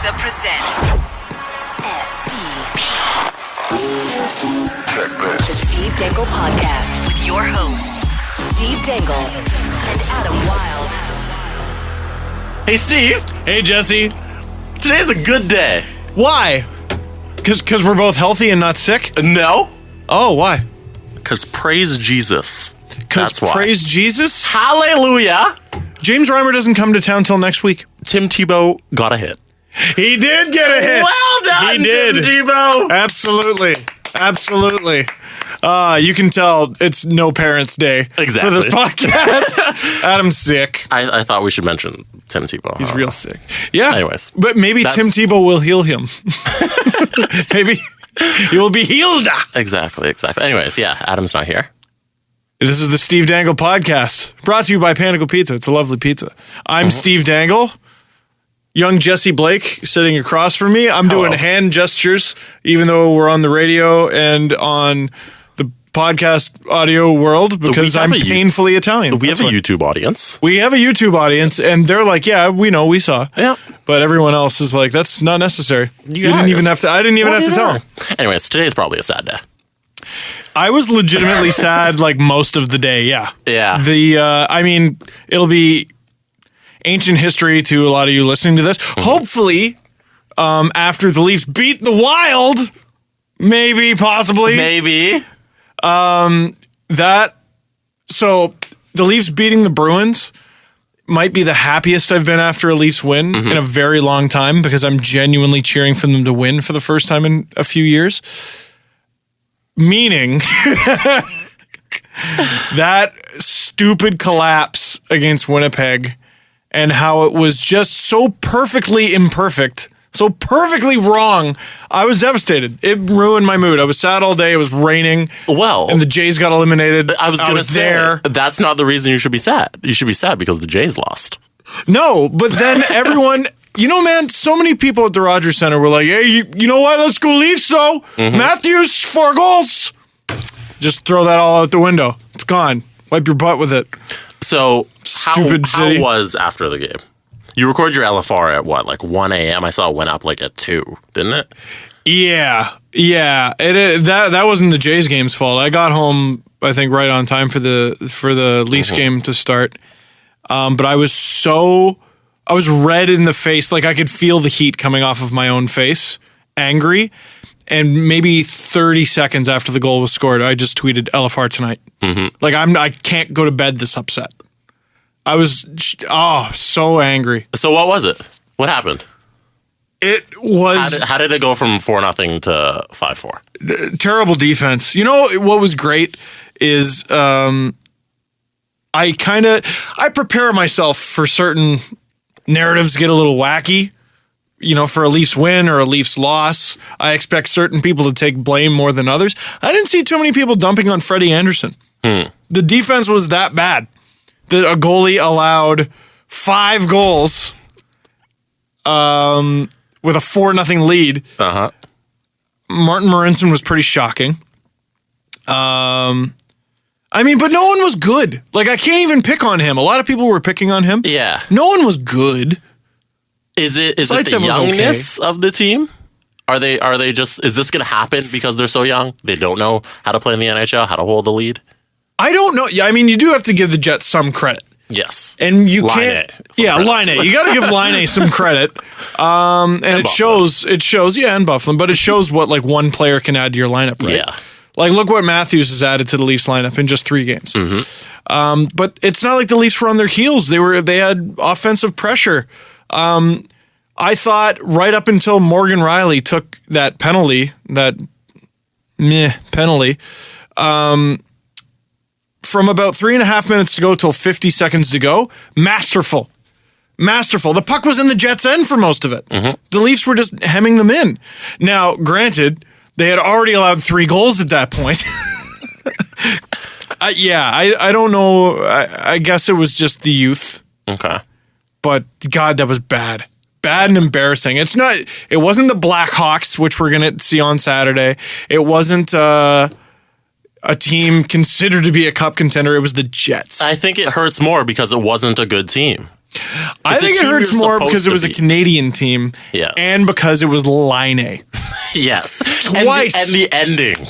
Pizza presents SCP. The Steve Dangle Podcast with your hosts, Steve Dangle and Adam Wilde. Hey, Steve. Hey, Jesse. Today's a good day. Why? Because we're both healthy and not sick? No. Oh, why? Because praise Jesus. Because praise Jesus? Hallelujah. James Reimer doesn't come to town till next week. Tim Tebow got a hit. He did get a hit. Well done, he did. Tim Tebow. Absolutely. You can tell it's no Parents' Day for this podcast. Adam's sick. I thought we should mention Tim Tebow. He's real sick. Yeah. Anyways. But maybe Tim Tebow will heal him. Maybe he will be healed. Exactly. Anyways, yeah, Adam's not here. This is the Steve Dangle Podcast, brought to you by Panacle Pizza. It's a lovely pizza. I'm Steve Dangle. Young Jesse Blake sitting across from me. I'm doing hand gestures, even though we're on the radio and on the podcast audio world, because I'm painfully Italian. We have a YouTube audience. We have a YouTube audience, and they're like, yeah, we know, we saw. Yeah. But everyone else is like, that's not necessary. I didn't even have to tell them. Anyways, today's probably a sad day. I was legitimately sad like most of the day, yeah. Yeah. It'll be ancient history to a lot of you listening to this. Mm-hmm. Hopefully, after the Leafs beat the Wild, maybe, possibly. Maybe. So the Leafs beating the Bruins might be the happiest I've been after a Leafs win in a very long time, because I'm genuinely cheering for them to win for the first time in a few years. Meaning that stupid collapse against Winnipeg and how it was just so perfectly imperfect, so perfectly wrong. I was devastated. It ruined my mood. I was sad all day. It was raining. Well, and the Jays got eliminated. I was there. That's not the reason you should be sad. You should be sad because the Jays lost. No, but then everyone... You know, man, so many people at the Rogers Center were like, hey, you know what? Let's go Leafs, though. Matthews, 4 goals. Just throw that all out the window. It's gone. Wipe your butt with it. So, Stupid city. How was after the game? You record your LFR at what, like 1 a.m.? I saw it went up like at 2, didn't it? Yeah. That wasn't the Jays game's fault. I got home, I think, right on time for the Leafs game to start. But I was red in the face. Like I could feel the heat coming off of my own face, angry. And maybe 30 seconds after the goal was scored, I just tweeted LFR tonight. Like I can't go to bed this upset. I was so angry. So what was it? What happened? It was... How did it go from 4-0 to 5-4? Terrible defense. You know what was great is I prepare myself for certain narratives get a little wacky, you know, for a Leafs win or a Leafs loss. I expect certain people to take blame more than others. I didn't see too many people dumping on Freddie Anderson. The defense was that bad that a goalie allowed 5 goals with a 4-0 lead. Martin Marincin was pretty shocking. But no one was good. Like, I can't even pick on him. A lot of people were picking on him. Yeah. No one was good. Is it the youngness of the team? Are they just, is this going to happen because they're so young? They don't know how to play in the NHL, how to hold the lead? I don't know. Yeah, I mean, you do have to give the Jets some credit. Yes. And you can't. Yeah, Line A. You got to give Line A some credit. And it Buffalo. shows, yeah, and Buffalo, but it shows what like one player can add to your lineup, right? Yeah. Like, look what Matthews has added to the Leafs lineup in just 3 games. But it's not like the Leafs were on their heels. They had offensive pressure. I thought right up until Morgan Rielly took that penalty, from about 3.5 minutes to go till 50 seconds to go, masterful. The puck was in the Jets' end for most of it. The Leafs were just hemming them in. Now, granted, they had already allowed 3 goals at that point. I don't know. I guess it was just the youth. Okay. But God, that was bad. Bad and embarrassing. It wasn't the Blackhawks, which we're going to see on Saturday. It wasn't a team considered to be a cup contender. It was the Jets. I think it hurts more because it wasn't a good team. I think it hurts more because it was a Canadian team. Yes. And because it was Laine. Yes. Twice. And the ending.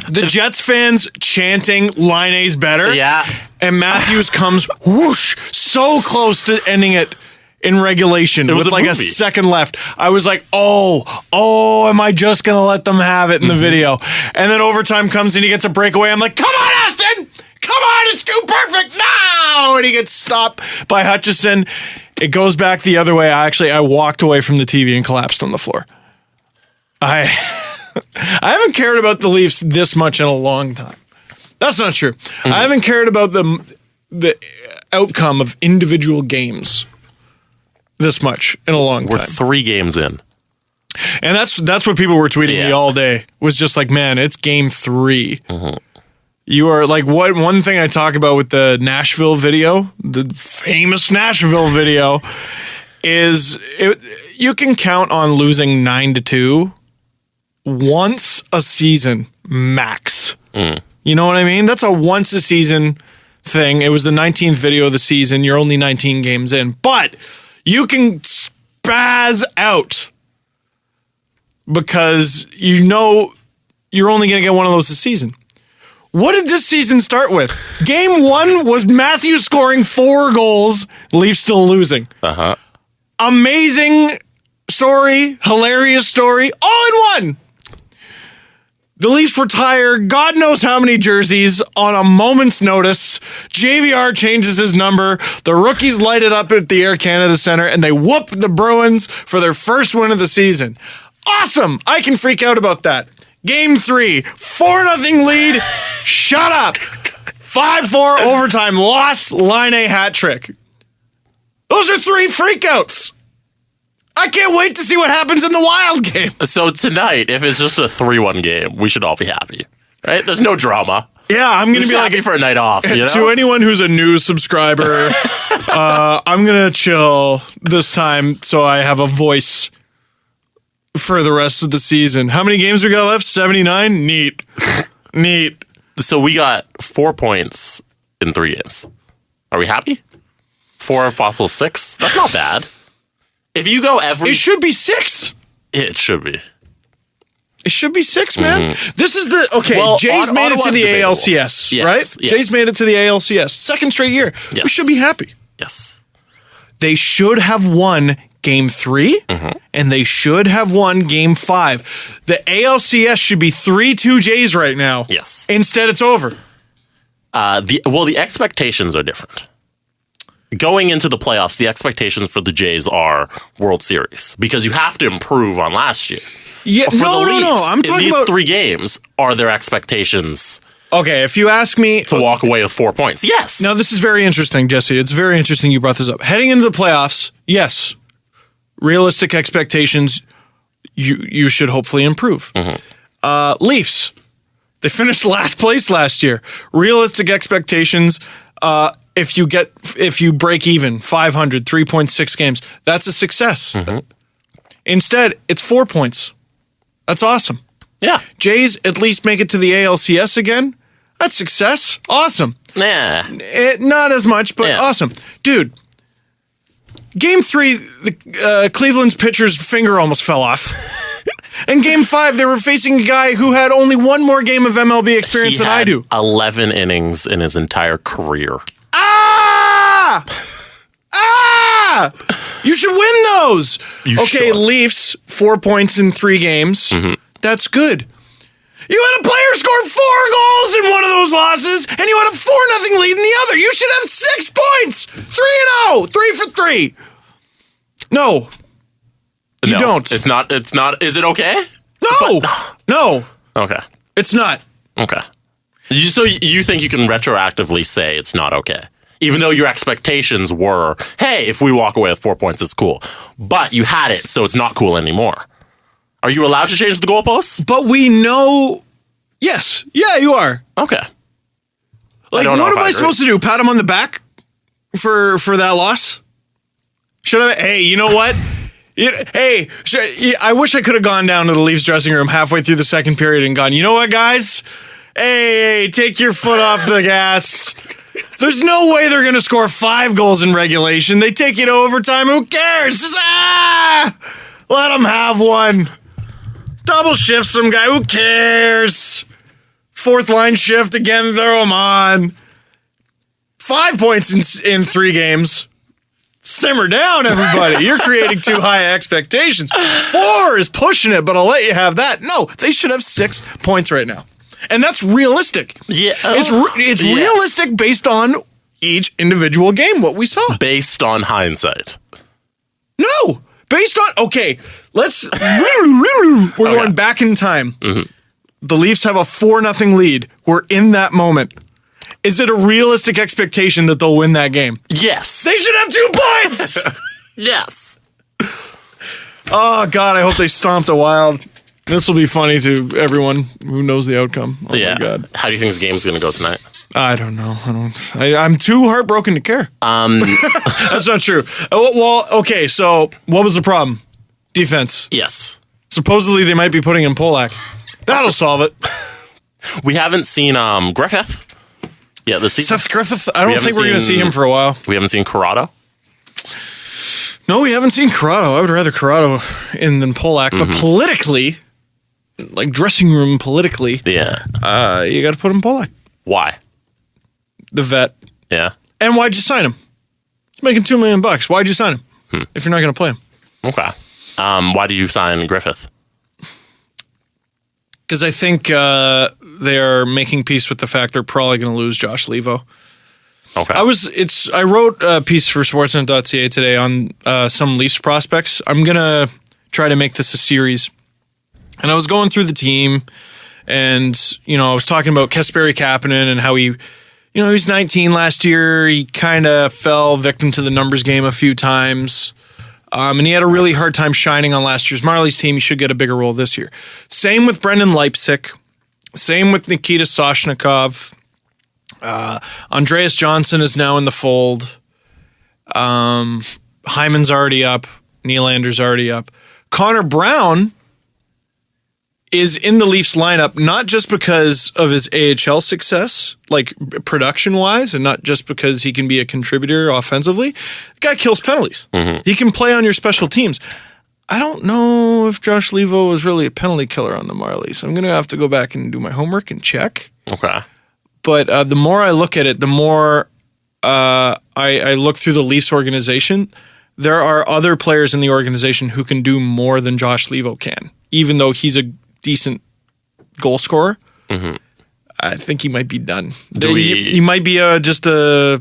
The Jets fans chanting Laine's better. Yeah. And Matthews comes whoosh so close to ending it in regulation with like a second left. I was like, oh, am I just going to let them have it in the video? And then overtime comes and he gets a breakaway. I'm like, come on, Aston! Come on, it's too perfect now! And he gets stopped by Hutchison. It goes back the other way. I walked away from the TV and collapsed on the floor. I haven't cared about the Leafs this much in a long time. That's not true. I haven't cared about the outcome of individual games this much in a long time. We're 3 games in. And that's what people were tweeting me all day. Was just like, man, it's game 3. You are like, what? One thing I talk about with the Nashville video, the famous Nashville video, is you can count on losing 9-2 once a season max. You know what I mean? That's a once a season thing. It was the 19th video of the season. You're only 19 games in, but you can spaz out because you know you're only going to get one of those this season. What did this season start with? Game 1 was Matthews scoring 4 goals, Leafs still losing. Amazing story, hilarious story, all in one. The Leafs retire God knows how many jerseys on a moment's notice. JVR changes his number. The rookies light it up at the Air Canada Centre, and they whoop the Bruins for their first win of the season. Awesome! I can freak out about that. Game 3, 4-0 lead. Shut up. 5-4 overtime loss. Laine hat trick. Those are 3 freakouts. I can't wait to see what happens in the Wild game. So tonight, if it's just a 3-1 game, we should all be happy, right? There's no drama. Yeah, I'm going to be happy for a night off. You know? To anyone who's a news subscriber, I'm going to chill this time so I have a voice for the rest of the season. How many games we got left? 79? Neat. Neat. So we got 4 points in 3 games. Are we happy? 4 if possible 6? That's not bad. If you go It should be 6. It should be. It should be 6, man. This is the... Okay, well, Jay's made it to the ALCS, right? Yes. Jay's made it to the ALCS. Second straight year. Yes. We should be happy. Yes. They should have won Game 3, and they should have won Game 5. The ALCS should be 3-2 Jays right now. Yes. Instead, it's over. The expectations are different. Going into the playoffs, the expectations for the Jays are World Series because you have to improve on last year. Yeah, no. I'm talking about 3 games. Are their expectations? Okay, if you ask me to walk away with 4 points, yes. Now this is very interesting, Jesse. It's very interesting you brought this up. Heading into the playoffs, yes, realistic expectations. You should hopefully improve. Leafs, they finished last place last year. Realistic expectations. If you break even 500, 3.6 games, that's a success. Instead, it's 4 points. That's awesome. Yeah. Jays at least make it to the ALCS again. That's success. Awesome. Nah. Not as much, but awesome. Dude, Game 3, Cleveland's pitcher's finger almost fell off. In Game 5, they were facing a guy who had only one more game of MLB experience than I do. 11 innings in his entire career. You should win those. Leafs, 4 points in 3 games. That's good. You had a player score 4 goals in one of those losses, and you had a 4-0 lead in the other. You should have 6 points. 3-0. 3 for 3. No. You don't. It's not. Is it okay? No. Okay. It's not. Okay. So you think you can retroactively say it's not okay? Even though your expectations were, hey, if we walk away with 4 points, it's cool. But you had it, so it's not cool anymore. Are you allowed to change the goalposts? But we know... Yes. Yeah, you are. Okay. Like, what am I supposed to do? Pat him on the back for that loss? Should I... Hey, you know what? I wish I could have gone down to the Leafs dressing room halfway through the second period and gone, you know what, guys? Hey, take your foot off the gas. There's no way they're going to score 5 goals in regulation. They take you to overtime. Who cares? Just, let them have one. Double shift some guy. Who cares? 4th line shift again. Throw them on. 5 points in 3 games. Simmer down, everybody. You're creating too high expectations. 4 is pushing it, but I'll let you have that. No, they should have 6 points right now. And that's realistic. Yeah. It's realistic based on each individual game, what we saw. Based on hindsight. No. Based on, okay, we're going back in time. Mm-hmm. The Leafs have a 4-0 lead. We're in that moment. Is it a realistic expectation that they'll win that game? Yes. They should have 2 points! Yes. Oh, God, I hope they stomp the Wild. This will be funny to everyone who knows the outcome. Oh, my God. How do you think the game's going to go tonight? I don't know. I'm too heartbroken to care. That's not true. Well, okay, so what was the problem? Defense. Yes. Supposedly they might be putting in Polak. That'll solve it. We haven't seen Griffith. Yeah, this season. Seth Griffith, I don't think we're going to see him for a while. We haven't seen Corrado? No, we haven't seen Corrado. I would rather Corrado in than Polak. Mm-hmm. But politically, like dressing room politically, you got to put in Polak. Why? The vet. Yeah. And why'd you sign him? He's making $2 million. Why'd you sign him if you're not going to play him? Okay. Why do you sign Griffith? Because I think they are making peace with the fact they're probably going to lose Josh Levo. Okay. I wrote a piece for Sportsnet.ca today on some Leafs prospects. I'm going to try to make this a series. And I was going through the team and, I was talking about Kasperi Kapanen and how he was 19 last year. He kind of fell victim to the numbers game a few times. And he had a really hard time shining on last year's Marlies team. He should get a bigger role this year. Same with Brendan Leipsic. Same with Nikita Soshnikov. Andreas Johnson is now in the fold. Hyman's already up. Nylander's already up. Connor Brown is in the Leafs lineup not just because of his AHL success, like production-wise, and not just because he can be a contributor offensively. The guy kills penalties. Mm-hmm. He can play on your special teams. I don't know if Josh Levo was really a penalty killer on the Marlies. I'm going to have to go back and do my homework and check. Okay. But the more I look at it, the more I look through the Leafs organization, there are other players in the organization who can do more than Josh Levo can, even though he's a decent goal scorer. Mm-hmm. I think he might be done. He might be just a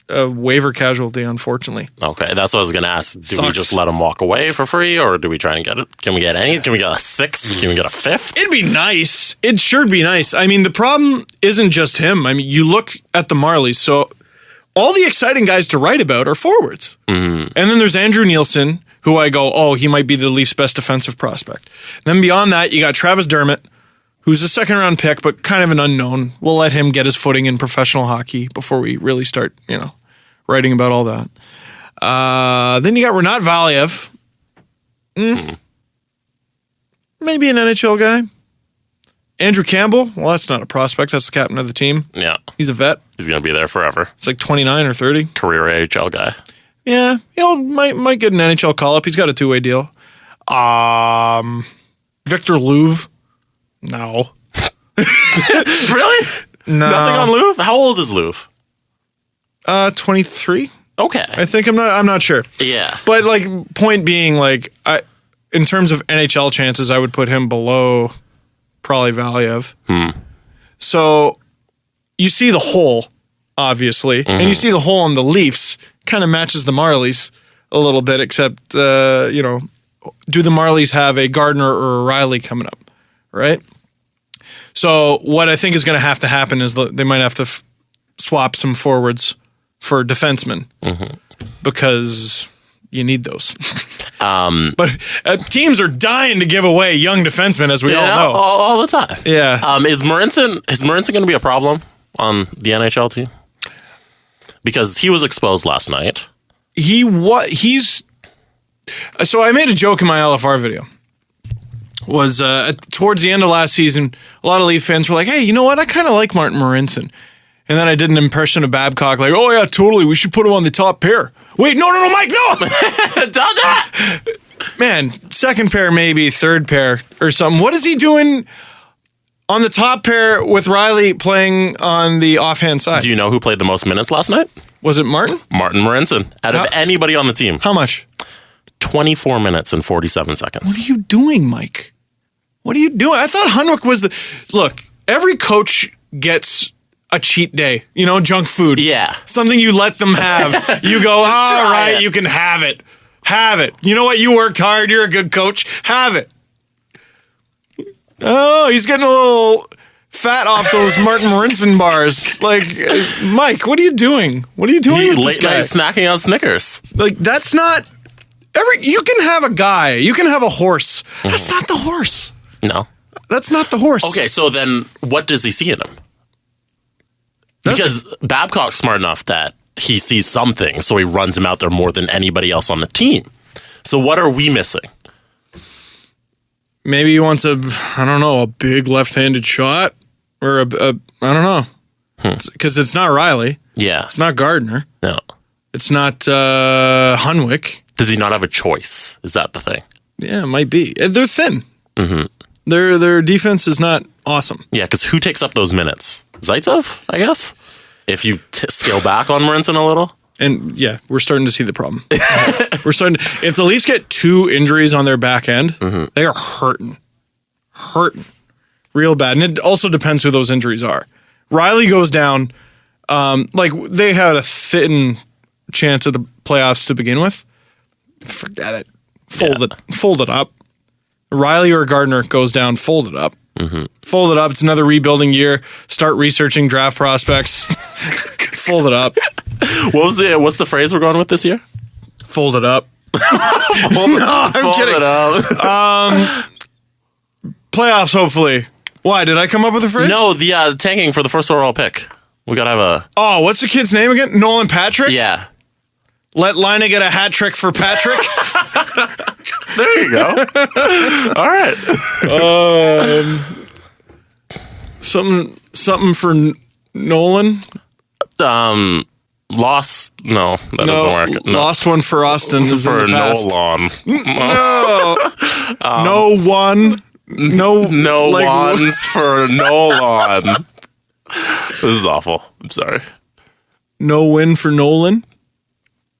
waiver casualty, unfortunately. Okay, that's what I was going to ask. Do we just let him walk away for free, or do we try and get it? Can we get any? Can we get a 6th? Can we get a 5th? It'd be nice. It sure be nice. I mean, the problem isn't just him. I mean, you look at the Marlies, so all the exciting guys to write about are forwards. Mm-hmm. And then there's Andrew Nielsen, who I go, he might be the Leafs' best defensive prospect. And then beyond that, you got Travis Dermott, who's a second-round pick, but kind of an unknown. We'll let him get his footing in professional hockey before we really start, writing about all that. Then you got Renat Valiev. Maybe an NHL guy. Andrew Campbell. Well, that's not a prospect. That's the captain of the team. Yeah. He's a vet. He's going to be there forever. It's like 29 or 30. Career AHL guy. Yeah. Might get an NHL call-up. He's got a 2-way deal. Victor Louvre. No. Really? No. Nothing on Louvre? How old is Louvre? 23. Okay. I think I'm not sure. Yeah. But point being, in terms of NHL chances, I would put him below probably Valiev. So you see the hole, obviously, and you see the hole in the Leafs kind of matches the Marlies a little bit, except do the Marlies have a Gardner or a Riley coming up, right? So what I think is going to happen is they might have to swap some forwards for defensemen because you need those. But teams are dying to give away young defensemen, as we all know. All the time. Yeah. Is Marincin going to be a problem on the NHL team? Because he was exposed last night. So I made a joke in my LFR video. Towards the end of last season, a lot of Leaf fans were like, hey, you know what? I kind of like Martin Marincin. And then I did an impression of Babcock, like, oh yeah, totally, we should put him on the top pair. Wait, no, Mike, no! Don't that! Man, second pair maybe, third pair or something. What is he doing on the top pair with Riley playing on the offhand side? Do you know who played the most minutes last night? Was it Martin? Martin Marincin, out of anybody on the team. How much? 24 minutes and 47 seconds. What are you doing, Mike? What are you doing? I thought Hunwick was the... Look, every coach gets a cheat day. You know, junk food. Yeah. Something you let them have. You go, all right, you can have it. Have it. You know what? You worked hard. You're a good coach. Have it. Oh, he's getting a little fat off those Martin Marincin bars. Like, Mike, what are you doing? What are you doing with this guy? Late night snacking on Snickers. Like, that's not... You can have a guy. You can have a horse. That's not the horse. No. That's not the horse. Okay, so then what does he see in him? Because Babcock's smart enough that he sees something, so he runs him out there more than anybody else on the team. So what are we missing? Maybe he wants a big left-handed shot, or I don't know. Because it's not Riley. Yeah. It's not Gardner. No. It's not Hunwick. Does he not have a choice? Is that the thing? Yeah, it might be. They're thin. Mm-hmm. Their defense is not awesome. Yeah, because who takes up those minutes? Zaitsev, I guess? If you scale back on Marincin a little? And yeah, we're starting to see the problem. If the Leafs get 2 injuries on their back end, they are hurting real bad. And it also depends who those injuries are. Riley goes down, they had a thin chance at the playoffs to begin with. Forget it. Fold it up. Riley or Gardner goes down, fold it up. Fold it up. It's another rebuilding year. Start researching draft prospects. Fold it up. What's the phrase we're going with this year? Fold it up. Fold kidding. It up. Playoffs, hopefully. Why? Did I come up with a phrase? No, the tanking for the first overall pick. We gotta have a... Oh, what's the kid's name again? Nolan Patrick? Yeah. Let Lina get a hat trick for Patrick. There you go. All right. Something for Nolan. Lost. No, that doesn't work. No. Lost one for Austin. Is for in the past. Nolan. No one. No ones for Nolan. This is awful. I'm sorry. No win for Nolan.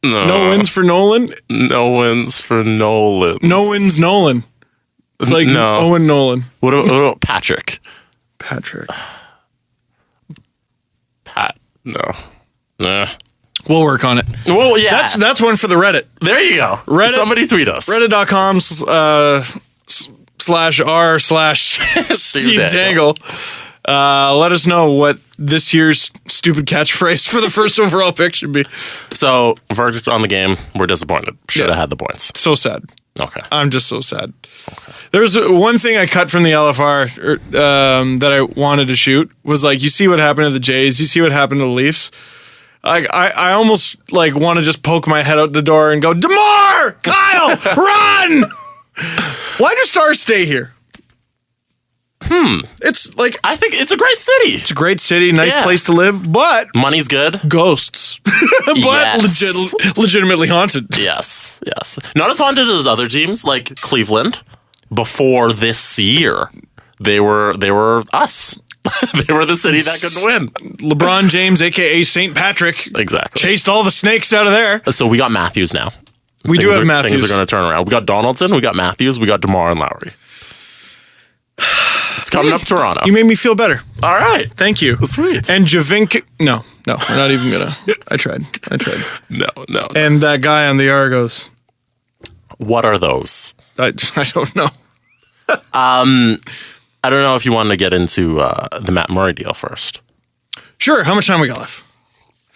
No wins for Nolan? No wins for Nolan. No wins Nolan. It's like Owen Nolan. What about Patrick? Patrick. No. Nah. We'll work on it. Well, yeah. That's one for the Reddit. There you go. Reddit. Somebody tweet us. Reddit.com/r/Steve Dangle. Let us know what this year's stupid catchphrase for the first overall pick should be. So, verdict on the game, we're disappointed. Should have had the points. So sad. Okay. I'm just so sad. Okay. There's one thing I cut from the LFR that I wanted to shoot was like, you see what happened to the Jays, you see what happened to the Leafs. I almost want to just poke my head out the door and go, DeMar! Kyle! Run! Why do Stars stay here? It's like, I think it's a great city. It's a great city, nice place to live, but money's good. Ghosts. But legitimately haunted. Yes. Not as haunted as other teams like Cleveland before this year. They were us. They were the city that couldn't win. LeBron James, aka St. Patrick, exactly, chased all the snakes out of there. So we got Matthews now. We do have Matthews. Things are going to turn around. We got Donaldson, we got Matthews, we got DeMar and Lowry. It's coming up Toronto. You made me feel better. All right. Thank you. Sweet. And Javink. No, we're not even going to. I tried. No. And that guy on the Argos. What are those? I don't know. I don't know if you wanted to get into the Matt Murray deal first. Sure. How much time we got left?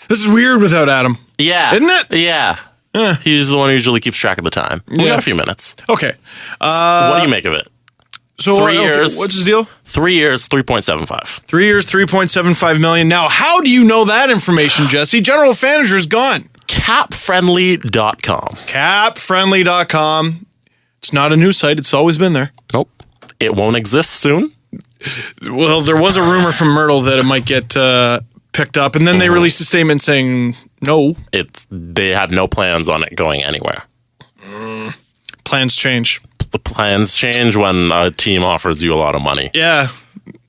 This is weird without Adam. Yeah. Isn't it? Yeah. He's the one who usually keeps track of the time. We got a few minutes. Okay. What do you make of it? So 3 years. What's his deal? 3 years, 3.75. 3 years, $3.75 million. Now, how do you know that information, Jesse? General manager's gone. CapFriendly.com. CapFriendly.com. It's not a news site. It's always been there. Nope. It won't exist soon. Well, there was a rumor from Myrtle that it might get picked up, and then they released a statement saying no. They have no plans on it going anywhere. Plans change. The plans change when a team offers you a lot of money. Yeah.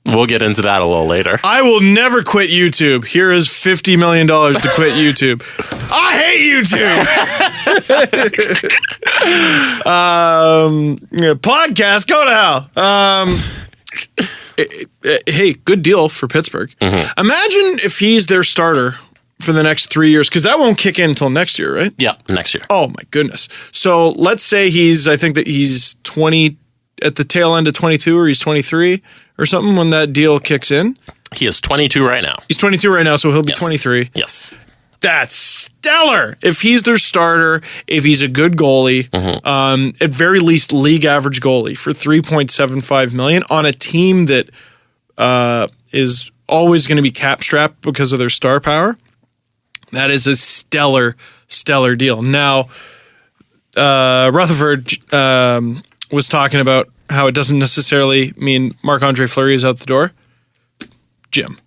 We'll get into that a little later. I will never quit YouTube. Here is $50 million to quit YouTube. I hate YouTube. Podcast, go to hell. Hey, good deal for Pittsburgh. Mm-hmm. Imagine if he's their starter for the next 3 years, because that won't kick in until next year, right? Yeah, next year. Oh, my goodness. So let's say I think that he's 20 at the tail end of 22, or he's 23 or something when that deal kicks in. He is 22 right now. He's 22 right now, so he'll be 23. Yes. That's stellar. If he's their starter, if he's a good goalie, at very least league average goalie for $3.75 million on a team that is always going to be cap strapped because of their star power, that is a stellar deal. Now, Rutherford was talking about how it doesn't necessarily mean Marc-Andre Fleury is out the door. Jim.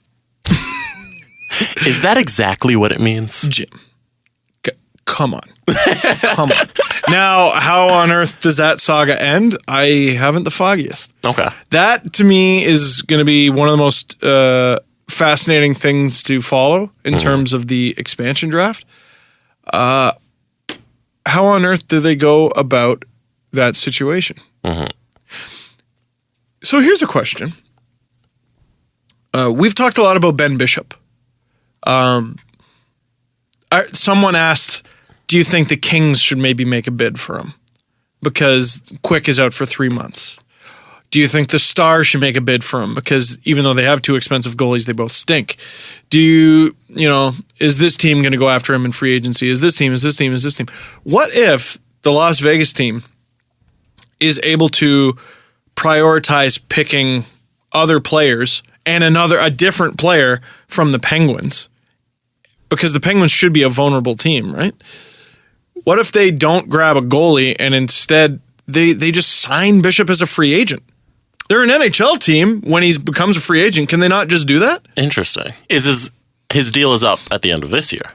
Is that exactly what it means? Jim. Come on. Come on. Now, how on earth does that saga end? I haven't the foggiest. Okay. That, to me, is going to be one of the most fascinating things to follow in terms of the expansion draft. How on earth do they go about that situation? Mm-hmm. So here's a question. We've talked a lot about Ben Bishop. Someone asked, do you think the Kings should maybe make a bid for him? Because Quick is out for 3 months. Do you think the Stars should make a bid for him? Because even though they have two expensive goalies, they both stink. Is this team going to go after him in free agency? Is this team? What if the Las Vegas team is able to prioritize picking other players and a different player from the Penguins? Because the Penguins should be a vulnerable team, right? What if they don't grab a goalie and instead they just sign Bishop as a free agent? They're an NHL team. When he becomes a free agent, can they not just do that? Interesting. His deal is up at the end of this year?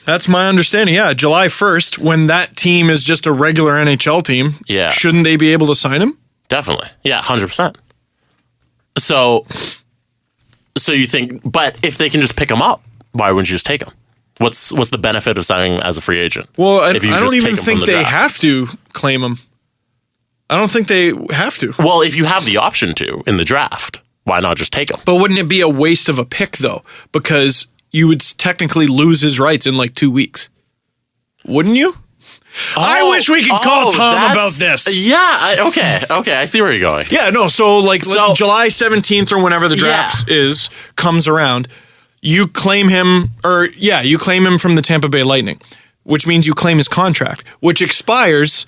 That's my understanding. Yeah, July 1st, when that team is just a regular NHL team, shouldn't they be able to sign him? Definitely. Yeah, 100%. So you think, but if they can just pick him up, why wouldn't you just take him? What's the benefit of signing him as a free agent? Well, I don't even think they have to claim him. I don't think they have to. Well, if you have the option to in the draft, why not just take him? But wouldn't it be a waste of a pick, though? Because you would technically lose his rights in like 2 weeks. Wouldn't you? I wish we could call Tom about this. Yeah, okay, I see where you're going. Yeah, no, so July 17th or whenever the draft comes around, you claim him from the Tampa Bay Lightning, which means you claim his contract, which expires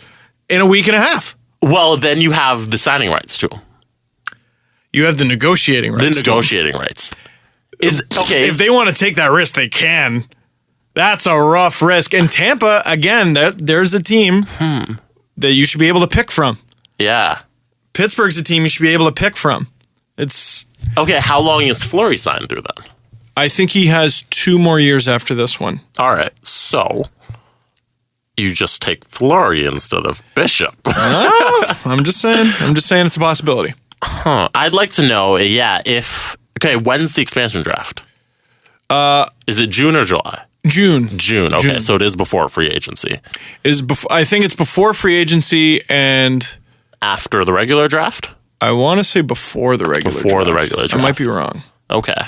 in a week and a half. Well, then you have the signing rights to him. You have the negotiating rights. If they want to take that risk, they can. That's a rough risk. And Tampa, again, there's a team that you should be able to pick from. Yeah. Pittsburgh's a team you should be able to pick from. It's okay. How long is Fleury signed through then? I think he has 2 more years after this one. All right. So you just take Fleury instead of Bishop. I'm just saying it's a possibility. I'd like to know, when's the expansion draft? Is it June or July? June. Okay, June. So it is before free agency. I think it's before free agency and after the regular draft? I want to say before the regular draft. Before the regular draft. I might be wrong. Okay.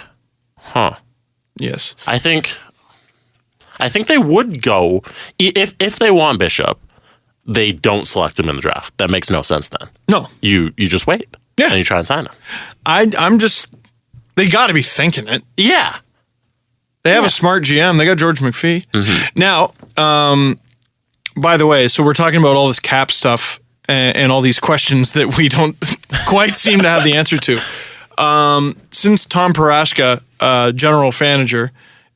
Huh. Yes. I think they would go if they want Bishop, they don't select him in the draft. That makes no sense then. No. You just wait. Yeah. And you try and sign him. They got to be thinking it. Yeah. They have a smart GM. They got George McPhee. Mm-hmm. Now, by the way, so we're talking about all this cap stuff and all these questions that we don't quite seem to have the answer to. Since Tom Parashka, general manager,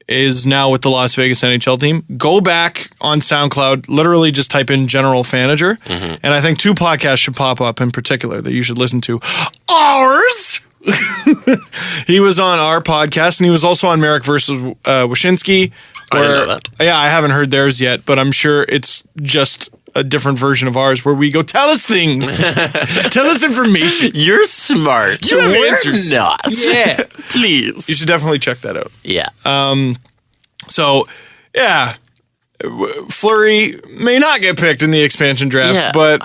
is now with the Las Vegas NHL team, go back on SoundCloud, literally just type in general manager, and I think 2 podcasts should pop up in particular that you should listen to. Ours, He was on our podcast, and he was also on Merrick versus Wyshynski. I didn't know that. Yeah, I haven't heard theirs yet, but I'm sure it's just a different version of ours where we go, tell us things. Tell us information. You're smart. You have We're answers. not. Yeah. Please. You should definitely check that out. Yeah. So, yeah, Fleury may not get picked in the expansion draft, but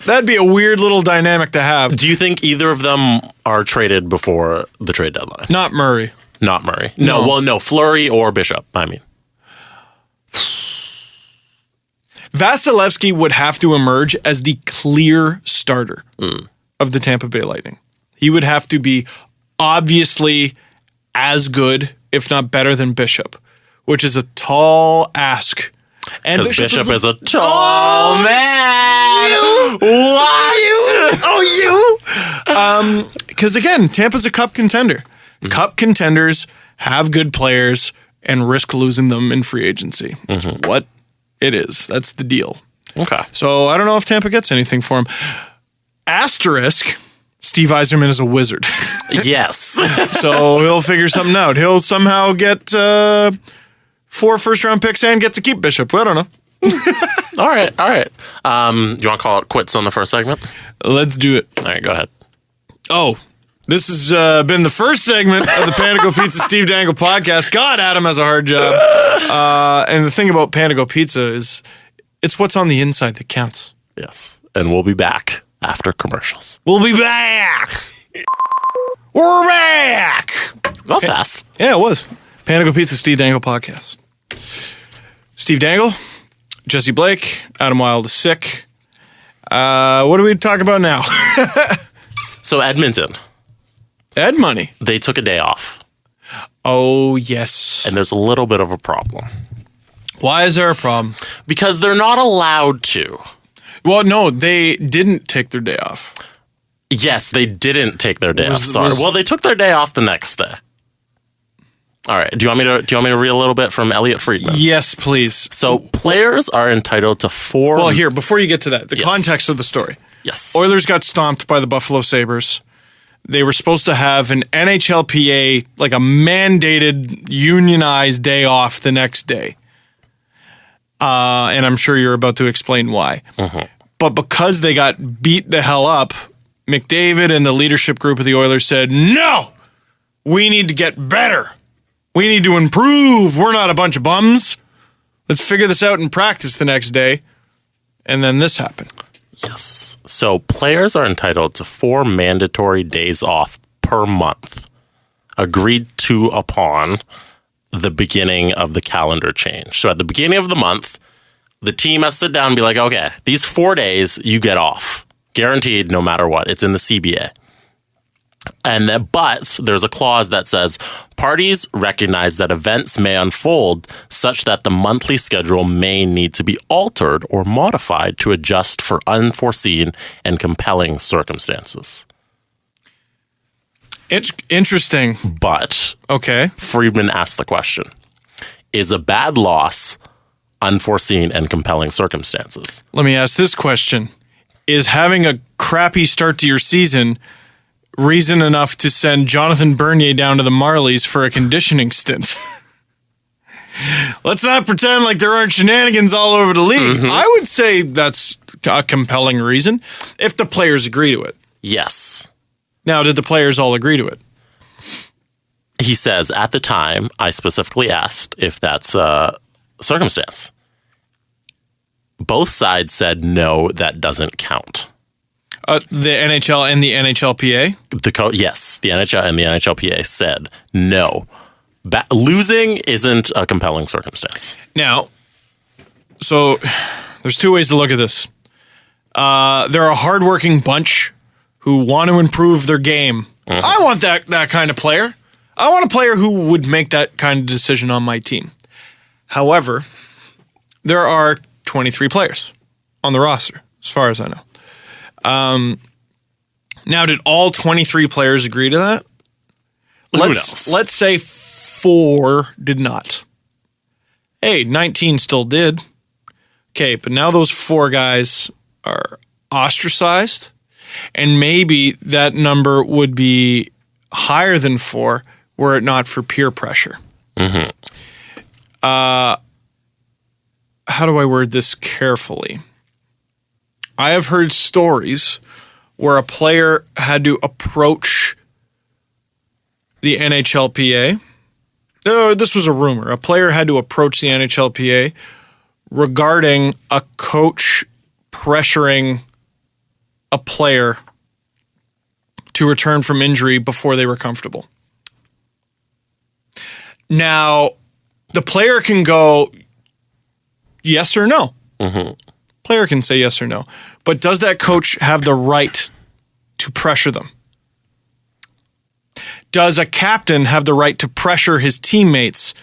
that'd be a weird little dynamic to have. Do you think either of them are traded before the trade deadline? Not Murray. Not Murray. No, Fleury or Bishop, I mean. Vasilevsky would have to emerge as the clear starter of the Tampa Bay Lightning. He would have to be obviously as good, if not better than Bishop, which is a tall ask. Because Bishop is a tall man. What? Oh, you? Because again, Tampa's a cup contender. Cup contenders have good players and risk losing them in free agency. That's what it is. That's the deal. Okay. So I don't know if Tampa gets anything for him. Asterisk, Steve Yzerman is a wizard. Yes. So he'll figure something out. He'll somehow get 4 first-round picks and get to keep Bishop. I don't know. All right. You want to call it quits on the first segment? Let's do it. All right, go ahead. Oh, this has been the first segment of the Panago Pizza Steve Dangle podcast. God, Adam has a hard job. And the thing about Panago Pizza is it's what's on the inside that counts. Yes. And we'll be back after commercials. We'll be back. We're back. That was fast. Yeah, it was. Panago Pizza Steve Dangle podcast. Steve Dangle, Jesse Blake, Adam Wilde is sick. What do we talk about now? So Edmonton. Ed Money. They took a day off. Oh, yes. And there's a little bit of a problem. Why is there a problem? Because they're not allowed to. Well, no, they didn't take their day off. Yes, they didn't take their day off. Sorry. Well, they took their day off the next day. All right. Do you want me to read a little bit from Elliot Friedman? Yes, please. So players are entitled to 4. Well, here, before you get to that, the context of the story. Yes. Oilers got stomped by the Buffalo Sabres. They were supposed to have an NHLPA, like a mandated, unionized day off the next day. And I'm sure you're about to explain why. But because they got beat the hell up, McDavid and the leadership group of the Oilers said, no, we need to get better. We need to improve. We're not a bunch of bums. Let's figure this out in practice the next day. And then this happened. Yes. So players are entitled to 4 mandatory days off per month, agreed to upon the beginning of the calendar change. So at the beginning of the month, the team has to sit down and be like, okay, these 4 days you get off. Guaranteed no matter what. It's in the CBA. But there's a clause that says parties recognize that events may unfold such that the monthly schedule may need to be altered or modified to adjust for unforeseen and compelling circumstances. It's interesting. But okay, Friedman asked the question, is a bad loss unforeseen and compelling circumstances? Let me ask this question. Is having a crappy start to your season reason enough to send Jonathan Bernier down to the Marlies for a conditioning stint? Let's not pretend like there aren't shenanigans all over the league. I would say that's a compelling reason if the players agree to it. Yes. Now, did the players all agree to it? He says, at the time, I specifically asked if that's a circumstance. Both sides said, no, that doesn't count. The NHL and the NHLPA? Yes, the NHL and the NHLPA said no. Losing isn't a compelling circumstance. Now, so there's 2 ways to look at this. They're a hardworking bunch who want to improve their game. I want that kind of player. I want a player who would make that kind of decision on my team. However, there are 23 players on the roster, as far as I know. Now, did all 23 players agree to that? Let's say 4 did not. Hey, 19 still did. Okay, but now those 4 guys are ostracized, and maybe that number would be higher than 4 were it not for peer pressure. Mm-hmm. How do I word this carefully? I have heard stories where a player had to approach the NHLPA. This was a rumor. A player had to approach the NHLPA regarding a coach pressuring a player to return from injury before they were comfortable. Now, the player can go yes or no. Mm-hmm. Player can say yes or no. But does that coach have the right to pressure them? Does a captain have the right to pressure his teammates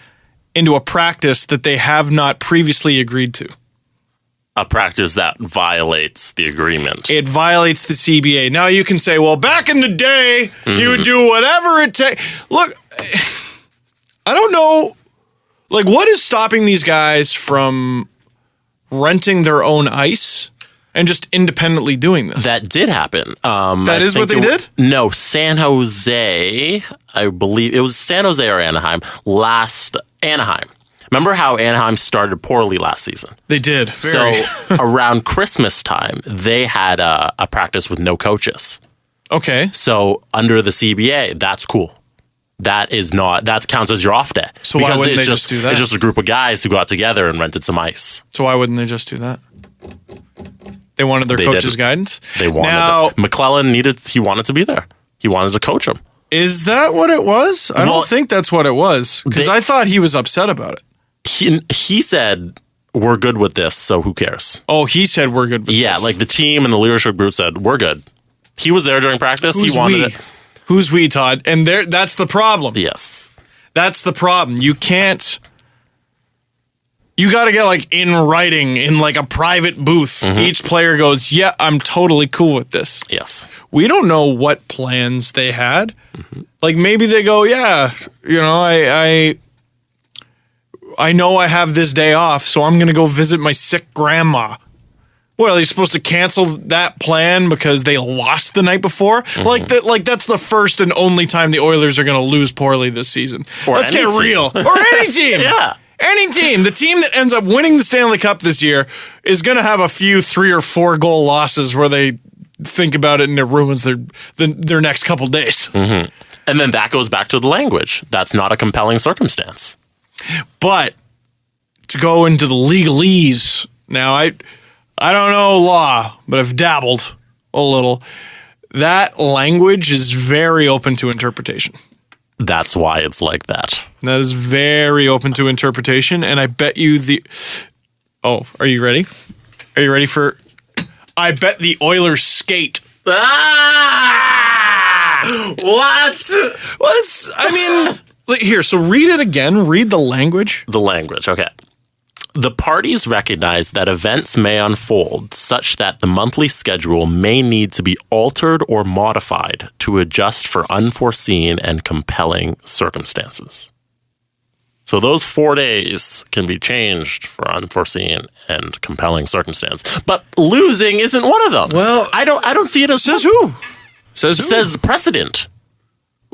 into a practice that they have not previously agreed to? A practice that violates the agreement. It violates the CBA. Now you can say, well, back in the day, you would do whatever it takes. Look, I don't know. Like, what is stopping these guys from renting their own ice and just independently doing this? That did happen. That is what they did? No, San Jose, I believe. It was San Jose or Anaheim. Anaheim. Remember how Anaheim started poorly last season? They did. Very. So around Christmas time, they had a practice with no coaches. Okay. So under the CBA, that's cool. That counts as your off day. So why wouldn't they just do that? It's just a group of guys who got together and rented some ice. So why wouldn't they just do that? They wanted their coach's guidance? They wanted McClellan he wanted to be there. He wanted to coach him. Is that what it was? I don't think that's what it was. Because I thought he was upset about it. He said, we're good with this, so who cares? Oh, he said we're good with this. Yeah, like the team and the leadership group said, we're good. He was there during practice. He wanted it. Who's we, Todd? And that's the problem. Yes. That's the problem. You got to get like in writing in like a private booth. Mm-hmm. Each player goes, yeah, I'm totally cool with this. Yes. We don't know what plans they had. Mm-hmm. Like maybe they go, yeah, I know I have this day off, so I'm going to go visit my sick grandma. Well, are they supposed to cancel that plan because they lost the night before? Mm-hmm. Like that's the first and only time the Oilers are going to lose poorly this season. Let's get real. Or any team. Yeah. Any team. The team that ends up winning the Stanley Cup this year is going to have a few 3 or 4 goal losses where they think about it and it ruins their next couple days. Mm-hmm. And then that goes back to the language. That's not a compelling circumstance. But to go into the legalese, now I don't know law, but I've dabbled a little. That language is very open to interpretation. That's why it's like that. That is very open to interpretation, and I bet you Oh, are you ready? Are you ready for... I bet the Oilers skate. Ah! What? I mean... Here, so read it again. Read the language. The language, okay. The parties recognize that events may unfold such that the monthly schedule may need to be altered or modified to adjust for unforeseen and compelling circumstances. So those 4 days can be changed for unforeseen and compelling circumstance. But losing isn't one of them. Well, I don't see it as... Says who? Says precedent.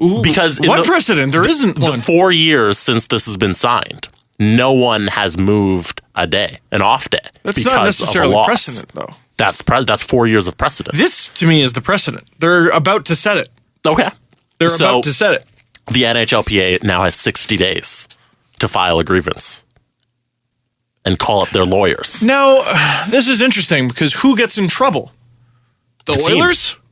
Ooh, because what precedent? There isn't one. The 4 years since this has been signed, no one has moved a day, an off day. That's not necessarily precedent, though. That's 4 years of precedent. This, to me, is the precedent. They're about to set it. Okay. They're about to set it. The NHLPA now has 60 days to file a grievance and call up their lawyers. Now, this is interesting because who gets in trouble? The Oilers? Team.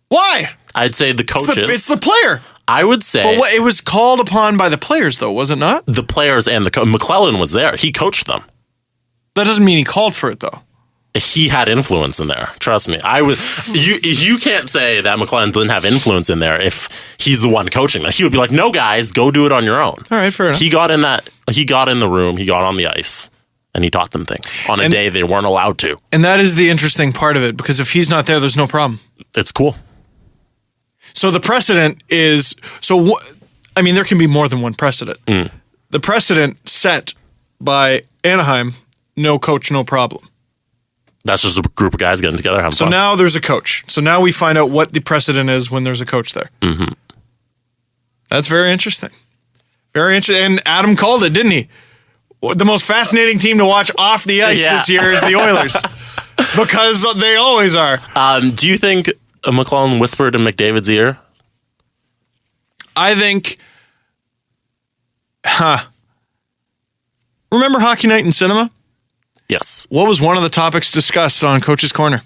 Why? I'd say the coaches. It's the player. I would say. But it was called upon by the players, though, was it not? The players and McClellan was there. He coached them. That doesn't mean he called for it, though. He had influence in there. Trust me. You can't say that McClellan didn't have influence in there if he's the one coaching them. He would be like, no, guys, go do it on your own. All right, fair enough. He got in the room, he got on the ice, and he taught them things on a day they weren't allowed to. And that is the interesting part of it, because if he's not there, there's no problem. It's cool. So the precedent is... there can be more than one precedent. Mm. The precedent set by Anaheim, no coach, no problem. That's just a group of guys getting together having fun. So now there's a coach. So now we find out what the precedent is when there's a coach there. Mm-hmm. That's very interesting. Very interesting. And Adam called it, didn't he? The most fascinating team to watch off the ice this year is the Oilers. Because they always are. Do you think McClellan whispered in McDavid's ear? I think... Remember Hockey Night in Cinema? Yes. What was one of the topics discussed on Coach's Corner?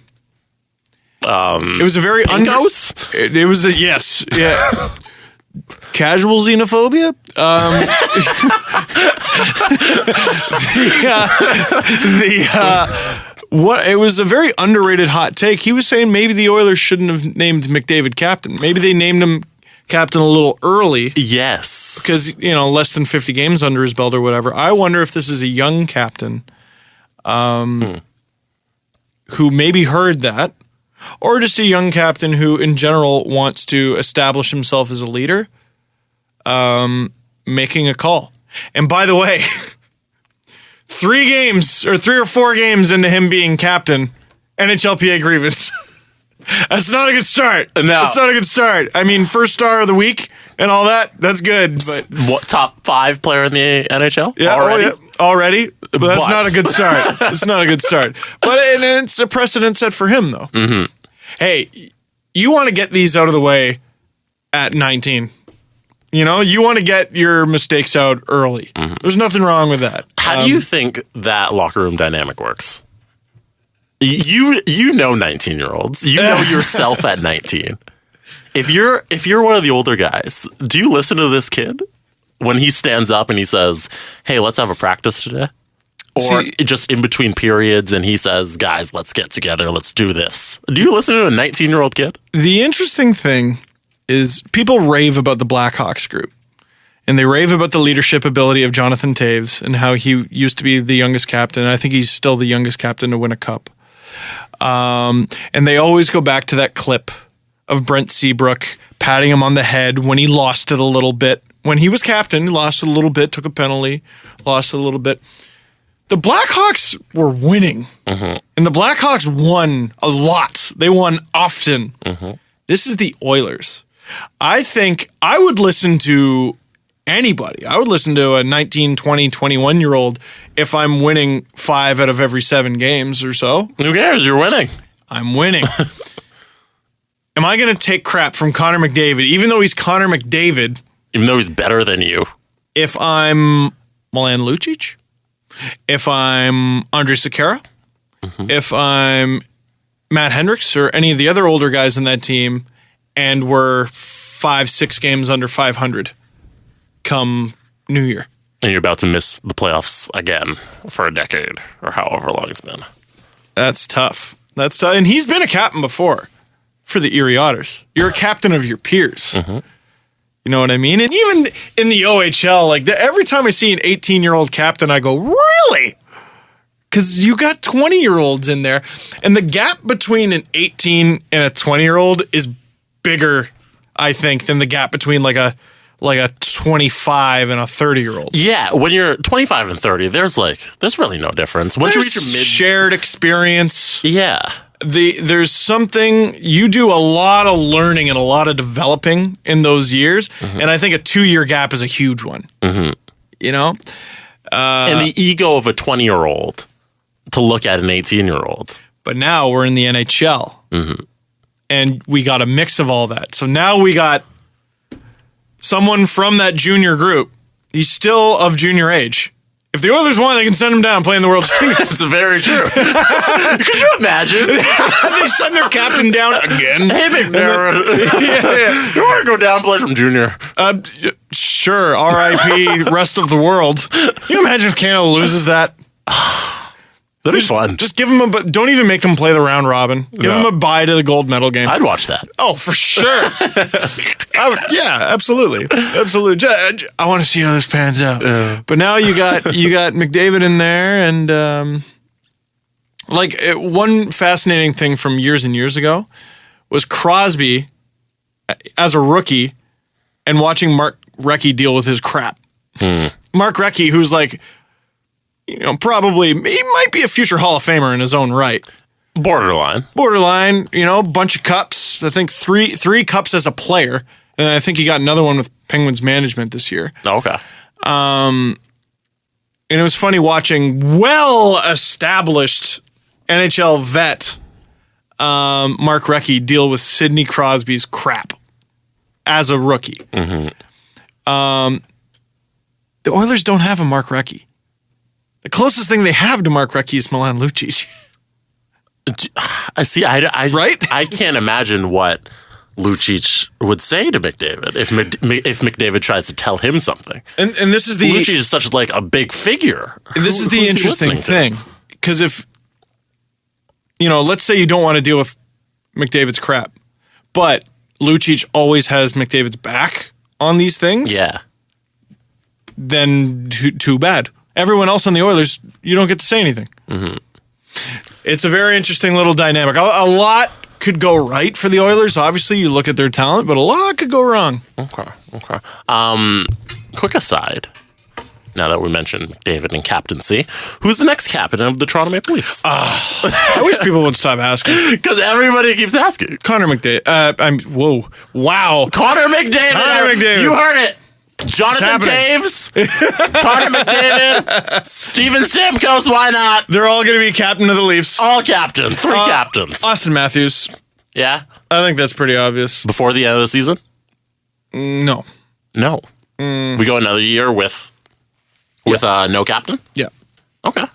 It was a very... It was a... Yes. Yeah. Casual xenophobia? It was a very underrated hot take. He was saying maybe the Oilers shouldn't have named McDavid captain. Maybe they named him captain a little early. Yes. Because, less than 50 games under his belt or whatever. I wonder if this is a young captain who maybe heard that, or just a young captain who in general wants to establish himself as a leader, making a call. And by the way, 3 or 4 games into him being captain, NHLPA grievance. That's not a good start. No. That's not a good start. I mean, first star of the week and all that, that's good. But what, top 5 player in the NHL? Yeah, already. But that's not a good start. It's not a good start. But it's a precedent set for him, though. Mm-hmm. Hey, you want to get these out of the way at 19. You want to get your mistakes out early. Mm-hmm. There's nothing wrong with that. How do you think that locker room dynamic works? You know 19-year-olds. You know yourself at 19. If you're one of the older guys, do you listen to this kid when he stands up and he says, "Hey, let's have a practice today"? Or just in between periods and he says, "Guys, let's get together. Let's do this." Do you listen to a 19-year-old kid? The interesting thing is people rave about the Blackhawks group. And they rave about the leadership ability of Jonathan Toews and how he used to be the youngest captain. I think he's still the youngest captain to win a cup. And they always go back to that clip of Brent Seabrook patting him on the head when he lost it a little bit. When he was captain, he lost it a little bit, took a penalty, lost it a little bit. The Blackhawks were winning. Mm-hmm. And the Blackhawks won a lot. They won often. Mm-hmm. This is the Oilers. I think I would listen to anybody. I would listen to a 19, 20, 21-year-old if I'm winning 5 out of every 7 games or so. Who cares? You're winning. I'm winning. Am I going to take crap from Connor McDavid, even though he's Connor McDavid? Even though he's better than you. If I'm Milan Lucic? If I'm Andrej Sekera? Mm-hmm. If I'm Matt Hendricks or any of the other older guys in that team and we're 5-6 games under 500 come New Year. And you're about to miss the playoffs again for a decade or however long it's been. That's tough. That's tough. And he's been a captain before for the Erie Otters. You're a captain of your peers. Mm-hmm. You know what I mean? And even in the OHL, every time I see an 18-year-old captain, I go, really? Because you got 20-year-olds in there. And the gap between an 18 and a 20-year-old is bigger, I think, than the gap between like a 25 and a 30-year-old. Yeah, when you're 25 and 30, there's really no difference. Once you reach your shared experience. Yeah. There's something, you do a lot of learning and a lot of developing in those years, mm-hmm. and I think a 2-year gap is a huge one. Mm-hmm. And the ego of a 20-year-old to look at an 18-year-old. But now we're in the NHL, mm-hmm. and we got a mix of all that. So now we got someone from that junior group. He's still of junior age. If the Oilers want, they can send him down and play in the World Series. It's very true. Could you imagine? They send their captain down again. Hey, McNair. You want to go down and play from junior? Sure. R.I.P. rest of the world. Can you imagine if Canada loses that? That'd be fun. Just give them don't even make them play the round robin. Give them a bye to the gold medal game. I'd watch that. Oh, for sure. Absolutely. Absolutely. I want to see how this pans out. But now you got McDavid in there, and one fascinating thing from years and years ago was Crosby as a rookie and watching Mark Recchi deal with his crap. Mark Recchi, who's probably, he might be a future Hall of Famer in his own right. Borderline, bunch of cups. I think three cups as a player And I think he got another one with Penguins management this year. Oh, okay. And it was funny watching well-established NHL vet Mark Recchi deal with Sidney Crosby's crap as a rookie. Mm-hmm. The Oilers don't have a Mark Recchi. The closest thing they have to Mark Recchi is Milan Lucic. I see. Right? I can't imagine what Lucic would say to McDavid if McDavid tries to tell him something. And this is Lucic is such like a big figure. This is the interesting thing, because if let's say you don't want to deal with McDavid's crap, but Lucic always has McDavid's back on these things. Yeah. Then too bad. Everyone else on the Oilers, you don't get to say anything. Mm-hmm. It's a very interesting little dynamic. A lot could go right for the Oilers. Obviously, you look at their talent, but a lot could go wrong. Okay. Quick aside. Now that we mentioned McDavid and captaincy, who's the next captain of the Toronto Maple Leafs? I wish people would stop asking. Because everybody keeps asking. Connor McDavid. Wow. Connor McDavid. You heard it. Jonathan Taves, Connor McDavid, Steven Stamkos, why not? They're all going to be captain of the Leafs. All captain. 3 captains. Austin Matthews. Yeah? I think that's pretty obvious. Before the end of the season? No. We go another year with no captain? Yeah. Okay.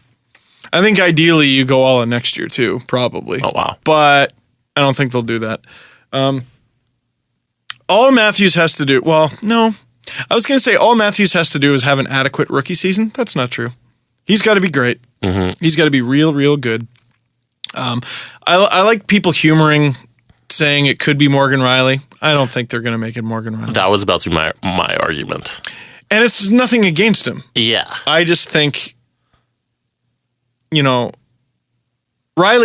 I think ideally you go all in next year too, probably. Oh, wow. But I don't think they'll do that. All Matthews has to do, no. I was going to say all Matthews has to do is have an adequate rookie season. That's not true. He's got to be great. Mm-hmm. He's got to be real, real good. I like people humoring, saying it could be Morgan Rielly. I don't think they're going to make it Morgan Rielly. That was about to be my argument. And it's nothing against him. Yeah. I just think, Rielly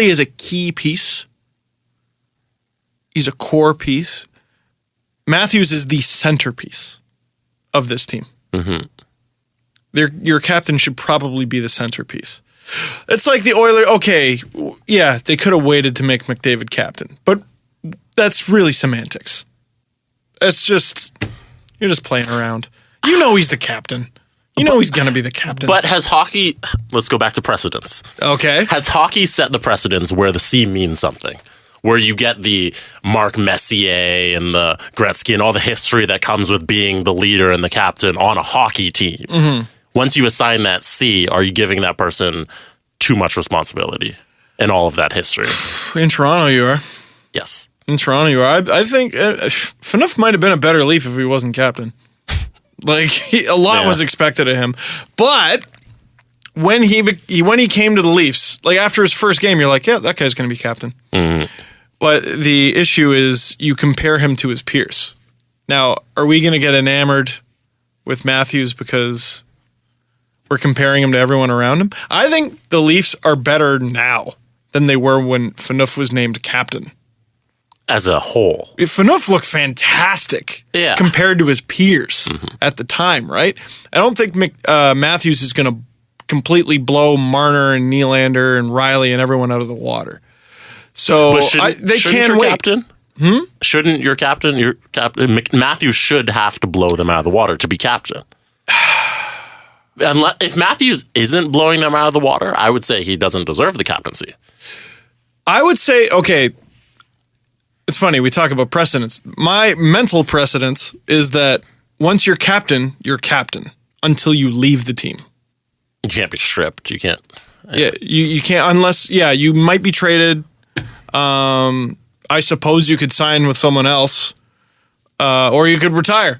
is a key piece. He's a core piece. Matthews is the centerpiece of this team. Mm-hmm. Your captain should probably be the centerpiece. It's like the Oilers. Okay, yeah, they could have waited to make McDavid captain, but that's really semantics. It's just you're just playing around. He's the captain. He's going to be the captain. But has hockey? Let's go back to precedents. Okay. Has hockey set the precedents where the C means something? Where you get the Mark Messier and the Gretzky and all the history that comes with being the leader and the captain on a hockey team. Mm-hmm. Once you assign that C, are you giving that person too much responsibility in all of that history? In Toronto, you are. Yes. In Toronto, you are. I think Phaneuf might have been a better Leaf if he wasn't captain. A lot was expected of him. But when he came to the Leafs, after his first game, you're like, yeah, that guy's going to be captain. Mm-hmm. But the issue is you compare him to his peers. Now, are we going to get enamored with Matthews because we're comparing him to everyone around him? I think the Leafs are better now than they were when Phaneuf was named captain. As a whole. Phaneuf looked fantastic compared to his peers at the time, right? I don't think Matthews is going to completely blow Marner and Nylander and Rielly and everyone out of the water. So they can wait. Captain? Shouldn't your captain, Matthews should have to blow them out of the water to be captain. If Matthews isn't blowing them out of the water, I would say he doesn't deserve the captaincy. I would say, okay, it's funny, we talk about precedents. My mental precedence is that once you're captain until you leave the team. You can't be stripped. You can't. Yeah, you can't unless, you might be traded. I suppose you could sign with someone else, or you could retire.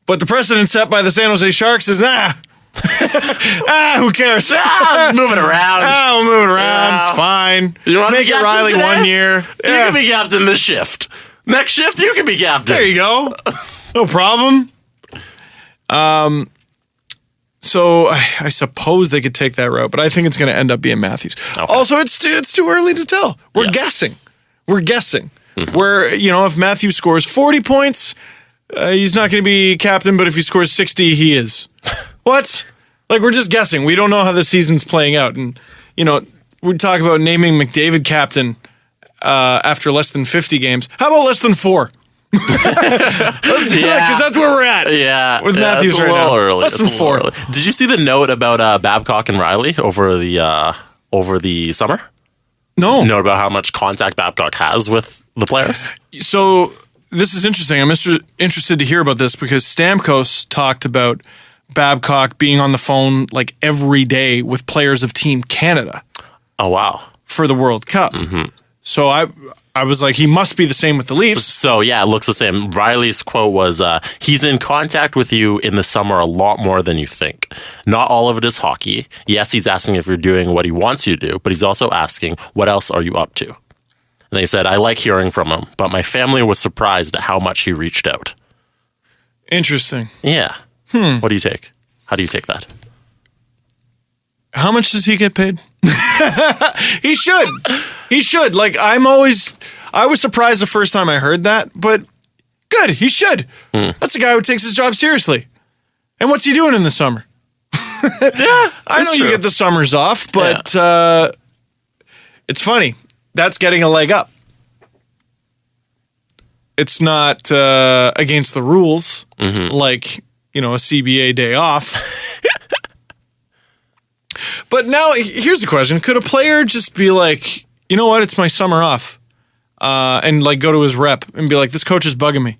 But the precedent set by the San Jose Sharks is, who cares? It's moving around. We'll move it around. Yeah. It's fine. You want make it Rielly today? 1 year. You can be captain this shift. Next shift, you can be captain. There you go. No problem. So I suppose they could take that route, but I think it's going to end up being Matthews. Okay. Also, it's too early to tell. We're guessing. Mm-hmm. Where, if Matthews scores 40 points, he's not going to be captain, but if he scores 60, he is. What? We're just guessing. We don't know how the season's playing out. And, we talk about naming McDavid captain after less than 50 games. How about less than 4? Because that's where we're at. Yeah. With Matthews right now. Early. Less than 4. Early. Did you see the note about Babcock and Marley over the summer? No. Note about how much contact Babcock has with the players? So this is interesting. I'm interested to hear about this because Stamkos talked about Babcock being on the phone like every day with players of Team Canada. Oh, wow. For the World Cup. Mm-hmm. So I was like, he must be the same with the Leafs. So, yeah, it looks the same. Riley's quote was, he's in contact with you in the summer a lot more than you think. Not all of it is hockey. Yes, he's asking if you're doing what he wants you to do, but he's also asking, what else are you up to? And they said, I like hearing from him, but my family was surprised at how much he reached out. Interesting. Yeah. What do you take? How do you take that? How much does he get paid? He should. He should. Like, I was surprised the first time I heard that, but good. He should. That's a guy who takes his job seriously. And what's he doing in the summer? Yeah, I know you get the summers off, but it's funny. That's getting a leg up. It's not against the rules, like, a CBA day off. But now, here's the question. Could a player just be like, you know what, it's my summer off, and like go to his rep and be like, this coach is bugging me?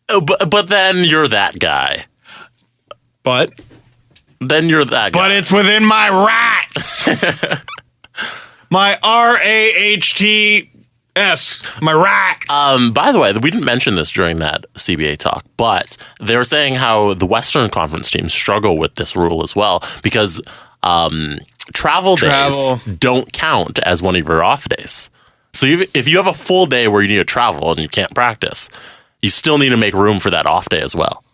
Oh, but then you're that guy. But it's within my rights. My RAHTS. My rights. By the way, we didn't mention this during that CBA talk, but they were saying how the Western Conference teams struggle with this rule as well because travel days don't count as one of your off days. So if you have a full day where you need to travel and you can't practice, you still need to make room for that off day as well.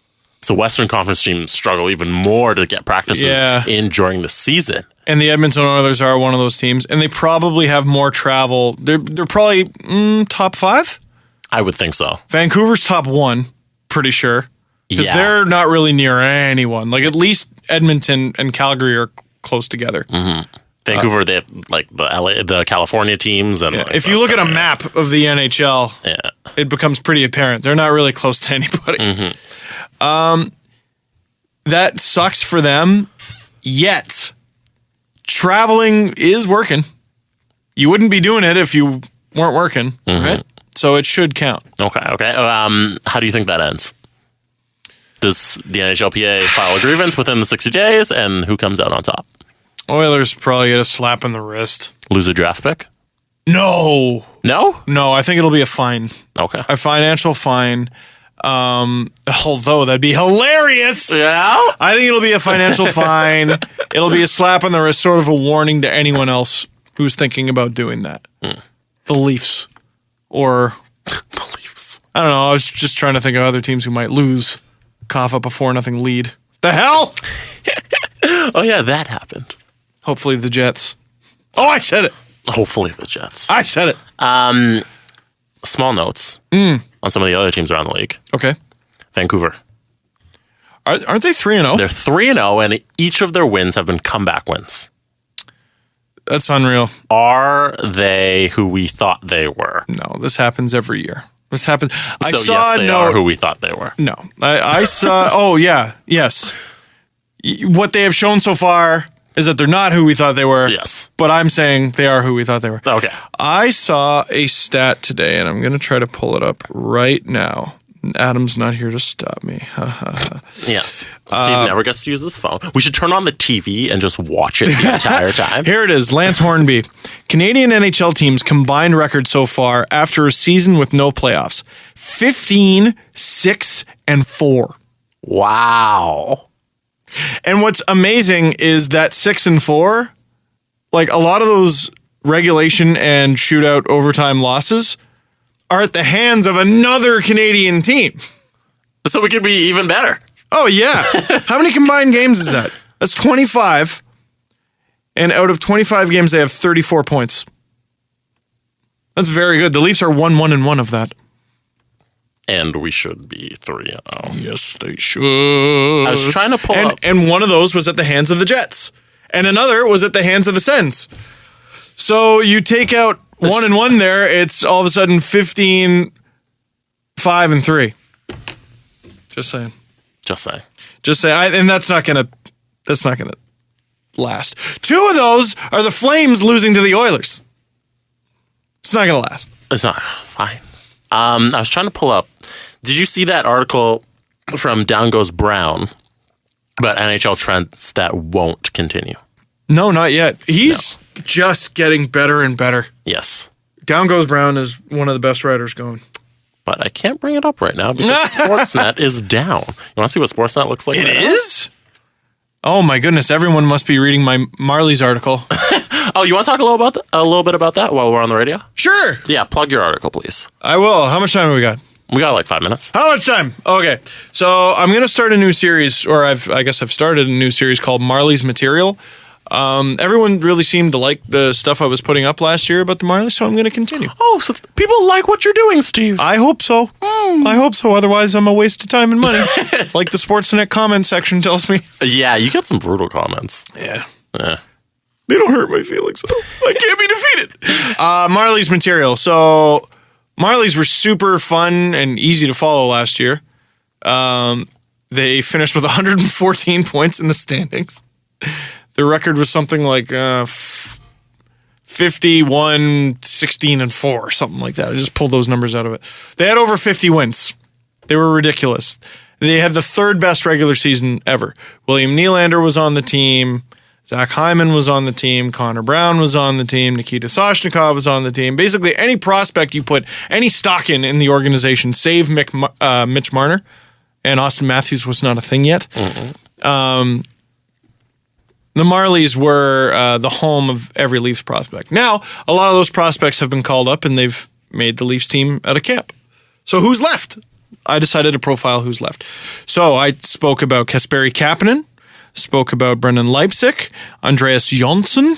So Western Conference teams struggle even more to get practices in during the season. And the Edmonton Oilers are one of those teams, and they probably have more travel. They're probably top 5? I would think so. Vancouver's top 1, pretty sure. Because they're not really near anyone. Like, at least Edmonton and Calgary are close together. Mm-hmm. Vancouver, they have like the California teams. And if you look at a map of the NHL, it becomes pretty apparent. They're not really close to anybody. Mm-hmm. That sucks for them, yet traveling is working. You wouldn't be doing it if you weren't working, right? So it should count. Okay. How do you think that ends? Does the NHLPA file a grievance within the 60 days, and who comes out on top? Oilers probably get a slap in the wrist. Lose a draft pick? No. No? No, I think it'll be a fine. Okay. A financial fine. Although that'd be hilarious. Yeah? I think it'll be a financial fine. It'll be a slap on the wrist, sort of a warning to anyone else who's thinking about doing that. The Leafs. Or the Leafs. I don't know. I was just trying to think of other teams who might lose. Cough up a 4-0 lead. The hell? Oh, yeah, that happened. Hopefully the Jets. Oh, I said it. Hopefully the Jets. I said it. Small notes on some of the other teams around the league. Okay. Vancouver. Aren't they 3-0? They're 3-0, and each of their wins have been comeback wins. That's unreal. Are they who we thought they were? No, this happens every year. This happens. Yes, they are who we thought they were. No. I saw... Oh, yeah. Yes. What they have shown so far is that they're not who we thought they were. Yes. But I'm saying they are who we thought they were. Okay. I saw a stat today, and I'm going to try to pull it up right now. Adam's not here to stop me. Yes. Steve never gets to use his phone. We should turn on the TV and just watch it the entire time. Here it is. Lance Hornby. Canadian NHL teams combined record so far after a season with no playoffs. 15-6-4. Wow. And what's amazing is that 6-4, like a lot of those regulation and shootout overtime losses are at the hands of another Canadian team. So we could be even better. Oh, yeah. How many combined games is that? That's 25. And out of 25 games, they have 34 points. That's very good. The Leafs are 1-1-1 of that. And we should be 3-0. Yes, they should. I was trying to pull up. And one of those was at the hands of the Jets. And another was at the hands of the Sens. So you take out 1-1 there, it's all of a sudden 15-4 5-3. Just saying. And that's not gonna last. 2 of those are the Flames losing to the Oilers. It's not gonna last. It's not fine. I was trying to pull up. Did you see that article from Down Goes Brown about NHL trends that won't continue? No, not yet. He's just getting better and better. Yes. Down Goes Brown is one of the best writers going. But I can't bring it up right now because Sportsnet is down. You want to see what Sportsnet looks like? It is? Oh my goodness! Everyone must be reading my Marlies article. Oh, you want to talk a little bit about that while we're on the radio? Sure. Yeah, plug your article, please. I will. How much time have we got? We got like 5 minutes. How much time? Okay, so I'm going to start a new series, or I guess I've started a new series called Marley's Material. Everyone really seemed to like the stuff I was putting up last year about the Marlies, so I'm going to continue. Oh, so people like what you're doing, Steve. I hope so. I hope so. Otherwise, I'm a waste of time and money. Like the Sportsnet comment section tells me. Yeah, you get some brutal comments. Yeah. They don't hurt my feelings, though. I can't be defeated. Marley's Material. So, Marlies were super fun and easy to follow last year. They finished with 114 points in the standings. The record was something like 51, 16, and 4, something like that. I just pulled those numbers out of it. They had over 50 wins. They were ridiculous. They had the 3rd best regular season ever. William Nylander was on the team. Zach Hyman was on the team. Connor Brown was on the team. Nikita Soshnikov was on the team. Basically, any prospect you put any stock in the organization, save Mitch Marner, and Austin Matthews was not a thing yet. The Marlies were the home of every Leafs prospect. Now, a lot of those prospects have been called up and they've made the Leafs team out of camp. So who's left? I decided to profile who's left. So I spoke about Kasperi Kapanen, spoke about Brendan Leipsic, Andreas Johnsson,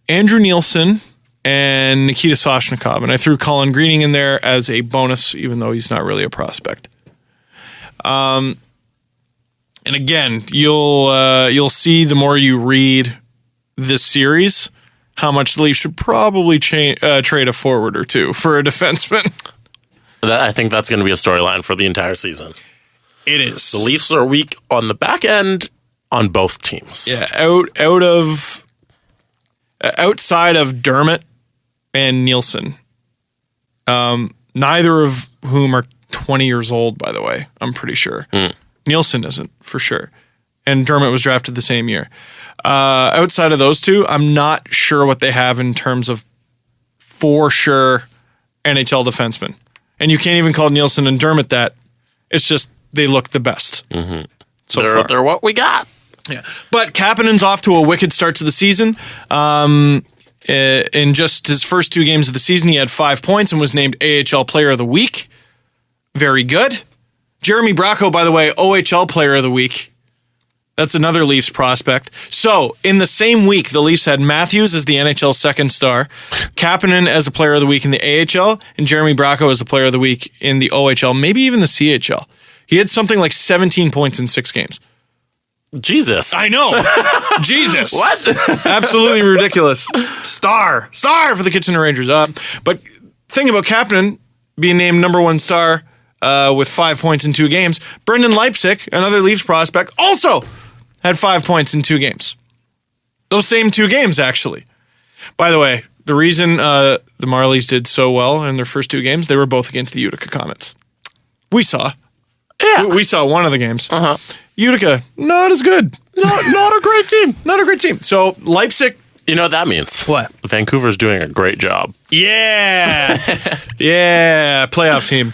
Andrew Nielsen, and Nikita Soshnikov. And I threw Colin Greening in there as a bonus, even though he's not really a prospect. And again, you'll see the more you read this series how much the Leafs should probably trade a forward or two for a defenseman. I think that's going to be a storyline for the entire season. It is. The Leafs are weak on the back end on both teams. Yeah, outside of Dermott and Nielsen, neither of whom are 20 years old, by the way, I'm pretty sure. Nielsen isn't, for sure. And Dermott was drafted the same year. Outside of those two, I'm not sure what they have in terms of for sure NHL defensemen. And you can't even call Nielsen and Dermott that. It's just they look the best. So they're what we got. Yeah. But Kapanen's off to a wicked start to the season. In just his first 2 games of the season, he had 5 points and was named AHL Player of the Week. Very good. Jeremy Bracco, by the way, OHL Player of the Week. That's another Leafs prospect. So, in the same week, the Leafs had Matthews as the NHL second star, Kapanen as a Player of the Week in the AHL, and Jeremy Bracco as the Player of the Week in the OHL, maybe even the CHL. He had something like 17 points in 6 games. Jesus. I know. Jesus. What? Absolutely ridiculous. Star for the Kitchener Rangers. But thinking about Kapanen being named number 1 star with 5 points in 2 games, Brendan Leipsic, another Leafs prospect, also had 5 points in 2 games. Those same 2 games, actually. By the way, the reason the Marlies did so well in their first 2 games, they were both against the Utica Comets. We saw. Yeah. We saw one of the games. Utica, not as good. Not a great team. Not a great team. So, Leipsic. You know what that means? What? Vancouver's doing a great job. Yeah. Yeah. Playoff team.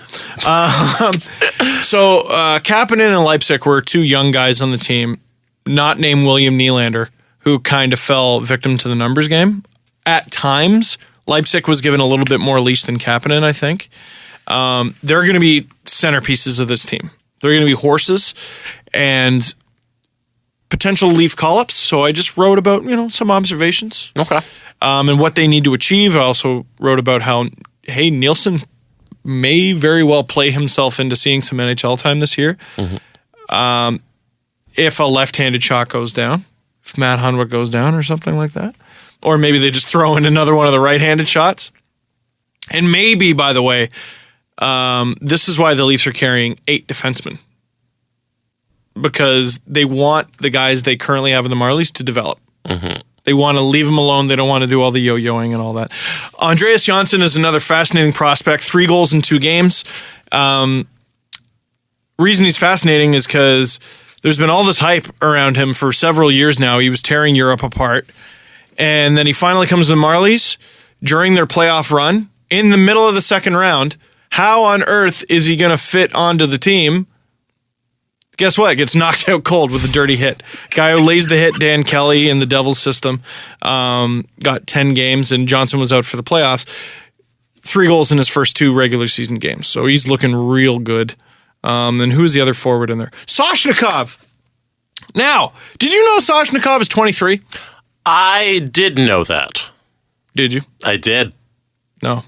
So, Kapanen and Leipsic were 2 young guys on the team, not named William Nylander, who kind of fell victim to the numbers game. At times, Leipsic was given a little bit more leash than Kapanen, I think. They're going to be centerpieces of this team. They're going to be horses and potential Leaf call-ups. So I just wrote about, some observations. Okay. And what they need to achieve. I also wrote about how, hey, Nielsen may very well play himself into seeing some NHL time this year. If a left-handed shot goes down, if Matt Hunwick goes down or something like that. Or maybe they just throw in another one of the right-handed shots. And maybe, by the way, This is why the Leafs are carrying 8 defensemen. Because they want the guys they currently have in the Marlies to develop. Mm-hmm. They want to leave them alone. They don't want to do all the yo-yoing and all that. Andreas Johnsson is another fascinating prospect. 3 goals in 2 games. Reason he's fascinating is because there's been all this hype around him for several years now. He was tearing Europe apart. And then he finally comes to the Marlies during their playoff run in the middle of the second round. How on earth is he going to fit onto the team? Guess what? Gets knocked out cold with a dirty hit. Guy who lays the hit, Dan Kelly, in the Devils system, got 10 games, and Johnson was out for the playoffs. 3 goals in his first 2 regular season games, so he's looking real good. And who's the other forward in there? Soshnikov. Now, did you know Soshnikov is 23? I did know that. Did you? I did. No.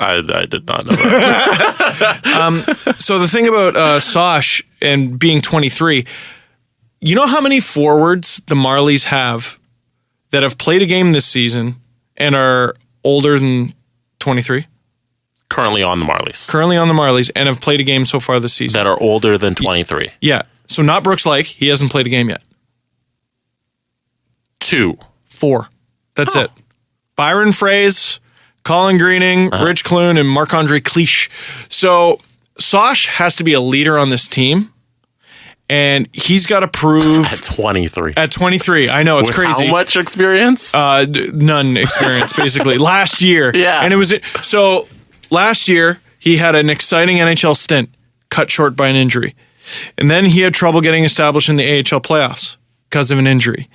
I did not know that. So the thing about Sosh and being 23, you know how many forwards the Marlies have that have played a game this season and are older than 23? Currently on the Marlies. Currently on the Marlies and have played a game so far this season. That are older than 23. Yeah. So not Brooks Lake. He hasn't played a game yet. 2. 4. That's it. Byron Frais, Colin Greening, Rich Clune, and Marc-Andre Cliche. So Sosh has to be a leader on this team, and he's got to prove... At 23. At 23. I know, it's with crazy. How much experience? None experience, basically. Last year. Yeah. And it was... So last year, he had an exciting NHL stint, cut short by an injury. And then he had trouble getting established in the AHL playoffs because of an injury.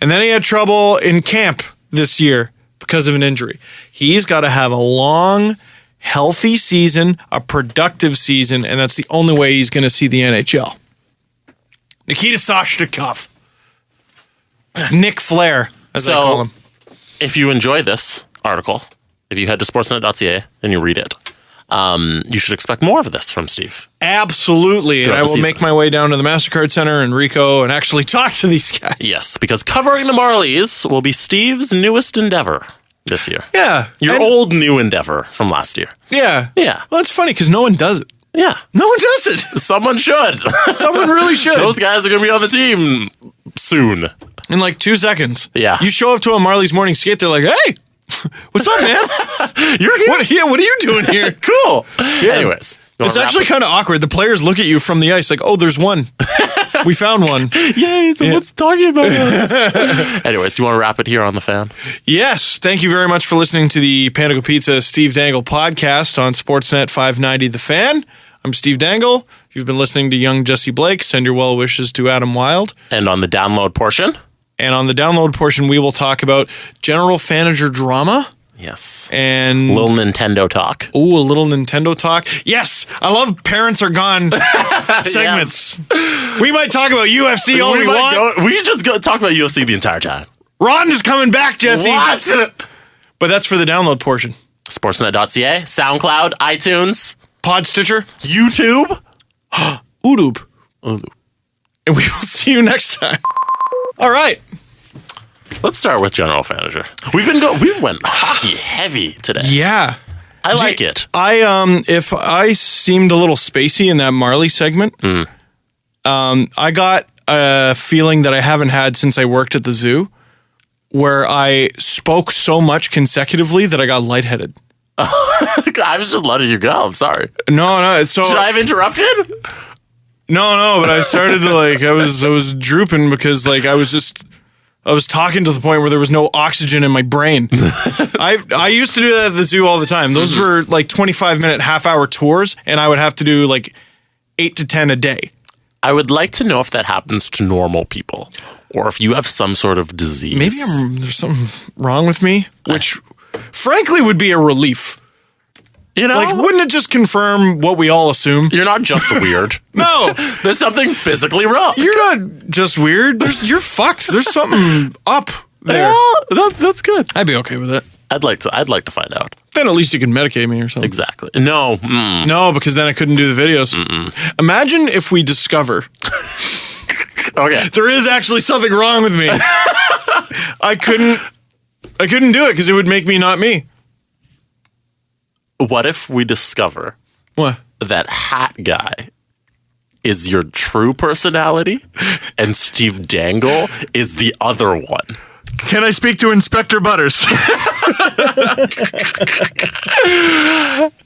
And then he had trouble in camp this year because of an injury. He's got to have a long, healthy season, a productive season, and that's the only way he's going to see the NHL. Nikita Soshnikov. Nick Flair, as I call him. If you enjoy this article, if you head to sportsnet.ca and you read it, you should expect more of this from Steve. Absolutely. And I will make my way down to the MasterCard Center in Rico and actually talk to these guys. Yes, because covering the Marlies will be Steve's newest endeavor this year. Yeah. Your old new endeavor from last year. Yeah. Yeah. Well, it's funny because no one does it. Yeah. No one does it. Someone should. Someone really should. Those guys are going to be on the team soon. In like 2 seconds. Yeah. You show up to a Marlies morning skate, they're like, hey, what's up, man? You're here? What are you doing here? Cool. Yeah. Anyways. It's actually kind of awkward. The players look at you from the ice like, oh, there's one. We found one. Yay, someone's talking about us. Anyways, you want to wrap it here on The Fan? Yes. Thank you very much for listening to the Panago Pizza Steve Dangle podcast on Sportsnet 590 The Fan. I'm Steve Dangle. You've been listening to young Jesse Blake. Send your well wishes to Adam Wilde. And on the download portion? And on the download portion, we will talk about general manager drama. Yes. And little Nintendo talk. Oh, a little Nintendo talk. Yes. I love Parents Are Gone segments. Yes. We might talk about UFC all we want. We should just go talk about UFC the entire time. Ron is coming back, Jesse. What? But that's for the download portion. Sportsnet.ca, SoundCloud, iTunes, Pod Stitcher, YouTube, Udoob. And we will see you next time. All right. Let's start with general manager. We went hockey heavy today. Yeah. I like it. If I seemed a little spacey in that Marley segment, I got a feeling that I haven't had since I worked at the zoo, where I spoke so much consecutively that I got lightheaded. I was just letting you go. I'm sorry. No. So should I have interrupted? No. But I started to I was drooping because I was talking to the point where there was no oxygen in my brain. I used to do that at the zoo all the time. Those were 25-minute, half-hour tours, and I would have to do 8 to 10 a day. I would like to know if that happens to normal people, or if you have some sort of disease. Maybe there's something wrong with me, which frankly would be a relief. You know? Wouldn't it just confirm what we all assume? You're not just weird. No. There's something physically wrong. You're not just weird. You're fucked. There's something up there. Yeah, that's good. I'd be okay with it. I'd like to find out. Then at least you can medicate me or something. Exactly. No. No, because then I couldn't do the videos. Imagine if we discover there is actually something wrong with me. I couldn't do it because it would make me not me. What if we discover What? That hat guy is your true personality and Steve Dangle is the other one. Can I speak to Inspector Butters?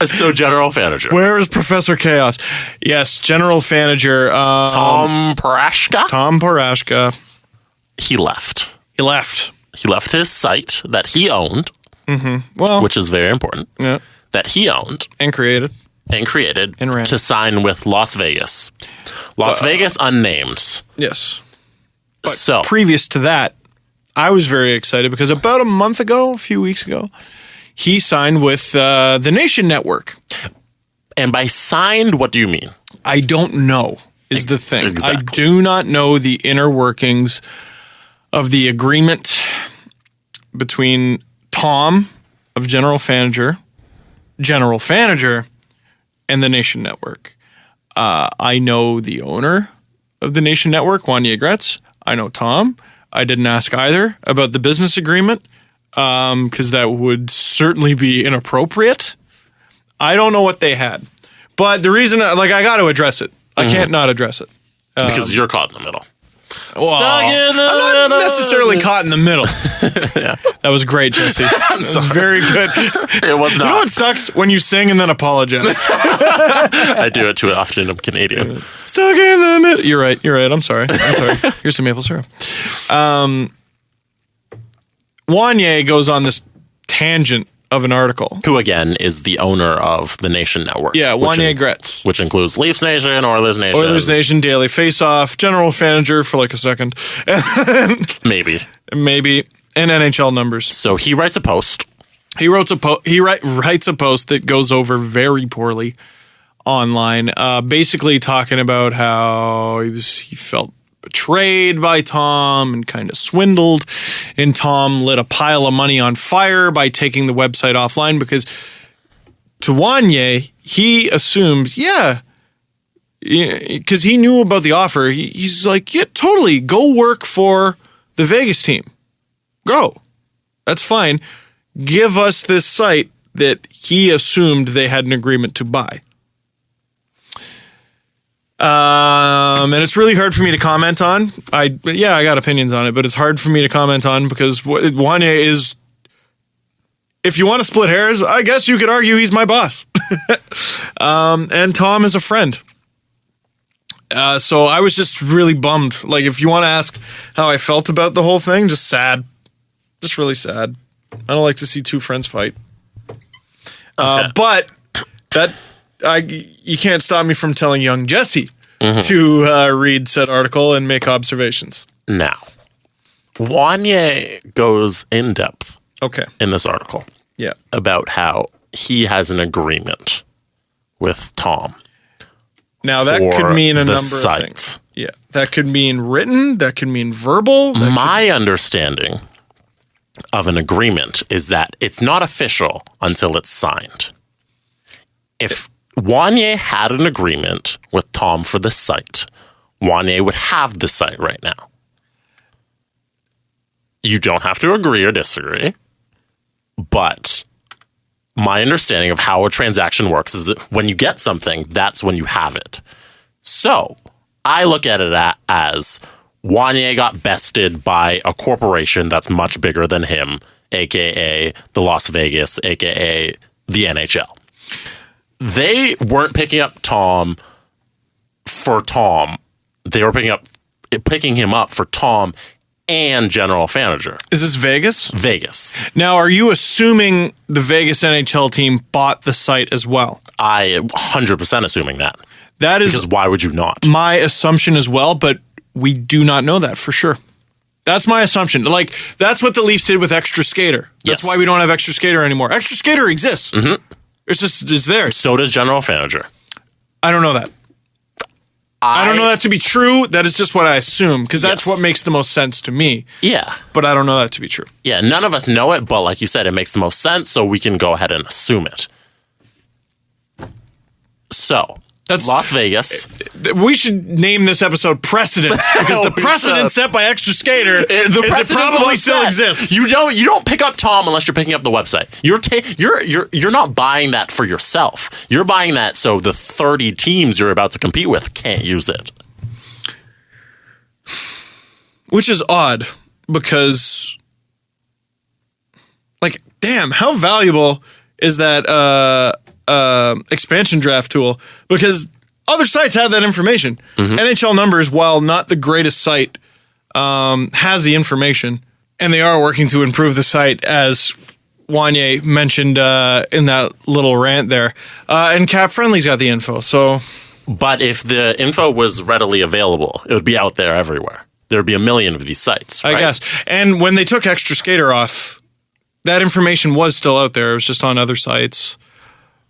So, general manager. Where is Professor Chaos? Yes, general manager. Tom Parashka? Tom Parashka. He left. He left his site that he owned, which is very important, that he owned. And created. And ran. To sign with Las Vegas. Las Vegas unnamed. Yes. But so, previous to that, I was very excited because about a few weeks ago, he signed with the Nation Network. And by signed, what do you mean? I don't know is the thing. Exactly. I do not know the inner workings of the agreement between Tom of General Manager, and the Nation Network. I know the owner of the Nation Network, Wanye Gretz. I know Tom. I didn't ask either about the business agreement because that would certainly be inappropriate. I don't know what they had. But the reason, I got to address it. I can't not address it. Because you're caught in the middle. Well, I'm not necessarily caught in the middle. Yeah. That was great, Jesse. That was very good. It was not. You know what sucks? When you sing and then apologize. I do it too often. I'm Canadian. Stuck in the middle. You're right. I'm sorry. Here's some maple syrup. Wanye goes on this tangent of an article. Who, again, is the owner of the Nation Network. Yeah, Wanye Gretz. Which includes Leafs Nation, Oilers Nation. Oilers Nation, Daily Face-Off, General Manager for like a second. Maybe. And NHL numbers. So he writes a post. He writes a post that goes over very poorly online, basically talking about how he felt betrayed by Tom and kind of swindled, and Tom lit a pile of money on fire by taking the website offline because to Wanye, he assumed, because he knew about the offer. He's like, yeah, totally, go work for the Vegas team. Go. That's fine. Give us this site that he assumed they had an agreement to buy. And it's really hard for me to comment on. I got opinions on it, but it's hard for me to comment on because Wanye is, if you want to split hairs, I guess you could argue he's my boss. And Tom is a friend. So I was just really bummed. Like, if you want to ask how I felt about the whole thing, just sad. Just really sad. I don't like to see two friends fight. Okay. But you can't stop me from telling young Jesse to read said article and make observations. Now, Wanye goes in depth in this article about how he has an agreement with Tom. Now, that could mean a number of things. Yeah, that could mean written. That could mean verbal. My understanding of an agreement is that it's not official until it's signed. If Wanye had an agreement with Tom for the site, Wanye would have the site right now. You don't have to agree or disagree, but my understanding of how a transaction works is that when you get something, that's when you have it. So I look at it as Wanye got bested by a corporation that's much bigger than him, a.k.a. the Las Vegas, a.k.a. the NHL. They weren't picking up Tom for Tom. They were picking him up for Tom and general manager. Is this Vegas? Vegas. Now, are you assuming the Vegas NHL team bought the site as well? I am 100% assuming that. That is because why would you not? My assumption as well, but we do not know that for sure. That's my assumption. Like, that's what the Leafs did with Extra Skater. That's why we don't have Extra Skater anymore. Extra Skater exists. Mm-hmm. It's there. So does general manager. I don't know that. I don't know that to be true. That is just what I assume, because that's what makes the most sense to me. Yeah. But I don't know that to be true. Yeah, none of us know it, but like you said, it makes the most sense, so we can go ahead and assume it. So. That's Las Vegas. We should name this episode Precedents because the precedent set by Extra Skater it probably still exists. You don't pick up Tom unless you're picking up the website. You're not buying that for yourself. You're buying that so the 30 teams you're about to compete with can't use it. Which is odd because, like, damn, how valuable is that expansion draft tool? Because other sites have that information. NHL Numbers, while not the greatest site, has the information, and they are working to improve the site, as Wanye mentioned in that little rant there. And CapFriendly's got the info. But if the info was readily available, it would be out there everywhere. There'd be a million of these sites, right? I guess. And when they took Extra Skater off, that information was still out there. It was just on other sites.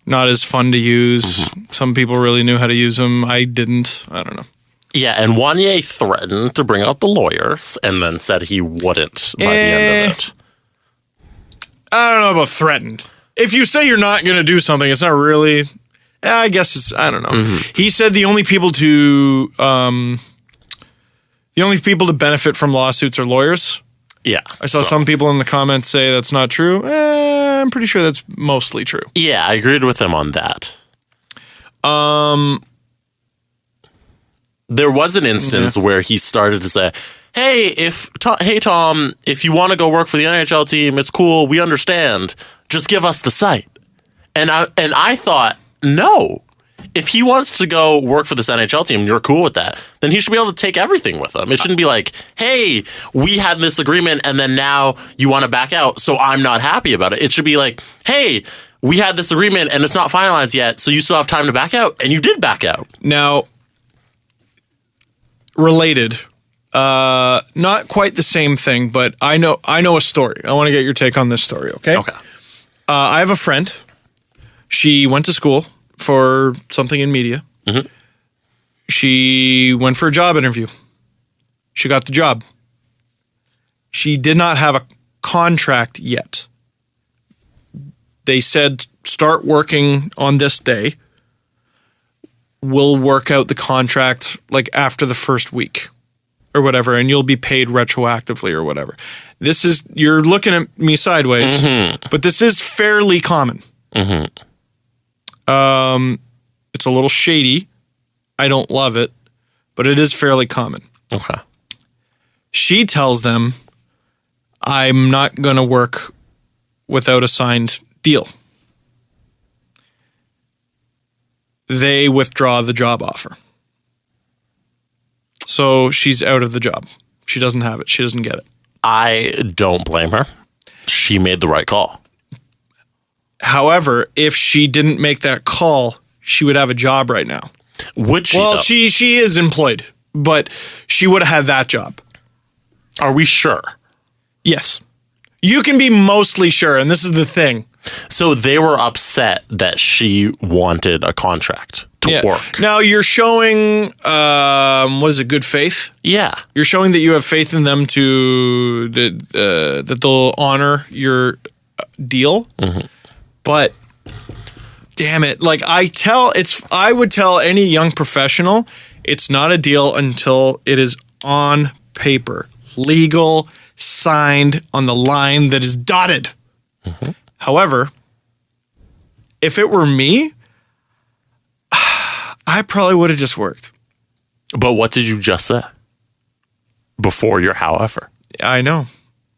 Not as fun to use. Some people really knew how to use them. I didn't. I don't know. Yeah, and Wanye threatened to bring out the lawyers and then said he wouldn't by the end of it. I don't know about threatened. If you say you're not going to do something, it's not really... I guess it's... I don't know. He said the only people to benefit from lawsuits are lawyers. Yeah. I saw some people in the comments say that's not true. I'm pretty sure that's mostly true. Yeah, I agreed with him on that. There was an instance where he started to say, hey, Tom, if you want to go work for the NHL team, it's cool. We understand. Just give us the site. And I thought, no. If he wants to go work for this NHL team and you're cool with that, then he should be able to take everything with him. It shouldn't be like, hey, we had this agreement and then now you want to back out, so I'm not happy about it. It should be like, hey, we had this agreement and it's not finalized yet, so you still have time to back out, and you did back out. Now, related, not quite the same thing, but I know a story. I want to get your take on this story, okay? Okay. I have a friend. She went to school for something in media. She went for a job interview. She got the job. She did not have a contract yet. They said, start working on this day. We'll work out the contract like after the first week or whatever, and you'll be paid retroactively or whatever. You're looking at me sideways, but this is fairly common. It's a little shady. I don't love it, but it is fairly common. Okay. She tells them, I'm not going to work without a signed deal. They withdraw the job offer. So she's out of the job. She doesn't have it. She doesn't get it. I don't blame her. She made the right call. However, if she didn't make that call, she would have a job right now. Would she? Well, though? she is employed, but she would have had that job. Are we sure? Yes. You can be mostly sure, and this is the thing. So they were upset that she wanted a contract to work. Now you're showing, what is it, good faith? Yeah. You're showing that you have faith in them that they'll honor your deal. But damn it, like I would tell any young professional, it's not a deal until it is on paper, legal, signed on the line that is dotted. However, if it were me, I probably would have just worked. But what did you just say? Before your however. I know.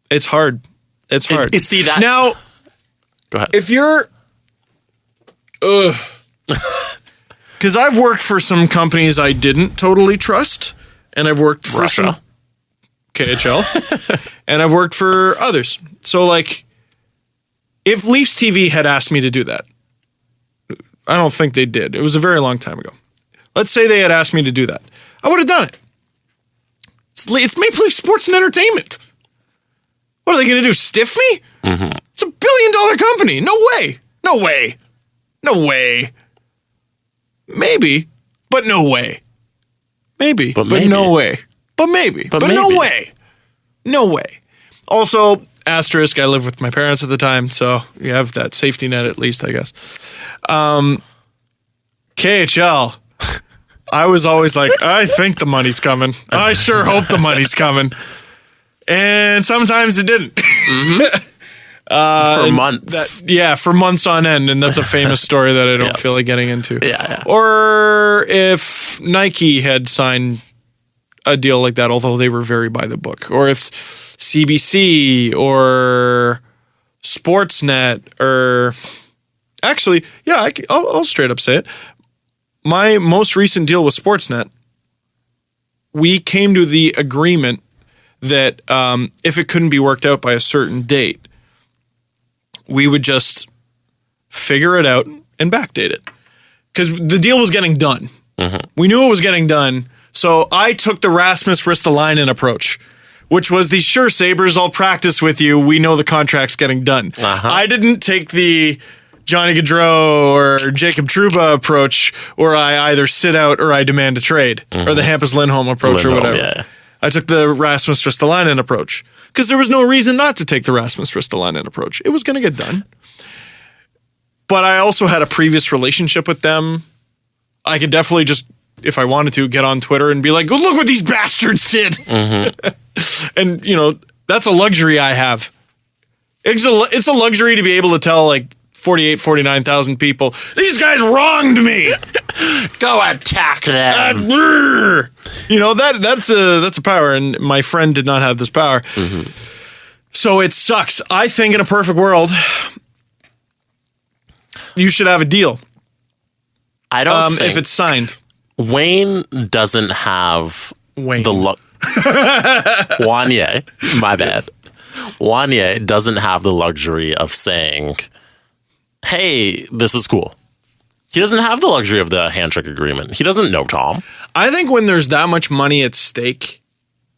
It's hard. It's hard. See that now. Go ahead. If you're, because I've worked for some companies I didn't totally trust, and I've worked for some KHL, and I've worked for others. So, like, if Leafs TV had asked me to do that, I don't think they did. It was a very long time ago. Let's say they had asked me to do that. I would have done it. It's Maple Leaf Sports and Entertainment. What are they going to do, stiff me? It's $1 billion company. No way. No way. No way. Maybe, but no way. Maybe, but no way. But maybe, but no way. No way. Also, asterisk, I lived with my parents at the time, so you have that safety net at least, I guess. KHL. I was always like, I think the money's coming. I sure hope the money's coming. And sometimes it didn't. For months. For months on end. And that's a famous story that I don't feel like getting into. Yeah. Or if Nike had signed a deal like that, although they were very by the book. Or if CBC or Sportsnet or... Actually, yeah, I'll straight up say it. My most recent deal with Sportsnet, we came to the agreement that if it couldn't be worked out by a certain date, we would just figure it out and backdate it. Because the deal was getting done. Mm-hmm. We knew it was getting done. So I took the Rasmus Ristolainen approach, which was the sure, Sabres, I'll practice with you. We know the contract's getting done. Uh-huh. I didn't take the Johnny Gaudreau or Jacob Trouba approach where I either sit out or I demand a trade, or the Hampus Lindholm approach or whatever. Yeah. I took the Rasmus Ristolainen approach because there was no reason not to take the Rasmus Ristolainen approach. It was going to get done. But I also had a previous relationship with them. I could definitely just, if I wanted to, get on Twitter and be like, look what these bastards did. Mm-hmm. And, you know, that's a luxury I have. It's a luxury to be able to tell, like, 49,000 people, these guys wronged me. Go attack them. You know, that's a power, and my friend did not have this power. Mm-hmm. So it sucks. I think in a perfect world, you should have a deal. I don't think if it's signed. Wayne doesn't have the Wanye, my bad. Wanye doesn't have the luxury of saying, hey, this is cool. He doesn't have the luxury of the handshake agreement. He doesn't know Tom. I think when there's that much money at stake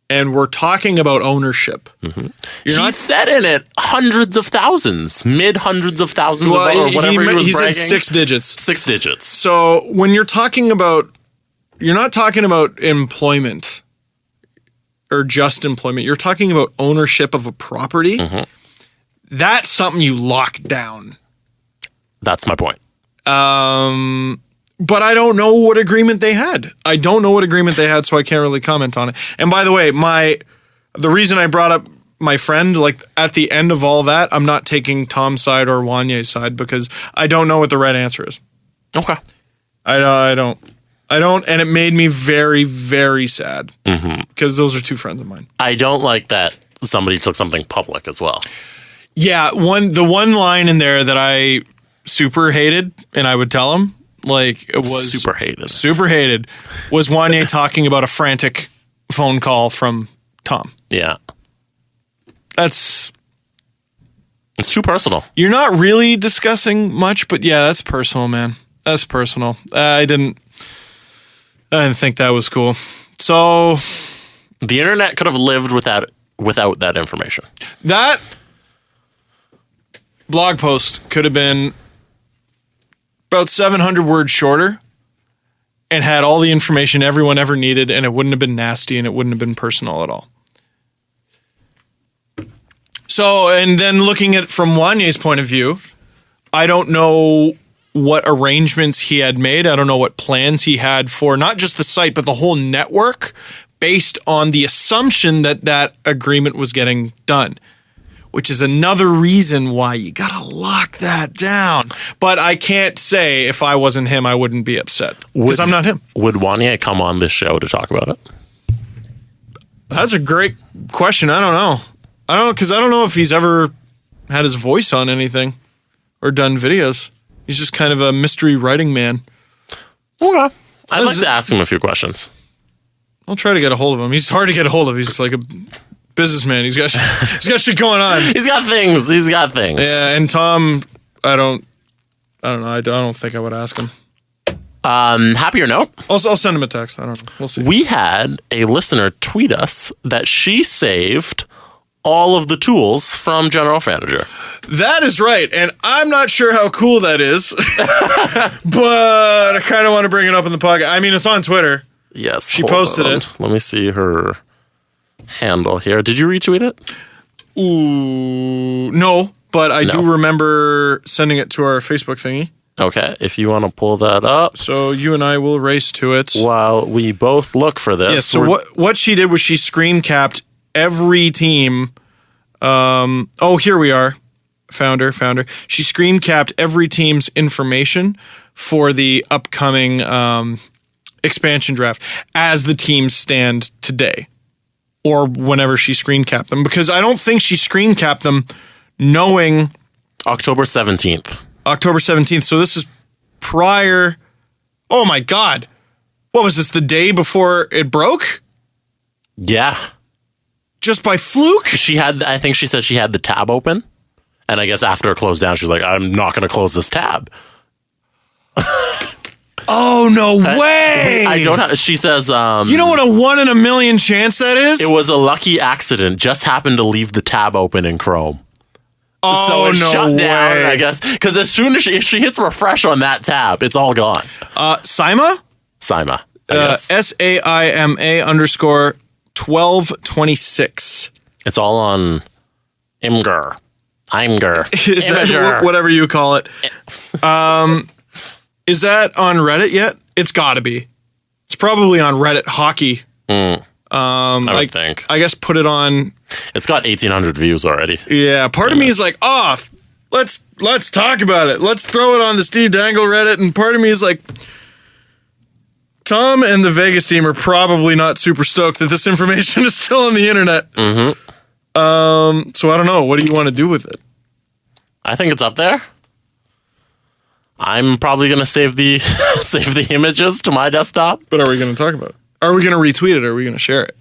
and we're talking about ownership. Mm-hmm. He said in it hundreds of thousands, mid-hundreds of thousands or whatever he was bragging. Said 6 digits. 6 digits. So when you're talking about, you're not talking about employment or just employment. You're talking about ownership of a property. Mm-hmm. That's something you lock down. That's my point. But I don't know what agreement they had. So I can't really comment on it. And by the way, the reason I brought up my friend, like at the end of all that, I'm not taking Tom's side or Wanye's side because I don't know what the right answer is. Okay. I don't. And it made me very, very sad because those are two friends of mine. I don't like that somebody took something public as well. Yeah. The one line in there that I super hated, and I would tell him, like, it was super hated was Wanye talking about a frantic phone call from Tom. Yeah. It's too personal. You're not really discussing much, but yeah, that's personal, man. That's personal. I didn't think that was cool. So the internet could have lived without that information. That blog post could have been about 700 words shorter and had all the information everyone ever needed, and it wouldn't have been nasty and it wouldn't have been personal at all. So, and then looking at it from Wanye's point of view, I don't know what arrangements he had made. I don't know what plans he had for not just the site, but the whole network based on the assumption that that agreement was getting done, which is another reason why you got to lock that down. But I can't say if I wasn't him, I wouldn't be upset because I'm not him. Would Wanye come on this show to talk about it? That's a great question. I don't know. Because I don't know if he's ever had his voice on anything or done videos. He's just kind of a mystery writing man. Okay. I'd like to ask him a few questions. I'll try to get a hold of him. He's hard to get a hold of. He's like a businessman. He's got shit going on. He's got things. Yeah, and Tom, I don't know. I don't think I would ask him. Happier note. I'll send him a text. I don't know. We'll see. We had a listener tweet us that she saved all of the tools from General Manager. That is right. And I'm not sure how cool that is, but I kind of want to bring it up in the podcast. I mean, it's on Twitter. Yes. She posted it. Let me see her handle here. Did you retweet it? Ooh, no, but I do remember sending it to our Facebook thingy. Okay, if you want to pull that up. So you and I will race to it. While we both look for this. Yeah, so what she did was she screen capped every team. Here we are. Found her. She screen capped every team's information for the upcoming expansion draft as the teams stand today. Or whenever she screen capped them. Because I don't think she screen capped them knowing... October 17th. October 17th. So this is prior... Oh my God. What was this, the day before it broke? Yeah. Just by fluke? I think she said she had the tab open. And I guess after it closed down, she's like, I'm not going to close this tab. Oh, no way. I don't have, she says, you know what a 1 in a million chance that is? It was a lucky accident. Just happened to leave the tab open in Chrome. Oh, so it no shut down, way. I guess. Because as soon as if she hits refresh on that tab, it's all gone. Sima? Sima. SAIMA _ 1226. It's all on Imgur. Is that whatever you call it? Is that on Reddit yet? It's got to be. It's probably on Reddit hockey. I would think. I guess put it on. It's got 1,800 views already. Yeah, part of me is like, let's talk about it. Let's throw it on the Steve Dangle Reddit, and part of me is like, Tom and the Vegas team are probably not super stoked that this information is still on the internet. Mm-hmm. So I don't know. What do you want to do with it? I think it's up there. I'm probably going to save the save the images to my desktop. But are we going to talk about it? Are we going to retweet it? Or are we going to share it?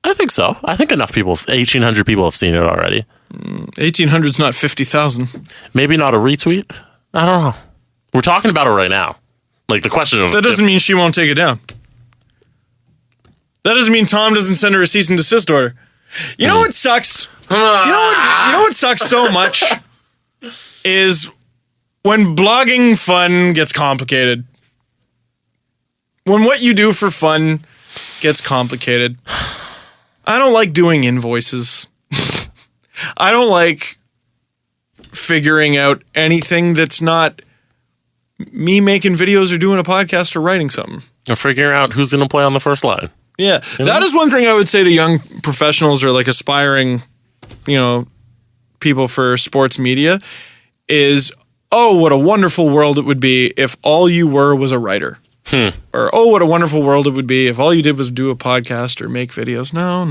I think so. I think enough people, 1,800 people have seen it already. 1,800 is not 50,000. Maybe not a retweet? I don't know. We're talking about it right now. Like the question of... That doesn't mean she won't take it down. That doesn't mean Tom doesn't send her a cease and desist order. You know what sucks? You know what sucks so much is when blogging fun gets complicated. When what you do for fun gets complicated. I don't like doing invoices. I don't like figuring out anything that's not me making videos or doing a podcast or writing something. Or figuring out who's going to play on the first line. Yeah, that is one thing I would say to young professionals or like aspiring, people for sports media is, oh, what a wonderful world it would be if all you were was a writer. Or, oh, what a wonderful world it would be if all you did was do a podcast or make videos. No.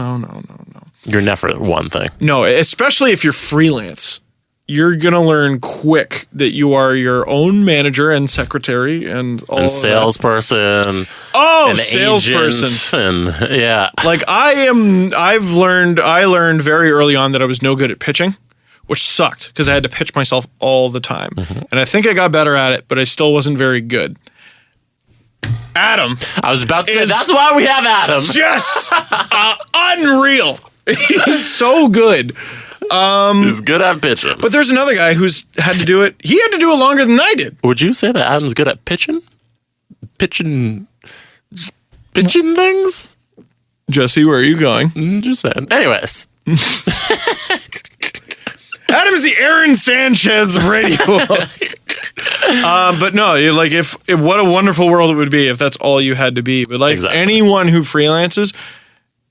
You're never one thing. No, especially if you're freelance. You're going to learn quick that you are your own manager and secretary and all and of salesperson. That. Oh, and salesperson. And, yeah. Like I learned very early on that I was no good at pitching, which sucked because I had to pitch myself all the time. Mm-hmm. And I think I got better at it, but I still wasn't very good. Adam. I was about to say, that's why we have Adam. Just unreal. He's so good. He's good at pitching. But there's another guy who's had to do it. He had to do it longer than I did. Would you say that Adam's good at pitching? Pitching things? Jesse, where are you going? Just saying. Anyways. Adam's the Aaron Sanchez of radio. But no, like if what a wonderful world it would be if that's all you had to be. But like anyone who freelances,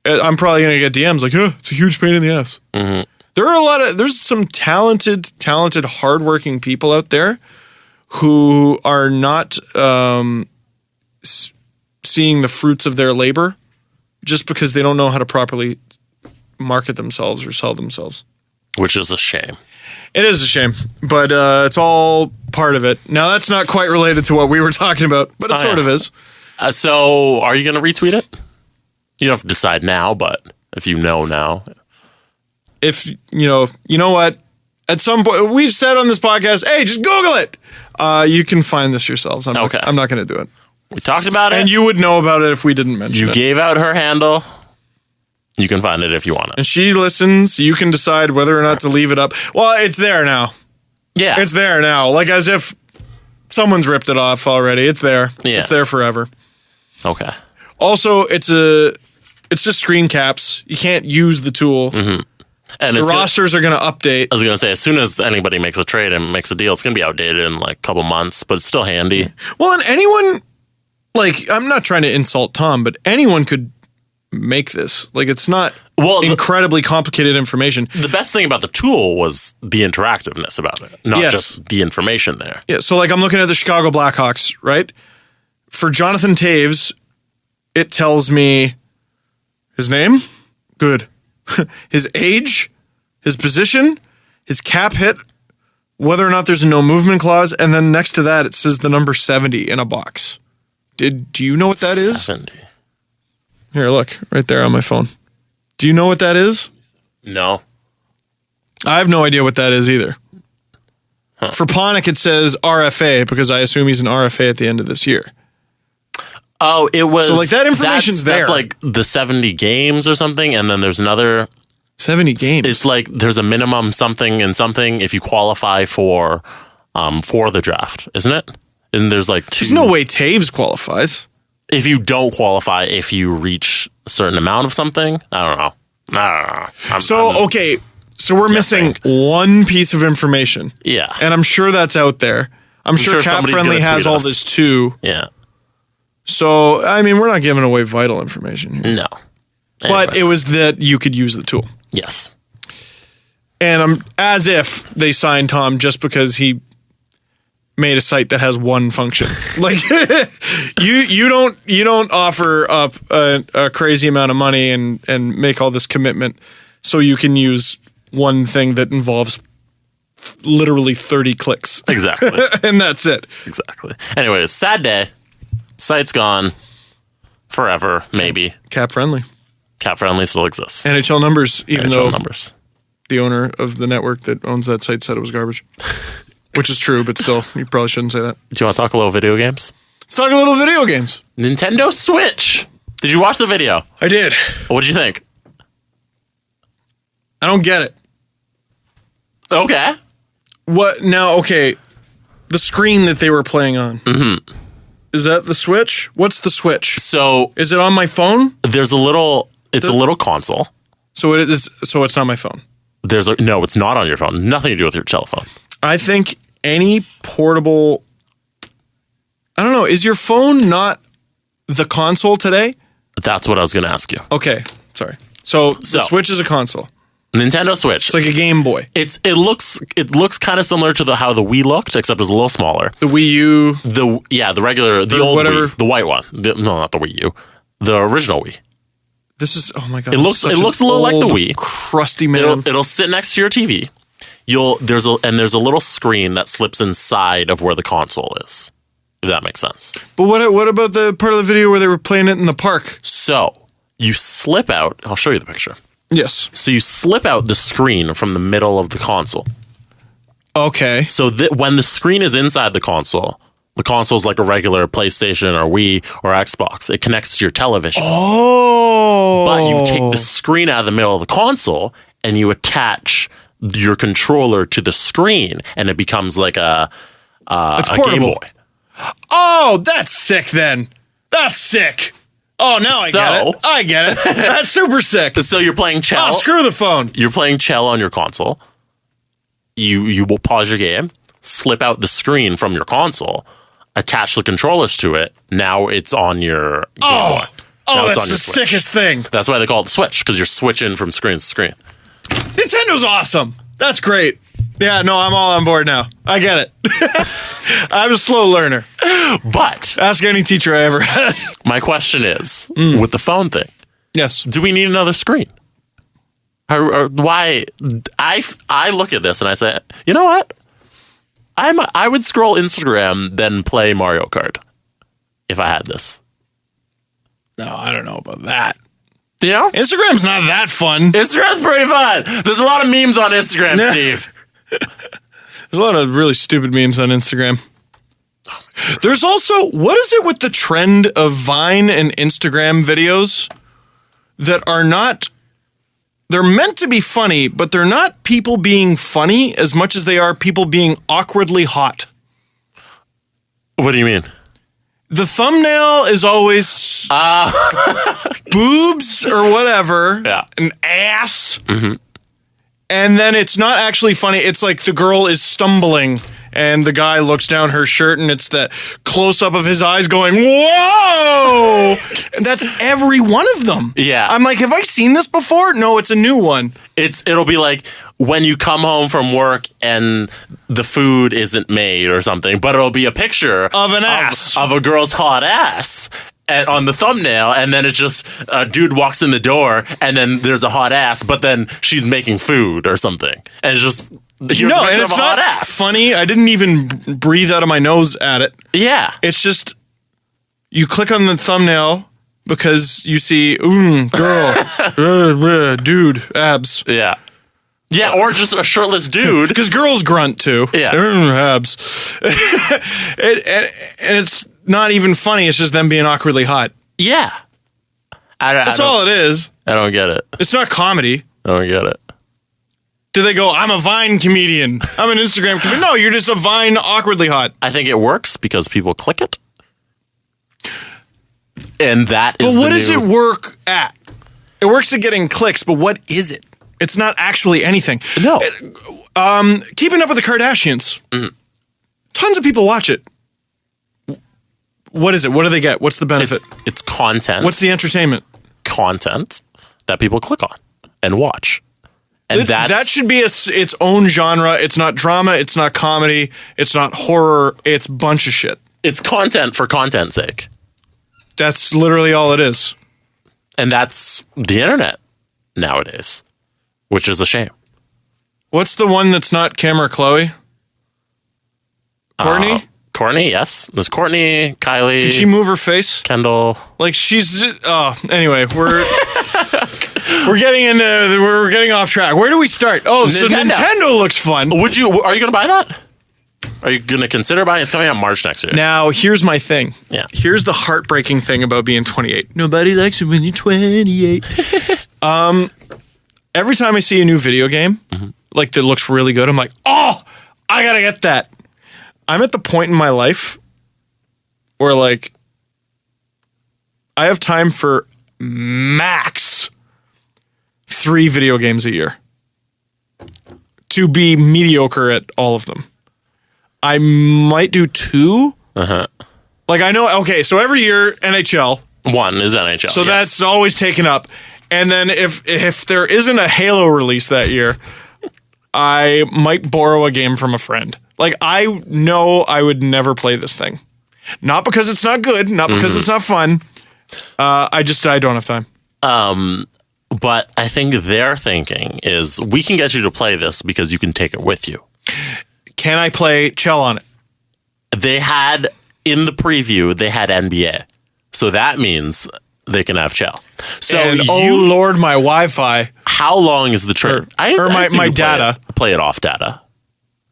I'm probably going to get DMs like, it's a huge pain in the ass. Mm-hmm. There's some talented, hardworking people out there who are not seeing the fruits of their labor just because they don't know how to properly market themselves or sell themselves. Which is a shame. It is a shame, but it's all part of it. Now, that's not quite related to what we were talking about, but it sort of is. So, are you going to retweet it? You don't have to decide now, but if you know now. If, you know what? At some point, we've said on this podcast, hey, just Google it. You can find this yourselves. I'm not going to do it. We talked about it. And you would know about it if we didn't mention it. You gave out her handle. You can find it if you want it. And she listens. You can decide whether or not to leave it up. Well, it's there now. Yeah. It's there now. Like as if someone's ripped it off already. It's there. Yeah. It's there forever. Okay. Also, it's just screen caps. You can't use the tool. Mm-hmm. And the rosters are going to update. I was going to say, as soon as anybody makes a trade and makes a deal, it's going to be outdated in like a couple months, but it's still handy. Well, and anyone, like, I'm not trying to insult Tom, but anyone could make this. Like, it's not incredibly complicated information. The best thing about the tool was the interactiveness about it, not just the information there. Yeah, so like I'm looking at the Chicago Blackhawks, right? For Jonathan Taves, it tells me his name, good. His age, his position, his cap hit, whether or not there's a no movement clause, and then next to that it says the number 70 in a box. Do you know what that is? 70. Here, look, right there on my phone. Do you know what that is? No. I have no idea what that is either. Huh. For Panik, it says RFA because I assume he's an RFA at the end of this year. Oh, it was... So, like, that information's there. That's like the 70 games or something, and then there's another... 70 games? It's like there's a minimum something and something if you qualify for the draft, isn't it? And there's like two... There's no way Taves qualifies. If you don't qualify, if you reach a certain amount of something, I don't know. Okay, so we're missing one piece of information. Yeah. And I'm sure that's out there. I'm sure CapFriendly has all this too. Yeah. So, I mean, we're not giving away vital information here. No. But it was that you could use the tool. Yes. And as if they signed Tom just because he made a site that has one function. Like you don't offer up a crazy amount of money and make all this commitment so you can use one thing that involves literally 30 clicks. Exactly. And that's it. Exactly. Anyways, sad day. Site's gone forever, maybe. CapFriendly. CapFriendly still exists. NHL numbers, even NHL though numbers. The owner of the network that owns that site said it was garbage. Which is true, but still, you probably shouldn't say that. Do you want to talk a little video games? Let's talk a little video games. Nintendo Switch. Did you watch the video? I did. What did you think? I don't get it. Okay. What now? Okay, the screen that they were playing on. Mm-hmm. Is that the Switch? What's the Switch? So is it on my phone? There's a little. It's a little console. So it is. So it's not my phone. No, it's not on your phone. Nothing to do with your telephone. I think any portable. I don't know. Is your phone not the console today? That's what I was going to ask you. Okay, sorry. So the Switch is a console. Nintendo Switch. It's like a Game Boy. It looks kind of similar to how the Wii looked, except it's a little smaller. The Wii U. The regular, the old whatever. Wii, the white one. No, not the Wii U. The original Wii. This is oh my god. It looks a little like the Wii. Crusty man. It'll sit next to your TV. There's a little screen that slips inside of where the console is. If that makes sense. But what about the part of the video where they were playing it in the park? So you slip out. I'll show you the picture. Yes. So you slip out the screen from the middle of the console. Okay. So when the screen is inside the console is like a regular PlayStation or Wii or Xbox. It connects to your television. Oh. But you take the screen out of the middle of the console and you attach your controller to the screen, and it becomes like a Game Boy. Oh, that's sick then. That's sick. Oh, now I get it. That's super sick. So you're playing Chell. Oh, screw the phone. You're playing Chell on your console. You will pause your game, slip out the screen from your console, attach the controllers to it. Now it's on your Game Boy. Oh, that's the sickest thing. That's why they call it the Switch, because you're switching from screen to screen. Nintendo's awesome. That's great. Yeah, no, I'm all on board now. I get it. I'm a slow learner. But ask any teacher I ever had. My question is, with the phone thing. Yes. Do we need another screen? Why? I look at this and I say, you know what? I would scroll Instagram, then play Mario Kart if I had this. No, I don't know about that. You know? Instagram's not that fun. Instagram's pretty fun. There's a lot of memes on Instagram, Steve. There's a lot of really stupid memes on Instagram. There's also, what is it with the trend of Vine and Instagram videos that are not, they're meant to be funny, but they're not people being funny as much as they are people being awkwardly hot. What do you mean? The thumbnail is always boobs or whatever, yeah, an ass, And then it's not actually funny. It's like the girl is stumbling and the guy looks down her shirt and it's the close-up of his eyes going, whoa! And that's every one of them. Yeah. I'm like, have I seen this before? No, it's a new one. It'll be like when you come home from work and the food isn't made or something, but it'll be a picture of an ass. Of a girl's hot ass. On the thumbnail, and then it's just a dude walks in the door, and then there's a hot ass, but then she's making food or something, and it's just and it's not funny. I didn't even breathe out of my nose at it. Yeah, it's just you click on the thumbnail because you see girl, dude, abs. Yeah. Yeah, or just a shirtless dude. Because girls grunt too. Yeah. Abs. And it's not even funny. It's just them being awkwardly hot. Yeah. That's all it is. I don't get it. It's not comedy. I don't get it. Do they go, I'm a Vine comedian. I'm an Instagram comedian. No, you're just a Vine awkwardly hot. I think it works because people click it. And that is But what does it work at? It works at getting clicks, but what is it? It's not actually anything. No. Keeping Up with the Kardashians. Mm-hmm. Tons of people watch it. What is it? What do they get? What's the benefit? It's content. What's the entertainment? Content that people click on and watch. And that should be its own genre. It's not drama. It's not comedy. It's not horror. It's a bunch of shit. It's content for content's sake. That's literally all it is. And that's the internet nowadays, which is a shame. What's the one that's not Kim or Chloe? Courtney? Courtney, yes. There's Courtney, Kylie. Can she move her face? Kendall. Like she's. Anyway, we're getting off track. Where do we start? Oh, so Nintendo looks fun. Are you going to buy that? Are you going to consider buying it? It's coming out March next year. Now, here's my thing. Yeah. Here's the heartbreaking thing about being 28. Nobody likes it when you're 28. Every time I see a new video game, like that looks really good, I'm like, oh, I gotta get that. I'm at the point in my life where like I have time for max 3 video games a year to be mediocre at all of them. I might do 2. Like I know, okay, so every year NHL. 1 is NHL. So that's always taken up. And then if there isn't a Halo release that year, I might borrow a game from a friend. Like I know I would never play this thing. Not because it's not good, not because it's not fun. I don't have time. But I think their thinking is we can get you to play this because you can take it with you. Can I play Chell on it? They had in the preview, they had NBA. So that means they can have Chell. So Lord, my Wi-Fi. How long is the trip? My data. Play it off data.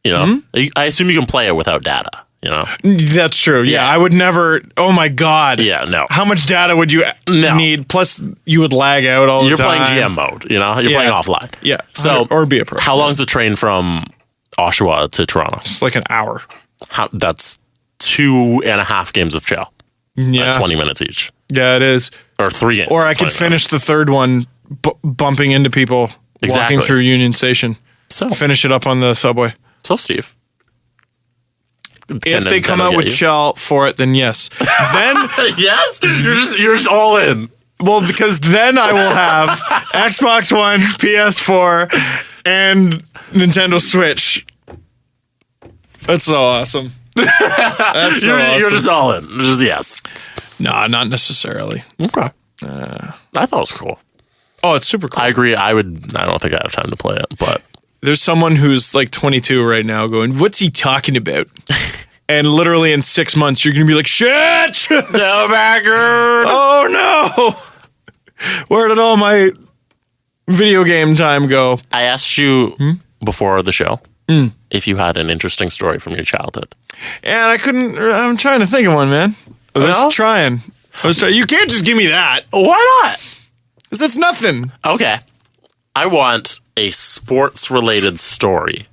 You know, I assume you can play it without data. You know, that's true. Yeah, I would never. Oh my god. Yeah, no. How much data would you need? Plus, you would lag out all the time. You're playing GM mode. You know, you're playing offline. Yeah. So or be a pro. How long is the train from Oshawa to Toronto? It's like an hour. That's 2.5 games of Chell. Yeah, 20 minutes each. Yeah, it is. Or 3 games. Or I could finish the third one bumping into people walking through Union Station. So finish it up on the subway. So Steve, if they come out with Chell for it, then yes. Then yes, you're just all in. Well, because then I will have Xbox One, PS4, and Nintendo Switch. That's so awesome. That's so awesome. You're just all in. Just yes. Nah, not necessarily. Okay. I thought it was cool. Oh, it's super cool. I agree. I don't think I have time to play it, but there's someone who's like 22 right now going, what's he talking about? And literally in 6 months, you're going to be like, shit! No backer! Oh, no! Where did all my video game time go? I asked you before the show if you had an interesting story from your childhood. And I couldn't. I'm trying to think of one, man. I was trying. You can't just give me that. Why not? Because that's nothing. Okay. I want a sports-related story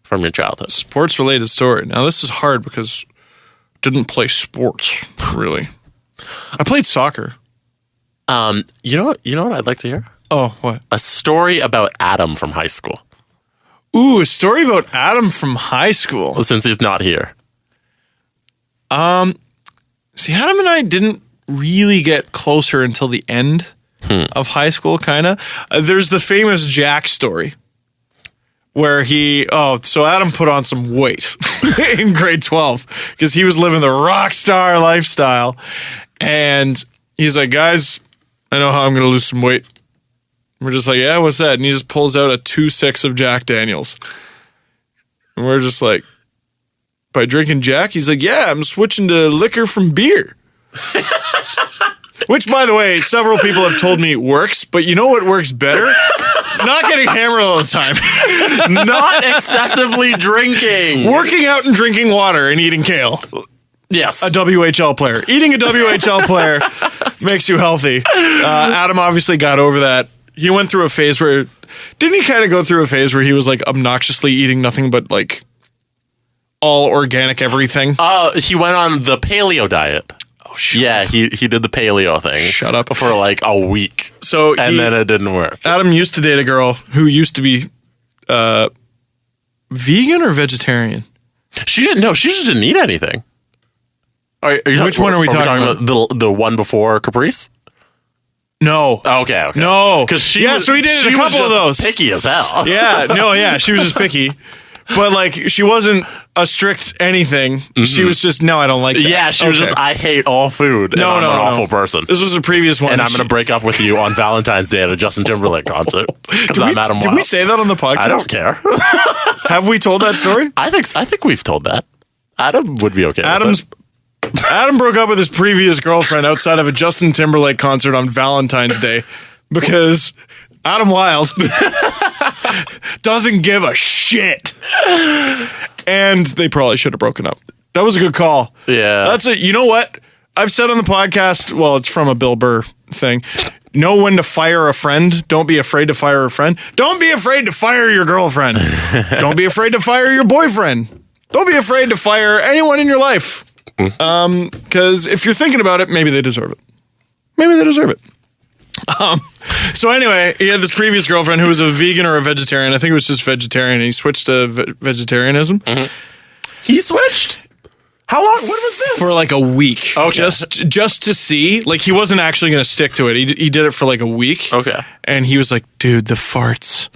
from your childhood. Sports-related story. Now, this is hard because I didn't play sports, really. I played soccer. You know what I'd like to hear? Oh, what? A story about Adam from high school. Ooh, a story about Adam from high school. Since he's not here. See, Adam and I didn't really get closer until the end of high school, kind of. There's the famous Jack story where so Adam put on some weight in grade 12 because he was living the rockstar lifestyle. And he's like, guys, I know how I'm going to lose some weight. We're just like, yeah, what's that? And he just pulls out a 2-6 of Jack Daniels. And we're just like, by drinking Jack? He's like, yeah, I'm switching to liquor from beer. Which, by the way, several people have told me works, but you know what works better? Not getting hammered all the time. Not excessively drinking. Working out and drinking water and eating kale. Yes. A WHL player. Eating a WHL player makes you healthy. Adam obviously got over that. He went through a phase where... Didn't he kind of go through a phase where he was like obnoxiously eating nothing but like all organic everything? He went on the paleo diet. Oh, shut up. He did the paleo thing. Shut up. For like a week. And then it didn't work. Adam used to date a girl who used to be vegan or vegetarian. She just didn't eat anything. Which one are we talking about? The one before Caprice? No. Okay. No. Because so he did a couple of those. Picky as hell. She was just picky. But like, she wasn't a strict anything. Mm-hmm. She was just, no, I don't like that. Yeah, she was just, I hate all food. And I'm an awful person. This was a previous one. And I'm going to break up with you on Valentine's Day at a Justin Timberlake concert. Because I'm Adam Wild. Did we say that on the podcast? I don't care. Have we told that story? I think we've told that. Adam would be okay. Adam broke up with his previous girlfriend outside of a Justin Timberlake concert on Valentine's Day because Adam Wild doesn't give a shit. And they probably should have broken up. That was a good call. Yeah. That's it. You know what? I've said on the podcast, well, it's from a Bill Burr thing. Know when to fire a friend. Don't be afraid to fire a friend. Don't be afraid to fire your girlfriend. Don't be afraid to fire your boyfriend. Don't be afraid to fire anyone in your life. Because if you're thinking about it, maybe they deserve it. So anyway, he had this previous girlfriend who was a vegan or a vegetarian. I think it was just vegetarian. And he switched to vegetarianism. Mm-hmm. He switched? How long? What was this? For like a week. Okay. Just to see. Like, he wasn't actually going to stick to it. He did it for like a week. Okay. And he was like, dude, the farts.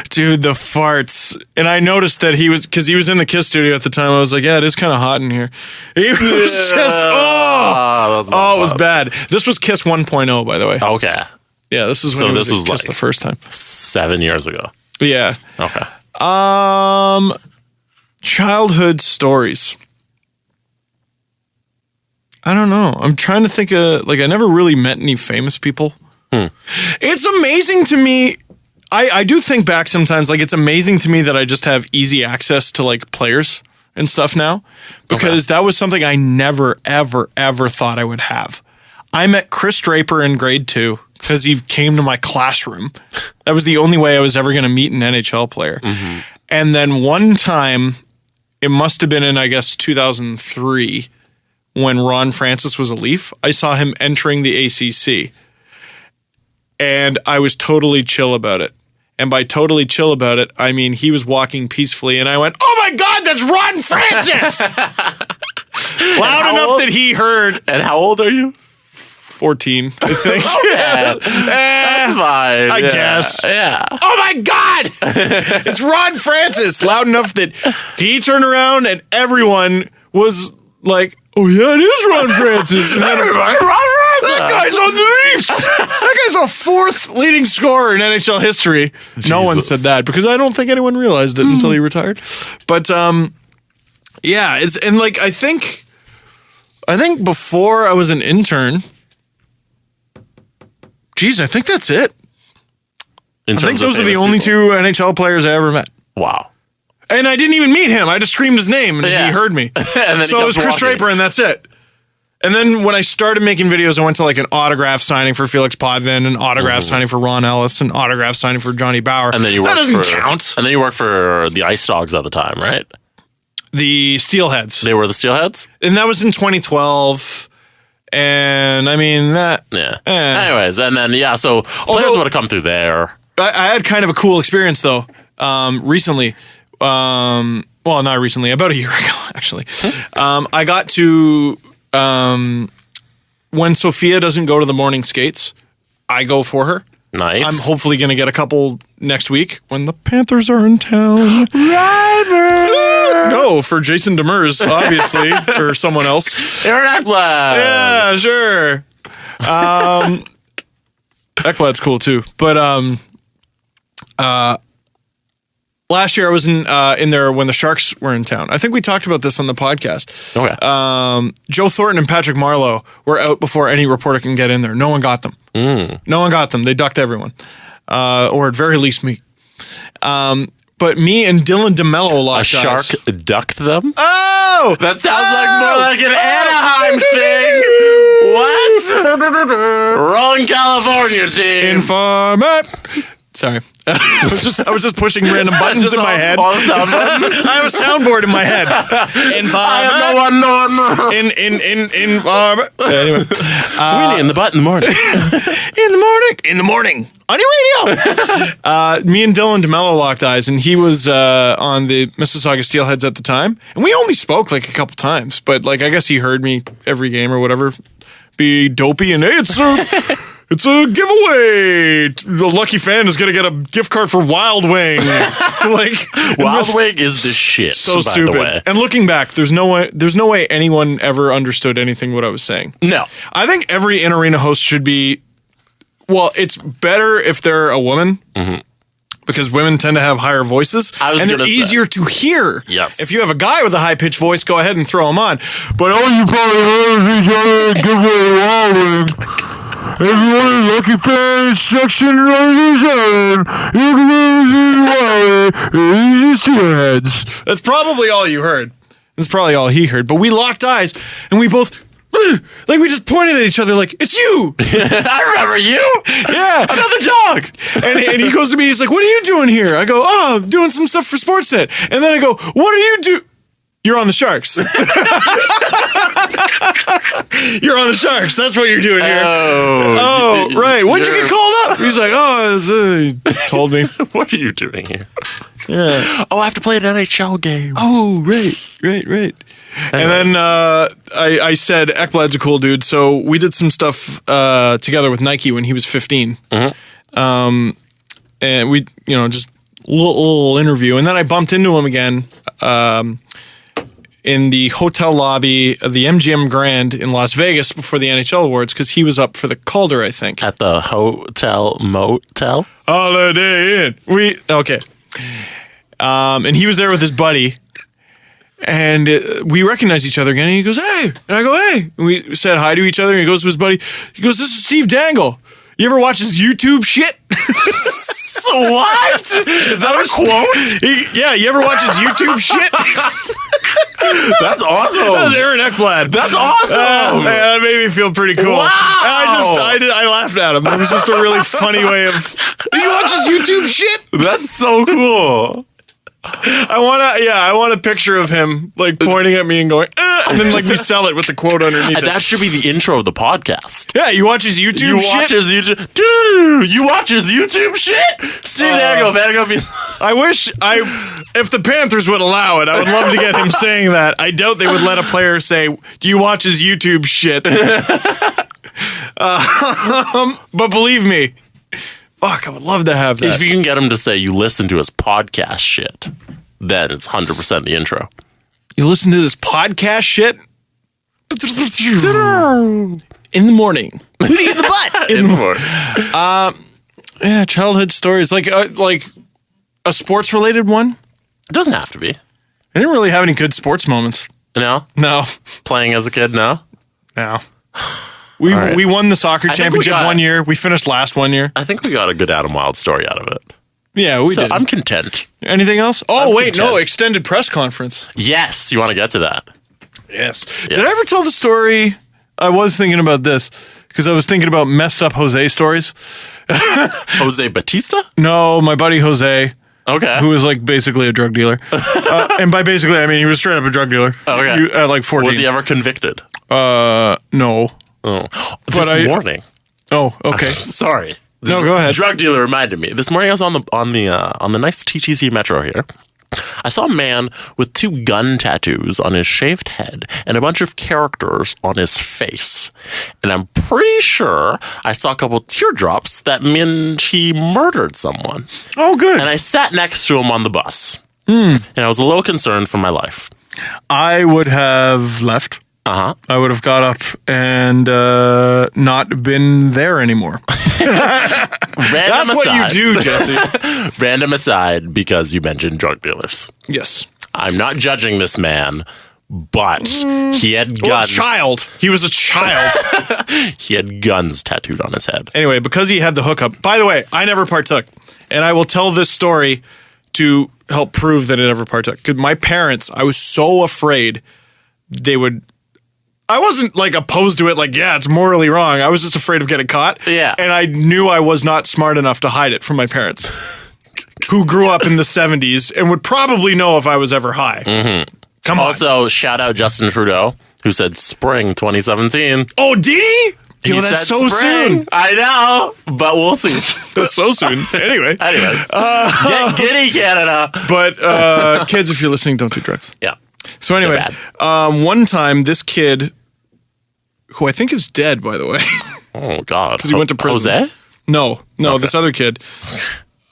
Dude, the farts. And I noticed that because he was in the Kiss studio at the time. I was like, yeah, it is kind of hot in here. He was just, it was bad. This was Kiss 1.0, by the way. Okay. Yeah, this is when this was Kiss like the first time. 7 years ago. Yeah. Okay. Childhood stories. I don't know. I'm trying to think of, like, I never really met any famous people. It's amazing to me. I do think back sometimes, like, it's amazing to me that I just have easy access to, like, players and stuff now, because that was something I never, ever, ever thought I would have. I met Chris Draper in grade 2 because he came to my classroom. That was the only way I was ever going to meet an NHL player. Mm-hmm. And then one time, it must have been in, I guess, 2003, when Ron Francis was a Leaf, I saw him entering the ACC. And I was totally chill about it. And by totally chill about it, I mean he was walking peacefully, and I went, "Oh my God, that's Ron Francis!" Loud enough that he heard. And how old are you? 14, I think. That's fine. I guess. Yeah. Oh my God, it's Ron Francis! Loud enough that he turned around, and everyone was like, "Oh yeah, it is Ron Francis." And that guy's on the Leafs. That guy's a 4th leading scorer in NHL history. Jesus. No one said that because I don't think anyone realized it until he retired. But yeah, I think before I was an intern. Geez, I think that's it. I think those are the only 2 NHL players I ever met. Wow. And I didn't even meet him. I just screamed his name and he heard me. And then so it was Chris Draper, and that's it. And then when I started making videos, I went to like an autograph signing for Felix Potvin, an autograph signing for Ron Ellis, an autograph signing for Johnny Bauer. And then that doesn't count. And then you worked for the Ice Dogs at the time, right? The Steelheads. They were the Steelheads? And that was in 2012. And I mean that. Yeah. Anyways, and then so players would have come through there. I had kind of a cool experience though. Recently, well, not recently, about a year ago actually. I got to when Sophia doesn't go to the morning skates, I go for her. Nice. I'm hopefully going to get a couple next week when the Panthers are in town. No, for Jason Demers, obviously, or someone else. Aaron Eklund. Yeah, sure. Ekblad's cool too, but last year I was in there when the Sharks were in town. I think we talked about this on the podcast. Okay. Joe Thornton and Patrick Marleau were out before any reporter can get in there. No one got them. No one got them. They ducked everyone, or at very least me. But me and Dylan DeMello locked eyes. A shark ducked them? Oh! That sounds more like an Anaheim thing. What? Wrong California team. Informer. Sorry. I was just pushing random buttons in my head. All the sound buttons. I have a soundboard in my head. Anyway. Winnie in the butt in the morning. In the morning. On your radio. Me and Dylan DeMello locked eyes, and he was on the Mississauga Steelheads at the time. And we only spoke like a couple times, but like I guess he heard me every game or whatever. Be dopey and hey, it's a giveaway. The lucky fan is going to get a gift card for Wild Wing. Wild Wing is the shit. So stupid. The way. And looking back, there's no way anyone ever understood anything what I was saying. No. I think every in-arena host should be. Well, it's better if they're a woman. Mm-hmm. Because women tend to have higher voices, and they're easier to hear. Yes. If you have a guy with a high-pitched voice, go ahead and throw him on. But you probably heard each other give away Wild Wing. Everyone lucky fan section runs you can heads. That's probably all you heard. That's probably all he heard. But we locked eyes, and we both. Like we just pointed at each other like, it's you. I remember you. Yeah. Another dog. And he goes to me, he's like, what are you doing here? I go, I'm doing some stuff for Sportsnet. And then I go, what are you doing? You're on the Sharks. You're on the Sharks. That's what you're doing here. Oh, right. When'd you get called up? He's like, he told me. What are you doing here? Yeah. Oh, I have to play an NHL game. Oh, right. And then I said Ekblad's a cool dude, so we did some stuff together with Nike when he was 15. Mm-hmm. And we, just a little interview. And then I bumped into him again in the hotel lobby of the MGM Grand in Las Vegas before the NHL Awards because he was up for the Calder, I think. At the Hotel Motel? Holiday Inn. Okay. And he was there with his buddy. And we recognized each other again. And he goes, hey. And I go, hey. And we said hi to each other. And he goes to his buddy. He goes, this is Steve Dangle. You ever watch his YouTube shit? What? Is that a quote? You ever watch his YouTube shit? That's awesome. That was Aaron Ekblad. That's awesome. That made me feel pretty cool. Wow. I laughed at him. It was just a really funny way of. You watch his YouTube shit? That's so cool. I want a picture of him like pointing at me and going, and then like we sell it with the quote underneath it. That should be the intro of the podcast. Yeah, you watch his YouTube shit? You watch his YouTube shit? Steve Dangle, if the Panthers would allow it, I would love to get him saying that. I doubt they would let a player say, do you watch his YouTube shit? But believe me, fuck, I would love to have that. If you can get him to say you listen to his podcast shit, then it's 100% the intro. You listen to this podcast shit? In the morning. In the butt. In the morning. Yeah, childhood stories. Like a sports-related one? It doesn't have to be. I didn't really have any good sports moments. No? No. Playing as a kid, no? No. We won the soccer championship one year. We finished last one year. I think we got a good Adam Wild story out of it. Yeah, we did. I'm content. Anything else? Oh, wait, no. Extended press conference. Yes. You want to get to that? Yes. Did I ever tell the story? I was thinking about this because I was thinking about messed up Jose stories. Jose Batista? No, my buddy Jose. Okay. Who was like basically a drug dealer. And by basically, I mean he was straight up a drug dealer. Okay. At like 14. Was he ever convicted? No. Oh, this morning. Oh, okay. Sorry. Go ahead. Drug dealer reminded me. This morning I was on the nice TTC Metro here. I saw a man with 2 gun tattoos on his shaved head and a bunch of characters on his face. And I'm pretty sure I saw a couple teardrops that meant he murdered someone. Oh, good. And I sat next to him on the bus. And I was a little concerned for my life. I would have left. Uh-huh. I would have got up and not been there anymore. That's aside, what you do, Jesse. Random aside, because you mentioned drug dealers. Yes. I'm not judging this man, but he had guns. Child. He was a child. He had guns tattooed on his head. Anyway, because he had the hookup. By the way, I never partook. And I will tell this story to help prove that I never partook. Because my parents, I was so afraid they would... I wasn't like opposed to it, like, yeah, it's morally wrong. I was just afraid of getting caught. Yeah. And I knew I was not smart enough to hide it from my parents, who grew up in the 70s and would probably know if I was ever high. Mm-hmm. Come on. Also, shout out Justin Trudeau, who said spring 2017. Oh, did he? He that's said so spring. soon. I know, but we'll see. That's so soon. Anyway. Get giddy, Canada. But kids, if you're listening, don't do drugs. Yeah. So anyway, one time this kid, who I think is dead, by the way. Oh, God. Because he went to prison. Jose? No, okay. This other kid.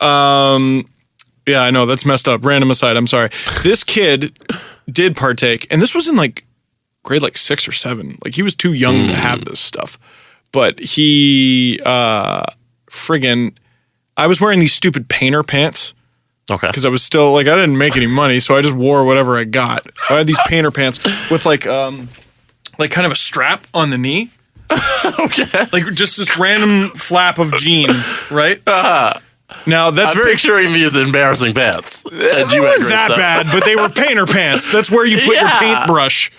Yeah, I know, that's messed up. Random aside, I'm sorry. This kid did partake, and this was in like grade like 6 or 7. Like he was too young to have this stuff. But he, I was wearing these stupid painter pants. Okay. Because I was still, like, I didn't make any money, so I just wore whatever I got. So I had these painter pants with, like kind of a strap on the knee. Okay. Like, just this random flap of jean, right? Now, that's I'm picturing these embarrassing pants. They weren't that bad, but they were painter pants. That's where you put your paintbrush.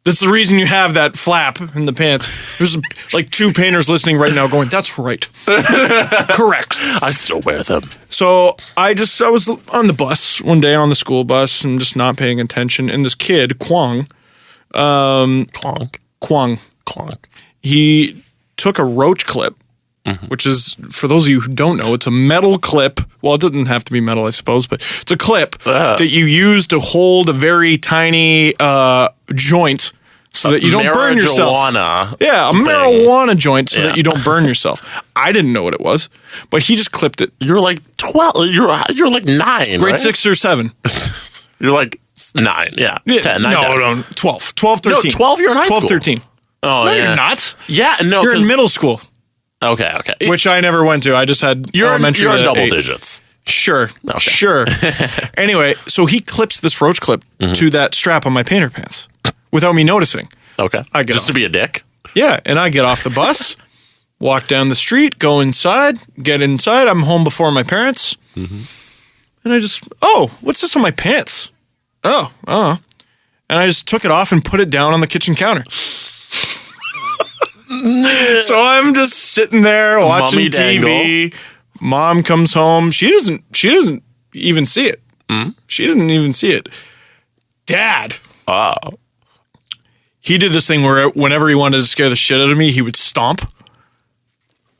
That's the reason you have that flap in the pants. There's like 2 painters listening right now going, that's right. Correct. I still wear them. So I was on the bus one day, on the school bus, and just not paying attention. And this kid, Kwong, he took a roach clip, which is, for those of you who don't know, it's a metal clip. Well, it doesn't have to be metal, I suppose, but it's a clip that you use to hold a very tiny joint so that you don't burn yourself. Yeah, a marijuana joint so that you don't burn yourself. I didn't know what it was, but he just clipped it. You're like 12. You're like 9. Grade 6 or 7. You're like 9. Yeah. 10. 9, no, 12. 12, 13. No, 12, you're in high 12, school. 13. Oh, no, you're not. Yeah, no. You're in middle school. Okay. Which I never went to. I just had elementary. You're in double 8. digits. Sure. Anyway, so he clips this roach clip to that strap on my painter pants without me noticing. Okay. To be a dick? Yeah, and I get off the bus, walk down the street, go inside, get inside. I'm home before my parents. And I just, what's this on my pants? And I just took it off and put it down on the kitchen counter. So I'm just sitting there watching Mummy TV. Dangle. Mom comes home. She doesn't even see it. She didn't even see it. Dad. He did this thing where whenever he wanted to scare the shit out of me, he would stomp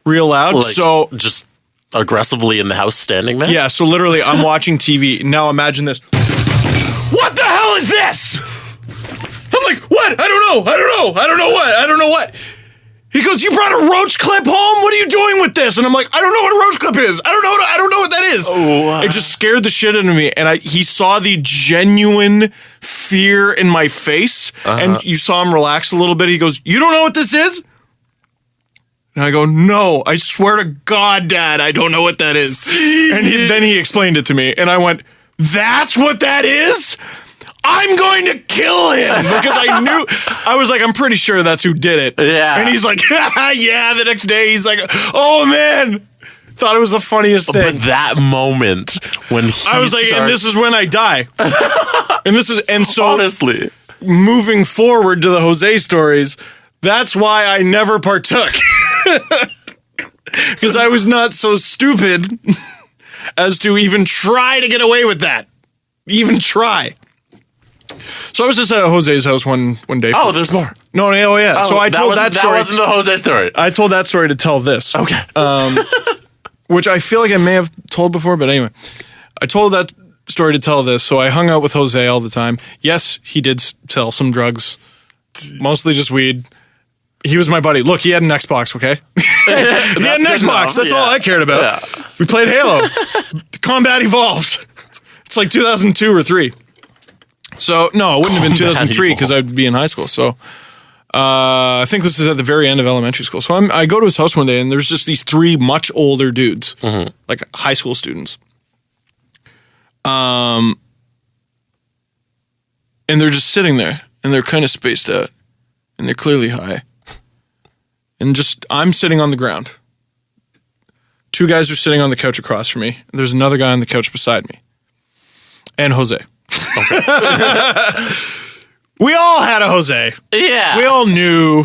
real loud. Like, so just aggressively in the house standing there? Yeah, so literally I'm watching TV. Now imagine this. What the hell is this? I'm like, what? I don't know what. He goes, you brought a roach clip home? What are you doing with this? And I'm like, I don't know what a roach clip is. I don't know what that is. It just scared the shit out of me. And he saw the genuine fear in my face. And you saw him relax a little bit. He goes, you don't know what this is? And I go, no, I swear to God, Dad, I don't know what that is. And then he explained it to me. And I went, that's what that is? I'm going to kill him, because I was like, I'm pretty sure that's who did it. Yeah. And he's like, yeah, the next day he's like, oh man, thought it was the funniest thing. But that moment when I was like, and this is when I die. and so honestly, moving forward to the Jose stories, that's why I never partook. Because I was not so stupid as to even try to get away with that. Even try. So I was just at Jose's house one day. There's more. No, oh yeah. So I told that story. That wasn't the Jose story. I told that story to tell this. Okay. Which I feel like I may have told before, but anyway. I told that story to tell this. So I hung out with Jose all the time. Yes, he did sell some drugs. Mostly just weed. He was my buddy. Look, he had an Xbox, okay? He had an Xbox. That's all I cared about. Yeah. We played Halo. Combat Evolved. It's like 2002 or 3. So, no, it wouldn't have been 2003 because I'd be in high school. So, I think this is at the very end of elementary school. So, I go to his house one day and there's just these 3 much older dudes, like high school students. And they're just sitting there and they're kind of spaced out and they're clearly high. And I'm sitting on the ground. 2 guys are sitting on the couch across from me. And there's another guy on the couch beside me. And Jose. Okay. We all had a Jose. Yeah. We all knew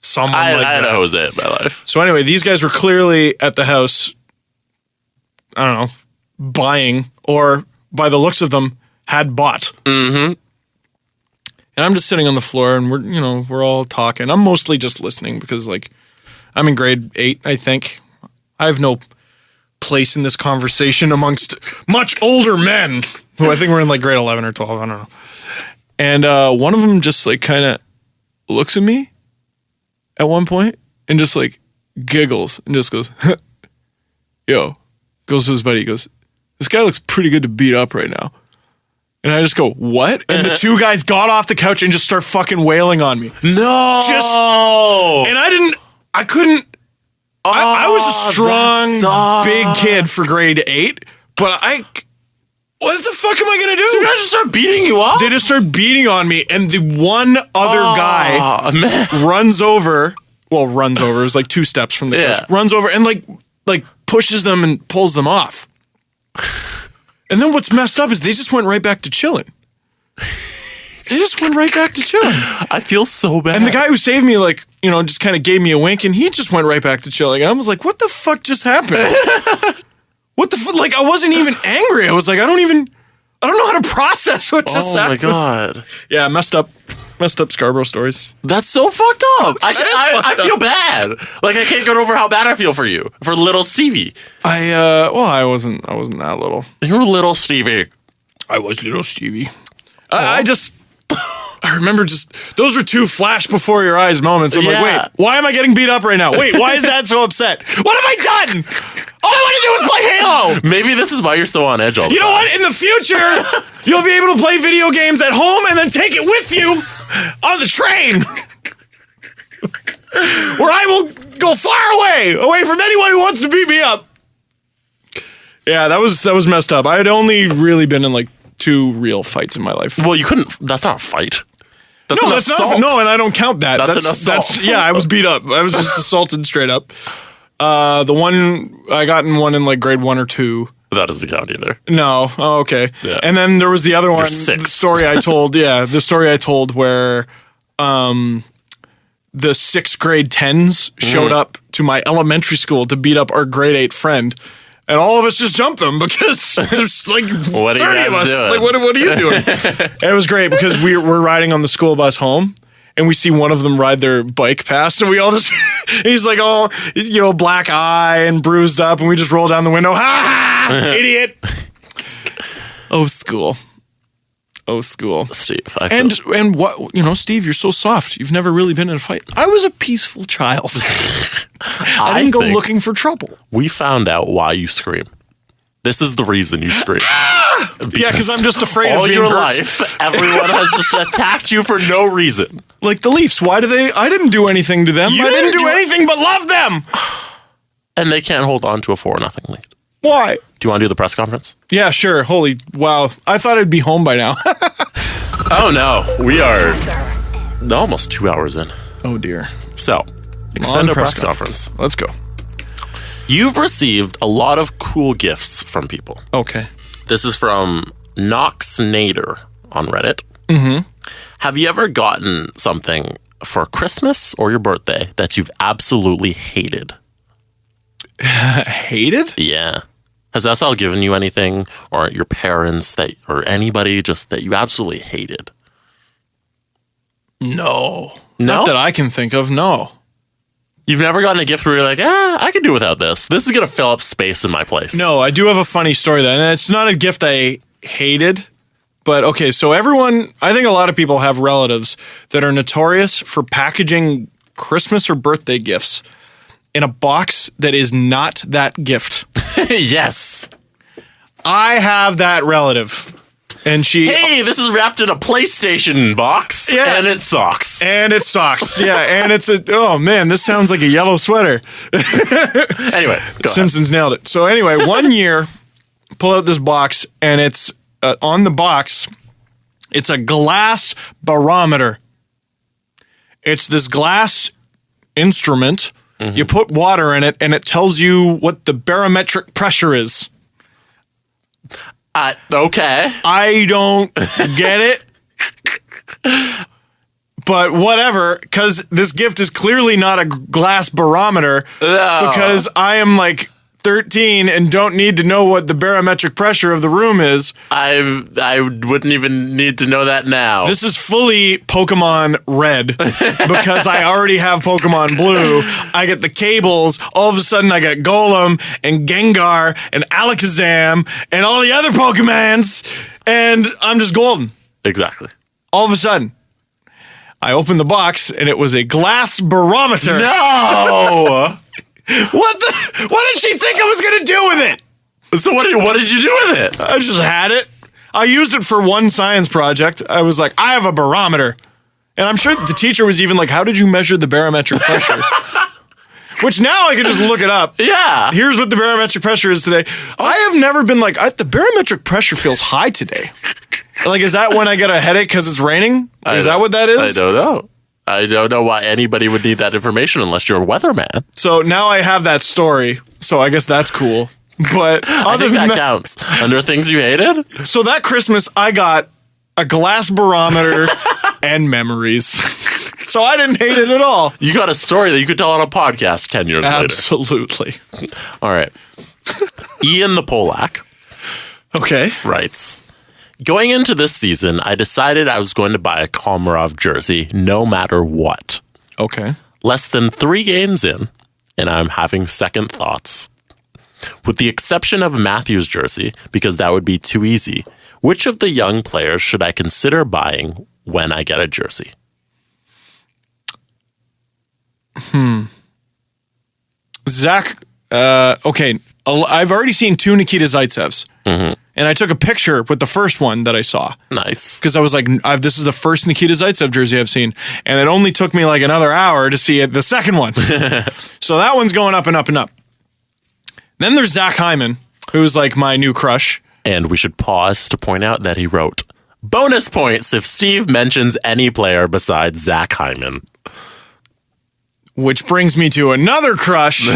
someone like that. I had a Jose in my life. So anyway, these guys were clearly at the house, I don't know, buying, or by the looks of them, had bought. Mm-hmm. And I'm just sitting on the floor and we're all talking. I'm mostly just listening because I'm in grade 8, I think. I have no place in this conversation amongst much older men who I think we're in grade 11 or 12. I don't know. And one of them just kind of looks at me at one point and just giggles and just goes, yo, goes to his buddy. He goes, this guy looks pretty good to beat up right now. And I just go, what? And the 2 guys got off the couch and just start fucking wailing on me. No. And I couldn't. I was a strong, big kid for grade 8, but what the fuck am I going to do? So you guys just start beating you up? They just start beating on me, and the one other guy runs over. Well, runs over. It was 2 steps from the couch. Runs over and pushes them and pulls them off. And then what's messed up is they just went right back to chilling. I feel so bad. And the guy who saved me, just kind of gave me a wink, and he just went right back to chilling. And I was like, what the fuck just happened? What the fuck? I wasn't even angry. I was like, I don't know how to process what just happened. Oh my God. Yeah, messed up Scarborough stories. That's so fucked up. I feel bad. I can't get over how bad I feel for you, for little Stevie. I wasn't that little. You were little Stevie. I was little Stevie. I remember those were 2 flash before your eyes moments. I'm like, wait, why am I getting beat up right now? Wait, why is Dad so upset? What have I done? All I want to do is play Halo. Maybe this is why you're so on edge all the time. You know what? In the future, you'll be able to play video games at home and then take it with you on the train. Where I will go far away from anyone who wants to beat me up. Yeah, that was messed up. I had only really been in 2 real fights in my life. Well, you couldn't. That's not a fight. That's an assault. Not. No, and I don't count that. That's an assault. I was beat up. I was just assaulted straight up. The one I got in grade 1 or 2. That doesn't count either. No. Oh, okay. Yeah. And then there was the other one. 6. The story I told. Yeah, the story I told where, the 6th grade 10s showed up to my elementary school to beat up our grade 8 friend. And all of us just jumped them because there's 30 of us. Doing? What are you doing? And it was great because we're riding on the school bus home and we see one of them ride their bike past and we all just, he's all, black eye and bruised up and we just roll down the window. Ha ha! Idiot. Oh, school. Steve. And what, Steve, you're so soft. You've never really been in a fight. I was a peaceful child. I didn't go looking for trouble. We found out why you scream. This is the reason you scream. Because I'm just afraid of being hurt. All your life, life, everyone has just attacked you for no reason. Like the Leafs. Why do they? I didn't do anything to them. I didn't do anything but love them. And they can't hold on to a 4-0 lead. Why? Do you want to do the press conference? Yeah, sure. Holy wow. I thought I'd be home by now. Oh no. We are almost 2 hours in. Oh dear. So, extended press conference. Let's go. You've received a lot of cool gifts from people. Okay. This is from Knox Nader on Reddit. Mm-hmm. Have you ever gotten something for Christmas or your birthday that you've absolutely hated? Hated? Yeah. Has SL given you anything, or your parents or anybody just that you absolutely hated? No. No? Not that I can think of, no. You've never gotten a gift where you're like, I can do without this. This is going to fill up space in my place. No, I do have a funny story then. And it's not a gift I hated. But okay, so I think a lot of people have relatives that are notorious for packaging Christmas or birthday gifts in a box that is not that gift. Yes. I have that relative. And hey, this is wrapped in a PlayStation box. Yeah. And it sucks. And it sucks. Yeah. And oh man, this sounds like a yellow sweater. Anyways, go Simpsons nailed it. So anyway, one year, pull out this box and it's on the box, it's a glass barometer. It's this glass instrument. Mm-hmm. You put water in it and it tells you what the barometric pressure is. Okay. I don't get it. But whatever, because this gift is clearly not a glass barometer. No. Because I am like 13 and don't need to know what the barometric pressure of the room is. I wouldn't even need to know that now. This is fully Pokemon Red because I already have Pokemon Blue. I get the cables. All of a sudden, I got Golem and Gengar and Alakazam and all the other Pokemons, and I'm just golden. Exactly. All of a sudden, I opened the box and it was a glass barometer. No! What did she think I was going to do with it? So what did you do with it? I just had it. I used it for one science project. I was like, I have a barometer. And I'm sure the teacher was even like, how did you measure the barometric pressure? Which now I can just look it up. Yeah. Here's what the barometric pressure is today. I have never been like, the barometric pressure feels high today. Like, is that when I get a headache because it's raining? Is that what that is? I don't know. I don't know why anybody would need that information unless you're a weatherman. So now I have that story. So I guess that's cool. But I think that counts. Under things you hated? So that Christmas, I got a glass barometer and memories. So I didn't hate it at all. You got a story that you could tell on a podcast 10 years later. Absolutely. All right. Ian the Polak writes, going into this season, I decided I was going to buy a Komarov jersey no matter what. Okay. Less than 3 games in, and I'm having second thoughts. With the exception of Matthews' jersey, because that would be too easy, which of the young players should I consider buying when I get a jersey? Zach, okay. I've already seen 2 Nikita Zaitsevs. Mm-hmm. And I took a picture with the first one that I saw. Nice. Because I was like, this is the first Nikita Zaitsev jersey I've seen. And it only took me like another hour to see the second one. So that one's going up and up and up. Then there's Zach Hyman, who's like my new crush. And we should pause to point out that he wrote, bonus points if Steve mentions any player besides Zach Hyman. Which brings me to another crush,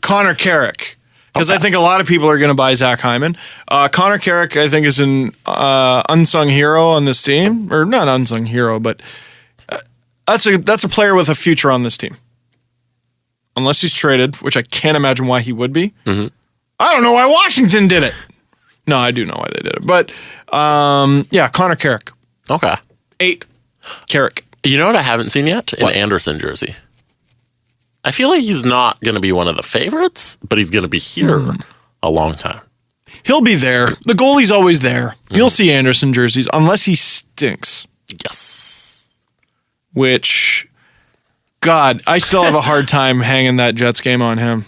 Connor Carrick. Because I think a lot of people are going to buy Zach Hyman. Connor Carrick, I think, is an unsung hero on this team. Or not unsung hero, but that's a player with a future on this team. Unless he's traded, which I can't imagine why he would be. Mm-hmm. I don't know why Washington did it. No, I do know why they did it. But, yeah, Connor Carrick. Okay. 8. Carrick. You know what I haven't seen yet? An Anderson jersey. I feel like he's not going to be one of the favorites, but he's going to be here a long time. He'll be there. The goalie's always there. You'll see Anderson jerseys, unless he stinks. Yes. Which, God, I still have a hard time hanging that Jets game on him.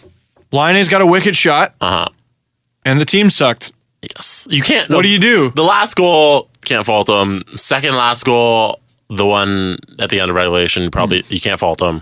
Laine's got a wicked shot, and the team sucked. Yes. You can't. What do you do? The last goal, can't fault him. Second last goal, the one at the end of regulation, probably you can't fault him.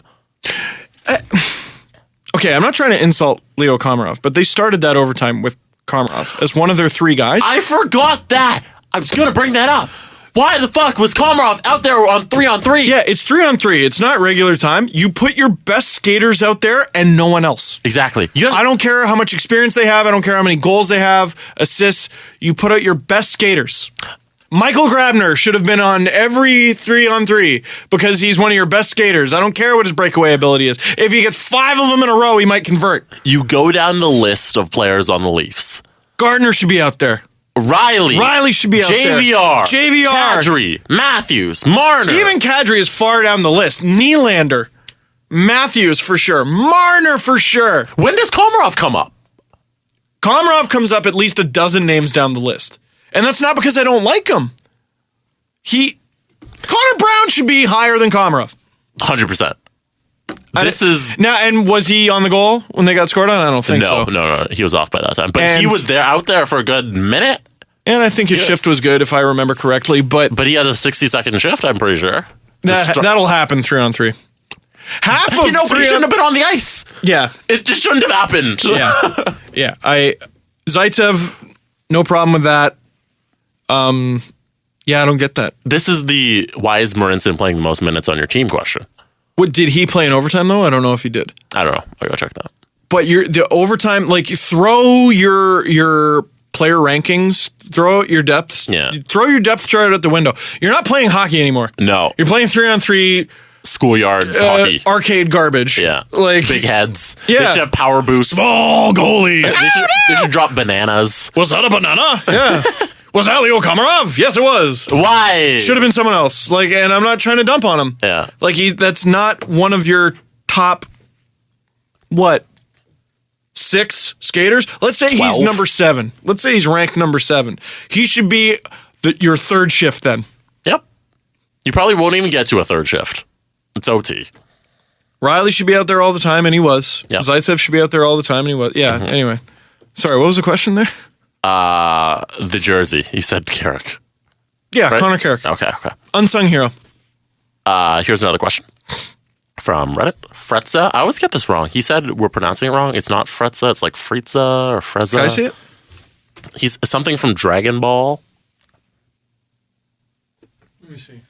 Okay, I'm not trying to insult Leo Komarov, but they started that overtime with Komarov as one of their 3 guys. I forgot that. I was going to bring that up. Why the fuck was Komarov out there on 3-on-3? Yeah, it's 3-on-3. It's not regular time. You put your best skaters out there and no one else. Exactly. I don't care how much experience they have. I don't care how many goals they have, assists. You put out your best skaters. Michael Grabner should have been on every 3-on-3 because he's one of your best skaters. I don't care what his breakaway ability is. If he gets 5 of them in a row, he might convert. You go down the list of players on the Leafs. Gardner should be out there. Riley should be out there. JVR. Kadri. Matthews. Marner. Even Kadri is far down the list. Nylander. Matthews for sure. Marner for sure. When does Komarov come up? Komarov comes up at least a dozen names down the list. And that's not because I don't like him. Connor Brown should be higher than Komarov. 100%. And was he on the goal when they got scored on? I don't think so. No. He was off by that time. But he was out there for a good minute. And I think his shift was good, if I remember correctly. But he had a 60-second shift, I'm pretty sure. That'll happen 3-on-3. Half of he shouldn't have been on the ice. Yeah. It just shouldn't have happened. Yeah. Zaitsev, no problem with that. Yeah, I don't get that. This is the why is Marincin playing the most minutes on your team question. What, did he play in overtime though? I don't know if he did. I don't know. I'll go check that. But the overtime, like, throw your player rankings, throw out your depth. Yeah. Throw your depth chart out the window. You're not playing hockey anymore. No. You're playing 3-on-3 schoolyard hockey. Arcade garbage. Yeah. Like big heads. Yeah. They should have power boosts. Small goalie. They should drop bananas. Was that a banana? Yeah. Was that Leo Komarov? Yes, it was. Why? Should have been someone else. Like, and I'm not trying to dump on him. Yeah. Like, that's not one of your top, 6 skaters? Let's say 12. he's number 7. Let's say he's ranked number 7. He should be your third shift then. Yep. You probably won't even get to a third shift. It's OT. Riley should be out there all the time, and he was. Yep. Zaitsev should be out there all the time, and he was. Yeah, Anyway. Sorry, what was the question there? The jersey. You said Carrick. Yeah, right? Connor Carrick. Okay. Unsung hero. Here's another question from Reddit. Fretza. I always get this wrong. He said we're pronouncing it wrong. It's not Fretza. It's like Fritza or Frezza. Can I see it? He's something from Dragon Ball. Let me see.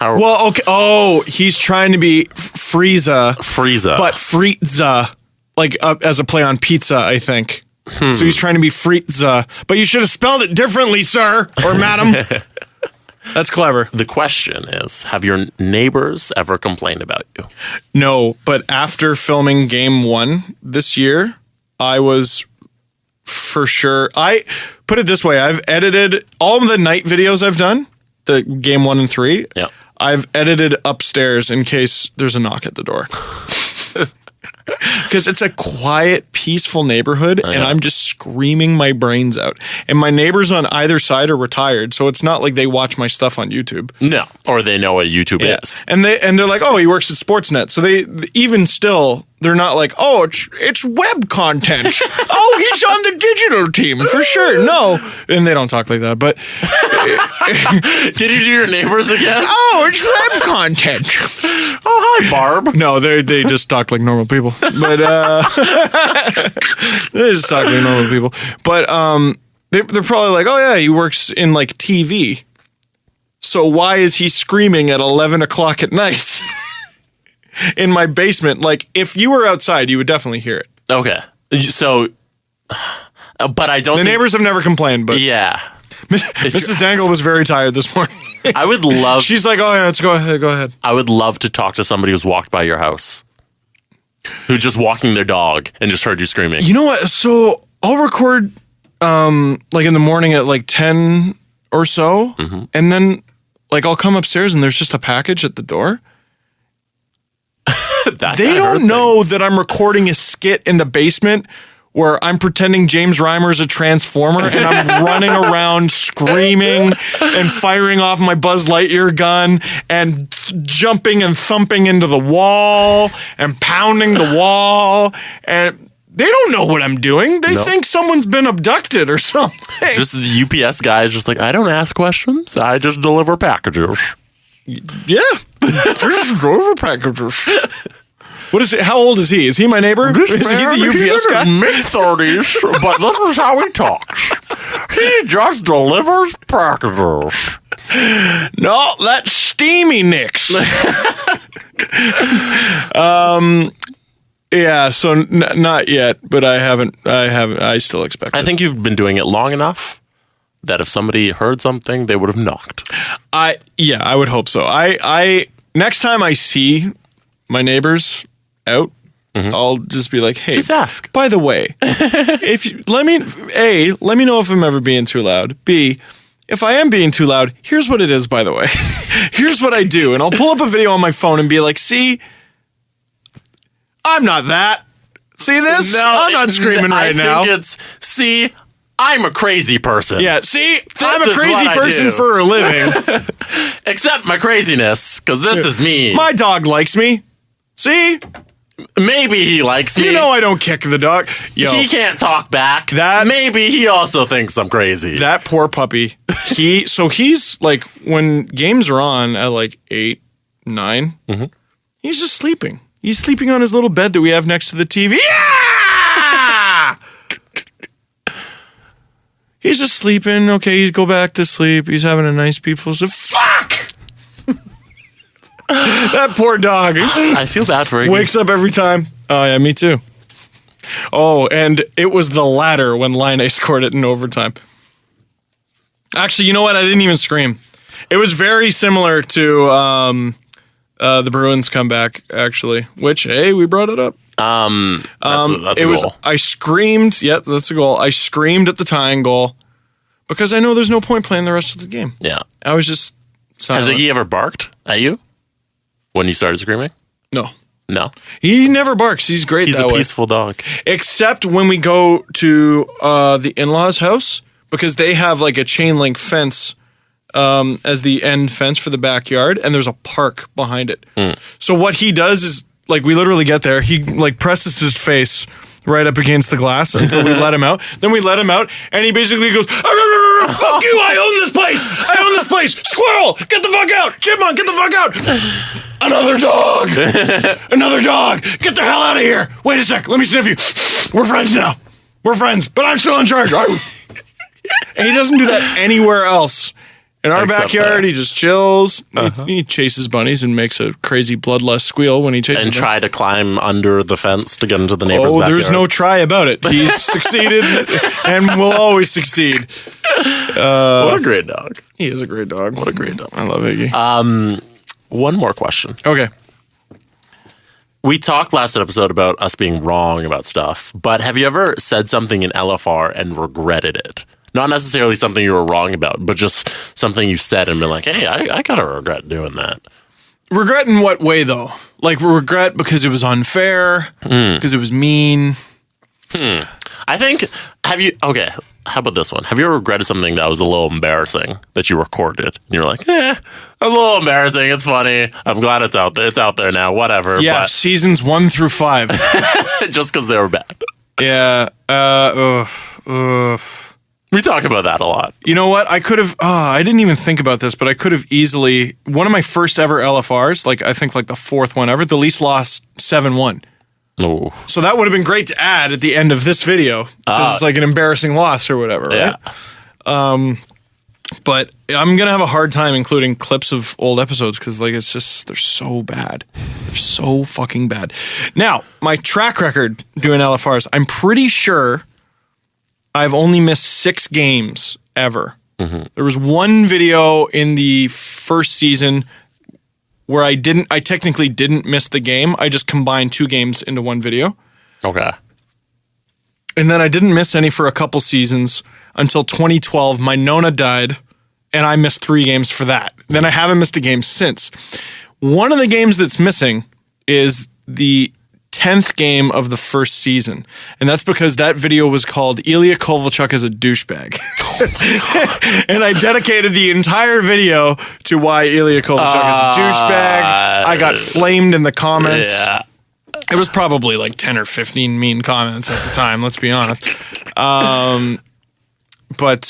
Well, okay. Oh, he's trying to be Frieza. But Frieza, like as a play on pizza, I think. So he's trying to be Frieza. But you should have spelled it differently, sir or madam. That's clever. The question is, have your neighbors ever complained about you? No, but after filming Game 1 this year, I was for sure. I put it this way. I've edited all of the night videos I've done, the Game 1 and 3. Yeah. I've edited upstairs in case there's a knock at the door. Because it's a quiet, peaceful neighborhood, and I'm just screaming my brains out. And my neighbors on either side are retired, so it's not like they watch my stuff on YouTube. No, or they know what YouTube is. And they're like, oh, he works at Sportsnet. So they even still, they're not like, oh, it's web content. Oh, he's on the digital team for sure. No, and they don't talk like that. But did you do your neighbors again? Oh, it's web content. Oh, hi, Barb. No, they just talk like normal people. But they just talk like normal people. But they're probably like, oh yeah, he works in like TV. So why is he screaming at 11 o'clock at night in my basement? Like, if you were outside, you would definitely hear it. Okay. So, but I don't. The neighbors have never complained, but yeah. Mrs. Dangle was very tired this morning. I would love. She's like, oh yeah, let's go ahead. Go ahead. I would love to talk to somebody who's walked by your house, who's just walking their dog and just heard you screaming. You know what? So I'll record like in the morning at like 10 or so, and then like I'll come upstairs and there's just a package at the door. They don't know that I'm recording a skit in the basement where I'm pretending James Reimer's a transformer and I'm running around screaming and firing off my Buzz Lightyear gun and jumping and thumping into the wall and pounding the wall. And they don't know what I'm doing. They think someone's been abducted or something. Just the UPS guy is just like, I don't ask questions. I just deliver packages. Yeah. Just deliver packages. What is it? How old is he? Is he my neighbor? This is man, he the UPS guy? Mid-30s, but this is how he talks. He just delivers packages. No, that's Steamy Nicks. Yeah, so not yet, but I still expect it. I think you've been doing it long enough that if somebody heard something, they would have knocked. I would hope so. I next time I see my neighbors out, I'll just be like, hey, just ask. By the way, let me know if I'm ever being too loud. B, if I am being too loud, here's what it is, by the way. Here's what I do. And I'll pull up a video on my phone and be like, see, I'm not that. See this? No, I'm not screaming right now. I think see, I'm a crazy person. Yeah, see, I'm a crazy person for a living. Accept my craziness, because this is me. My dog likes me. See? Maybe he likes me. You know I don't kick the dog. Yo, he can't talk back. Maybe he also thinks I'm crazy. That poor puppy. He's like, when games are on at like 8, 9, he's just sleeping. He's sleeping on his little bed that we have next to the TV. Yeah! He's just sleeping. Okay, he'd go back to sleep. He's having a nice, peaceful sleep. Fuck! That poor dog. I feel bad for him. Wakes up every time. Oh, yeah, me too. Oh, and it was the latter when Laine scored it in overtime. Actually, you know what? I didn't even scream. It was very similar to the Bruins comeback, actually, which, hey, we brought it up. That's a goal. I screamed. Yeah, that's a goal. I screamed at the tying goal because I know there's no point playing the rest of the game. Yeah. I was just silent. Has Iggy ever barked at you when you started screaming? No. No. He never barks. He's great. He's that a way. peaceful dog. Except when we go to the in-laws' house, because they have like a chain link fence as the end fence for the backyard, and there's a park behind it. So what he does is, like, we literally get there, he like presses his face right up against the glass until we let him out. Then we let him out, and he basically goes, "Fuck you! I own this place! I own this place! Squirrel, get the fuck out! Chipmunk, get the fuck out! Another dog! Another dog! Get the hell out of here! Wait a sec, let me sniff you. We're friends now. We're friends, but I'm still in charge." And he doesn't do that anywhere else. In our backyard, he just chills. He chases bunnies and makes a crazy bloodlust squeal when he chases them. And try to climb under the fence to get into the neighbor's backyard. There's no try about it. He's succeeded and will always succeed. What a great dog. He is a great dog. What a great dog. I love Iggy. One more question. Okay. We talked last episode about us being wrong about stuff, but have you ever said something in LFR and regretted it? Not necessarily something you were wrong about, but just something you said and been like, hey, I kind of regret doing that. Regret in what way, though? Like, regret because it was unfair, because it was mean? I think, okay, how about this one? Have you ever regretted something that was a little embarrassing that you recorded? And you're like, that was a little embarrassing. It's funny. I'm glad it's out there. It's out there now. Whatever. Yeah, but seasons 1 through 5. Just because they were bad. Yeah. We talk about that a lot. You know what? I could have, I didn't even think about this, but I could have easily, one of my first ever LFRs, like I think like the fourth one ever, the Leafs lost 7-1. Oh. So that would have been great to add at the end of this video, because it's like an embarrassing loss or whatever, right? Yeah. But I'm going to have a hard time including clips of old episodes because, like, it's just, they're so bad. They're so fucking bad. Now, my track record doing LFRs, I'm pretty sure I've only missed 6 games ever. There was one video in the first season where I technically didn't miss the game. I just combined 2 games into one video. Okay. And then I didn't miss any for a couple seasons until 2012. My Nona died, and I missed 3 games for that. Then I haven't missed a game since. One of the games that's missing is the 10th game of the first season. And that's because that video was called Ilya Kovalchuk is a douchebag. And I dedicated the entire video to why Ilya Kovalchuk is a douchebag. I got flamed in the comments. Yeah. It was probably like 10 or 15 mean comments at the time, let's be honest. But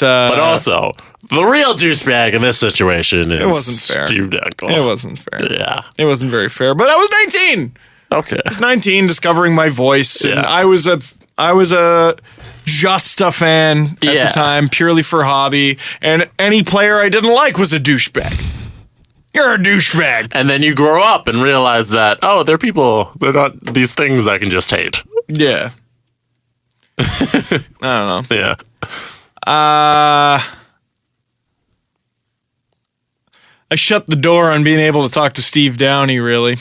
also, the real douchebag in this situation is wasn't fair. Steve Dangle. It wasn't fair. Yeah. It wasn't very fair. But I was 19. Okay. I was 19, discovering my voice, and I was a just a fan at the time, purely for hobby, and any player I didn't like was a douchebag. You're a douchebag. And then you grow up and realize that, they're people. They're not these things I can just hate. Yeah. I don't know. Yeah. I shut the door on being able to talk to Steve Downey, really.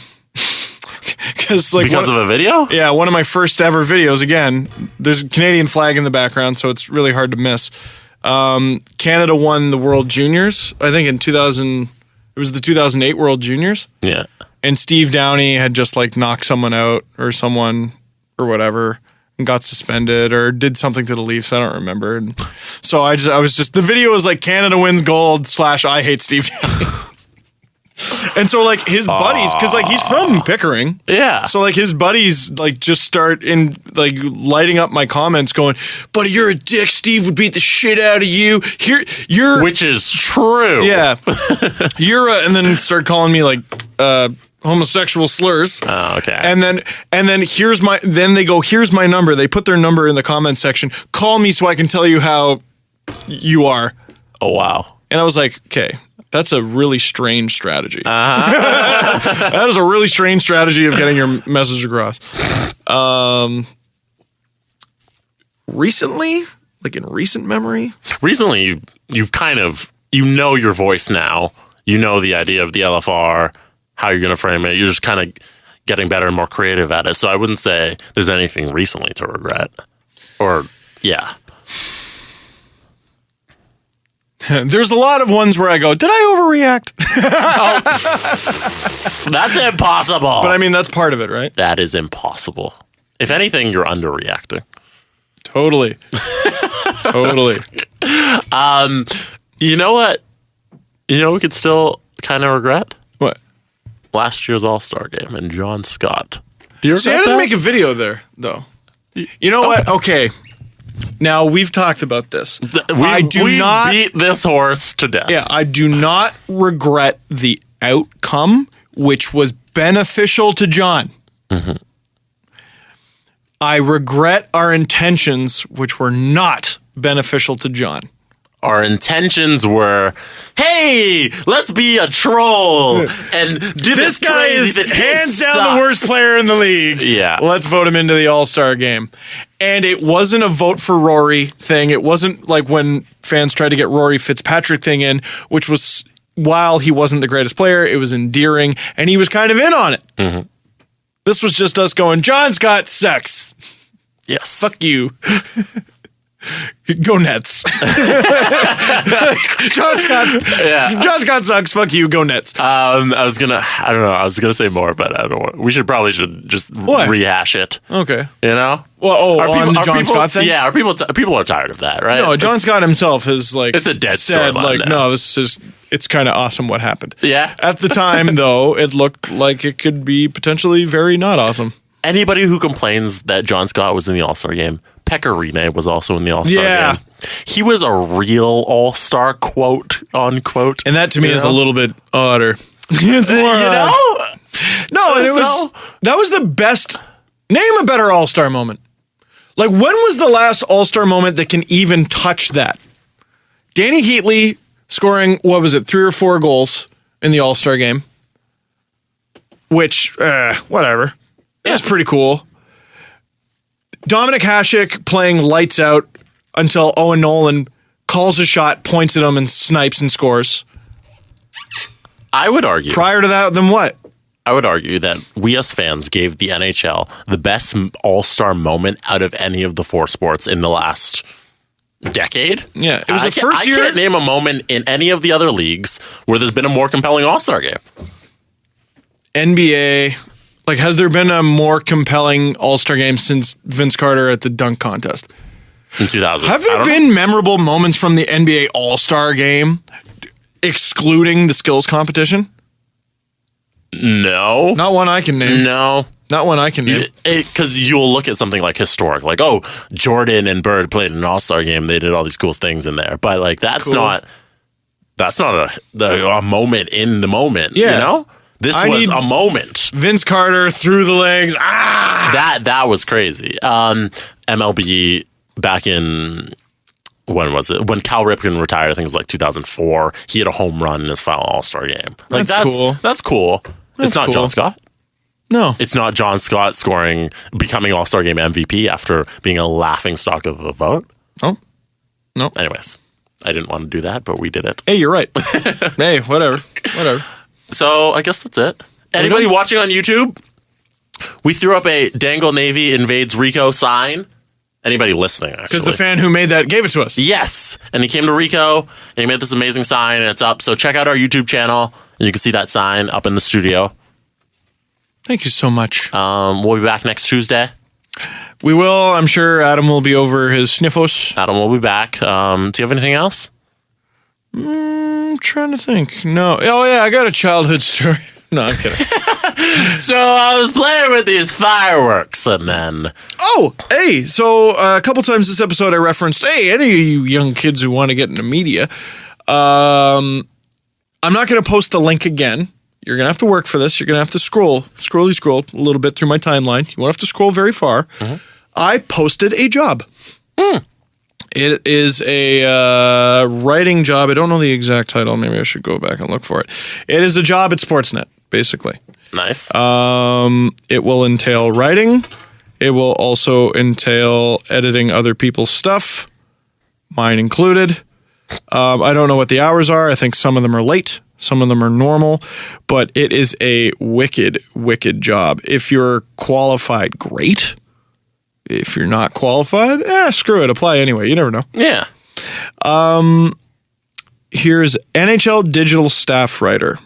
because of a video? Yeah, one of my first ever videos. Again, there's a Canadian flag in the background, so it's really hard to miss. Canada won the World Juniors, I think in 2000. It was the 2008 World Juniors. Yeah. And Steve Downey had just knocked someone out or whatever and got suspended or did something to the Leafs. I don't remember. And so the video was Canada wins gold / I hate Steve Downey. And so his buddies, because he's from Pickering. Yeah. So his buddies just start lighting up my comments going, buddy, you're a dick. Steve would beat the shit out of you. Which is true. Yeah. And then start calling me homosexual slurs. Oh, okay. And then they go, here's my number. They put their number in the comment section. Call me so I can tell you how you are. Oh, wow. And I was like, okay. That's a really strange strategy. That is a really strange strategy of getting your message across. Recently, in recent memory? Recently, you've kind of, your voice now. You know the idea of the LFR, how you're going to frame it. You're just kind of getting better and more creative at it. So I wouldn't say there's anything recently to regret. Or, yeah. There's a lot of ones where I go, did I overreact? That's impossible. But I mean, that's part of it, right? That is impossible. If anything, you're underreacting. Totally. Totally. You know what? We could still kind of regret? What? Last year's All-Star game and John Scott. Do you regret I didn't that? make a video there, though. You know what? Okay. Now, we've talked about this. We beat this horse to death. Yeah, I do not regret the outcome, which was beneficial to John. Mm-hmm. I regret our intentions, which were not beneficial to John. Our intentions were, hey, let's be a troll and do this guy is hands down the worst player in the league. Yeah. Let's vote him into the All-Star game. And it wasn't a vote for Rory thing. It wasn't like when fans tried to get Rory Fitzpatrick thing in, which was, while he wasn't the greatest player, it was endearing, and he was kind of in on it. Mm-hmm. This was just us going, John Scott sucks. Yes. Fuck you. Go Nets. John Scott sucks. Fuck you. Go Nets. I was gonna say more, but I don't want. We should just rehash it. Okay. Well, on the John Scott thing. Yeah, people are tired of that, right? No, John Scott himself has it's a dead said storyline. No, it's kind of awesome what happened. Yeah. At the time, though, it looked like it could be potentially very not awesome. Anybody who complains that John Scott was in the All-Star game, Pecorine was also in the All-Star game. He was a real All-Star, quote, unquote. And that to me is a little bit odder. It's more, No, and that was the best. Name a better All-Star moment. When was the last All-Star moment that can even touch that? Danny Heatley scoring, 3 or 4 goals in the All-Star game. Which, whatever. That's pretty cool. Dominic Hasek playing lights out until Owen Nolan calls a shot, points at him, and snipes and scores. I would argue. Prior to that, then what? I would argue that we as fans gave the NHL the best All-Star moment out of any of the 4 sports in the last decade. Yeah, it was the first year. I can't name a moment in any of the other leagues where there's been a more compelling All-Star game. NBA... has there been a more compelling All-Star game since Vince Carter at the dunk contest? In 2000. Have there been memorable moments from the NBA All-Star game, excluding the skills competition? No. Not one I can name. No. Not one I can name. Because you'll look at something like historic, Jordan and Bird played in an All-Star game. They did all these cool things in there. But that's not a moment in the moment, This was a moment. Vince Carter through the legs. That was crazy. MLB back in, when was it? When Cal Ripken retired, I think it was 2004. He had a home run in his final All-Star game. That's cool. That's cool. It's not cool. John Scott. No. It's not John Scott becoming All-Star game MVP after being a laughingstock of a vote. Oh. No. Anyways, I didn't want to do that, but we did it. Hey, you're right. Hey, whatever. So I guess that's it. Anybody watching on YouTube? We threw up a Dangle Navy invades Rico sign. Anybody listening, actually. Because the fan who made that gave it to us. Yes. And he came to Rico, and he made this amazing sign, and it's up. So check out our YouTube channel, and you can see that sign up in the studio. Thank you so much. We'll be back next Tuesday. We will. I'm sure Adam will be over his sniffles. Adam will be back. Do you have anything else? I'm trying to think. No. Oh, yeah, I got a childhood story. No, I'm kidding. So I was playing with these fireworks, and then... Oh, hey, so a couple times this episode I referenced, hey, any of you young kids who want to get into media, I'm not going to post the link again. You're going to have to work for this. You're going to have to scroll a little bit through my timeline. You won't have to scroll very far. Mm-hmm. I posted a job. It is a writing job. I don't know the exact title. Maybe I should go back and look for it. It is a job at Sportsnet, basically. Nice. It will entail writing. It will also entail editing other people's stuff, mine included. I don't know what the hours are. I think some of them are late. Some of them are normal. But it is a wicked, wicked job. If you're qualified, great. If you're not qualified, screw it. Apply anyway. You never know. Yeah. Here's NHL digital staff writer.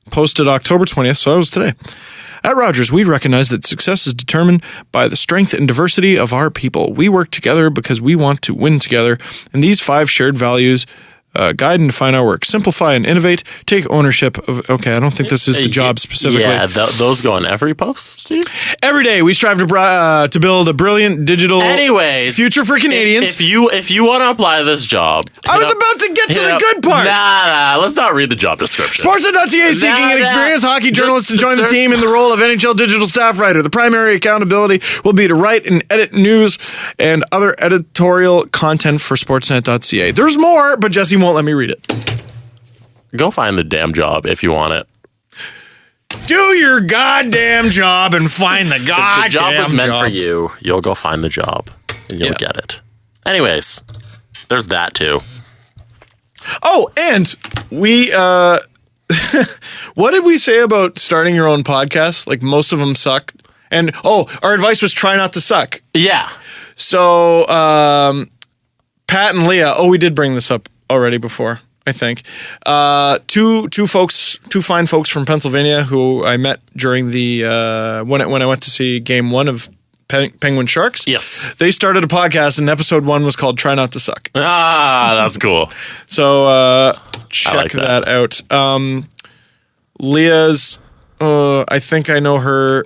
Posted October 20th, so that was today. At Rogers, we recognize that success is determined by the strength and diversity of our people. We work together because we want to win together, and these 5 shared values guide and define our work. Simplify and innovate. Take ownership of... Okay, I don't think this is the job specifically. Yeah, those go on every post, Steve? Every day, we strive to build a brilliant digital future for Canadians. If you want to apply this job... I was about to get to the good part. Nah, let's not read the job description. Sportsnet.ca seeking an experienced hockey journalist to join the team in the role of NHL digital staff writer. The primary accountability will be to write and edit news and other editorial content for Sportsnet.ca. There's more, but Jesse won't let me read it. Go find the damn job if you want it. Do your goddamn job and find the goddamn job. If the job was meant for you, you'll go find the job and you'll get it. Anyways, there's that too. Oh, and we what did we say about starting your own podcast? Like most of them suck. And our advice was try not to suck. Yeah. So Pat and Leah, we did bring this up already before, I think. Two fine folks from Pennsylvania who I met during the when I went to see Game 1 of Penguin Sharks. Yes, they started a podcast, and episode 1 was called "Try Not to Suck." That's cool. So check that out. Leah's, I think I know her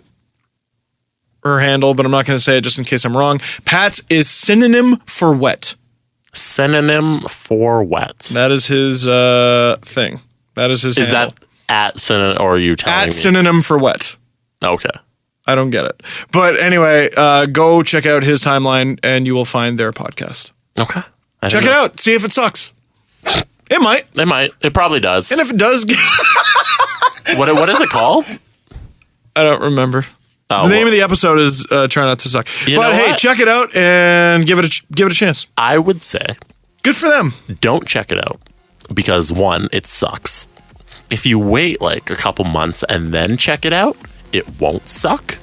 handle, but I'm not going to say it just in case I'm wrong. Pat's is synonym for wet. Synonym for wet. That is his thing. That is his handle. Is that at synonym, or are you telling me? At synonym for wet. Okay. I don't get it. But anyway, go check out his timeline and you will find their podcast. Okay. Check it out. See if it sucks. It might. It might. It probably does. And if it does... What is it called? I don't remember. The name of the episode is Try Not to Suck. But hey, check it out and give it a chance. I would say... Good for them. Don't check it out. Because, 1, it sucks. If you wait like a couple months and then check it out, it won't suck.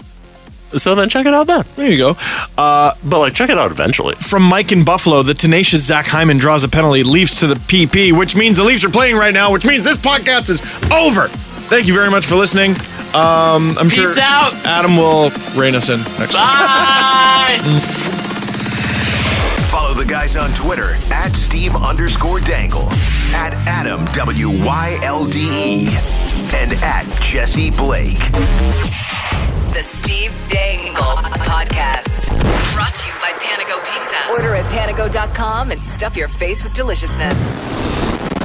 So then check it out then. There you go. But check it out eventually. From Mike in Buffalo, the tenacious Zach Hyman draws a penalty, Leafs to the PP, which means the Leafs are playing right now, which means this podcast is over. Thank you very much for listening. I'm sure Peace out. Adam will rein us in next Bye. Follow the guys on Twitter at Steve_Dangle, at Adam WYLDE, and at Jesse Blake. The Steve Dangle Podcast. Brought to you by Panago Pizza. Order at panago.com and stuff your face with deliciousness.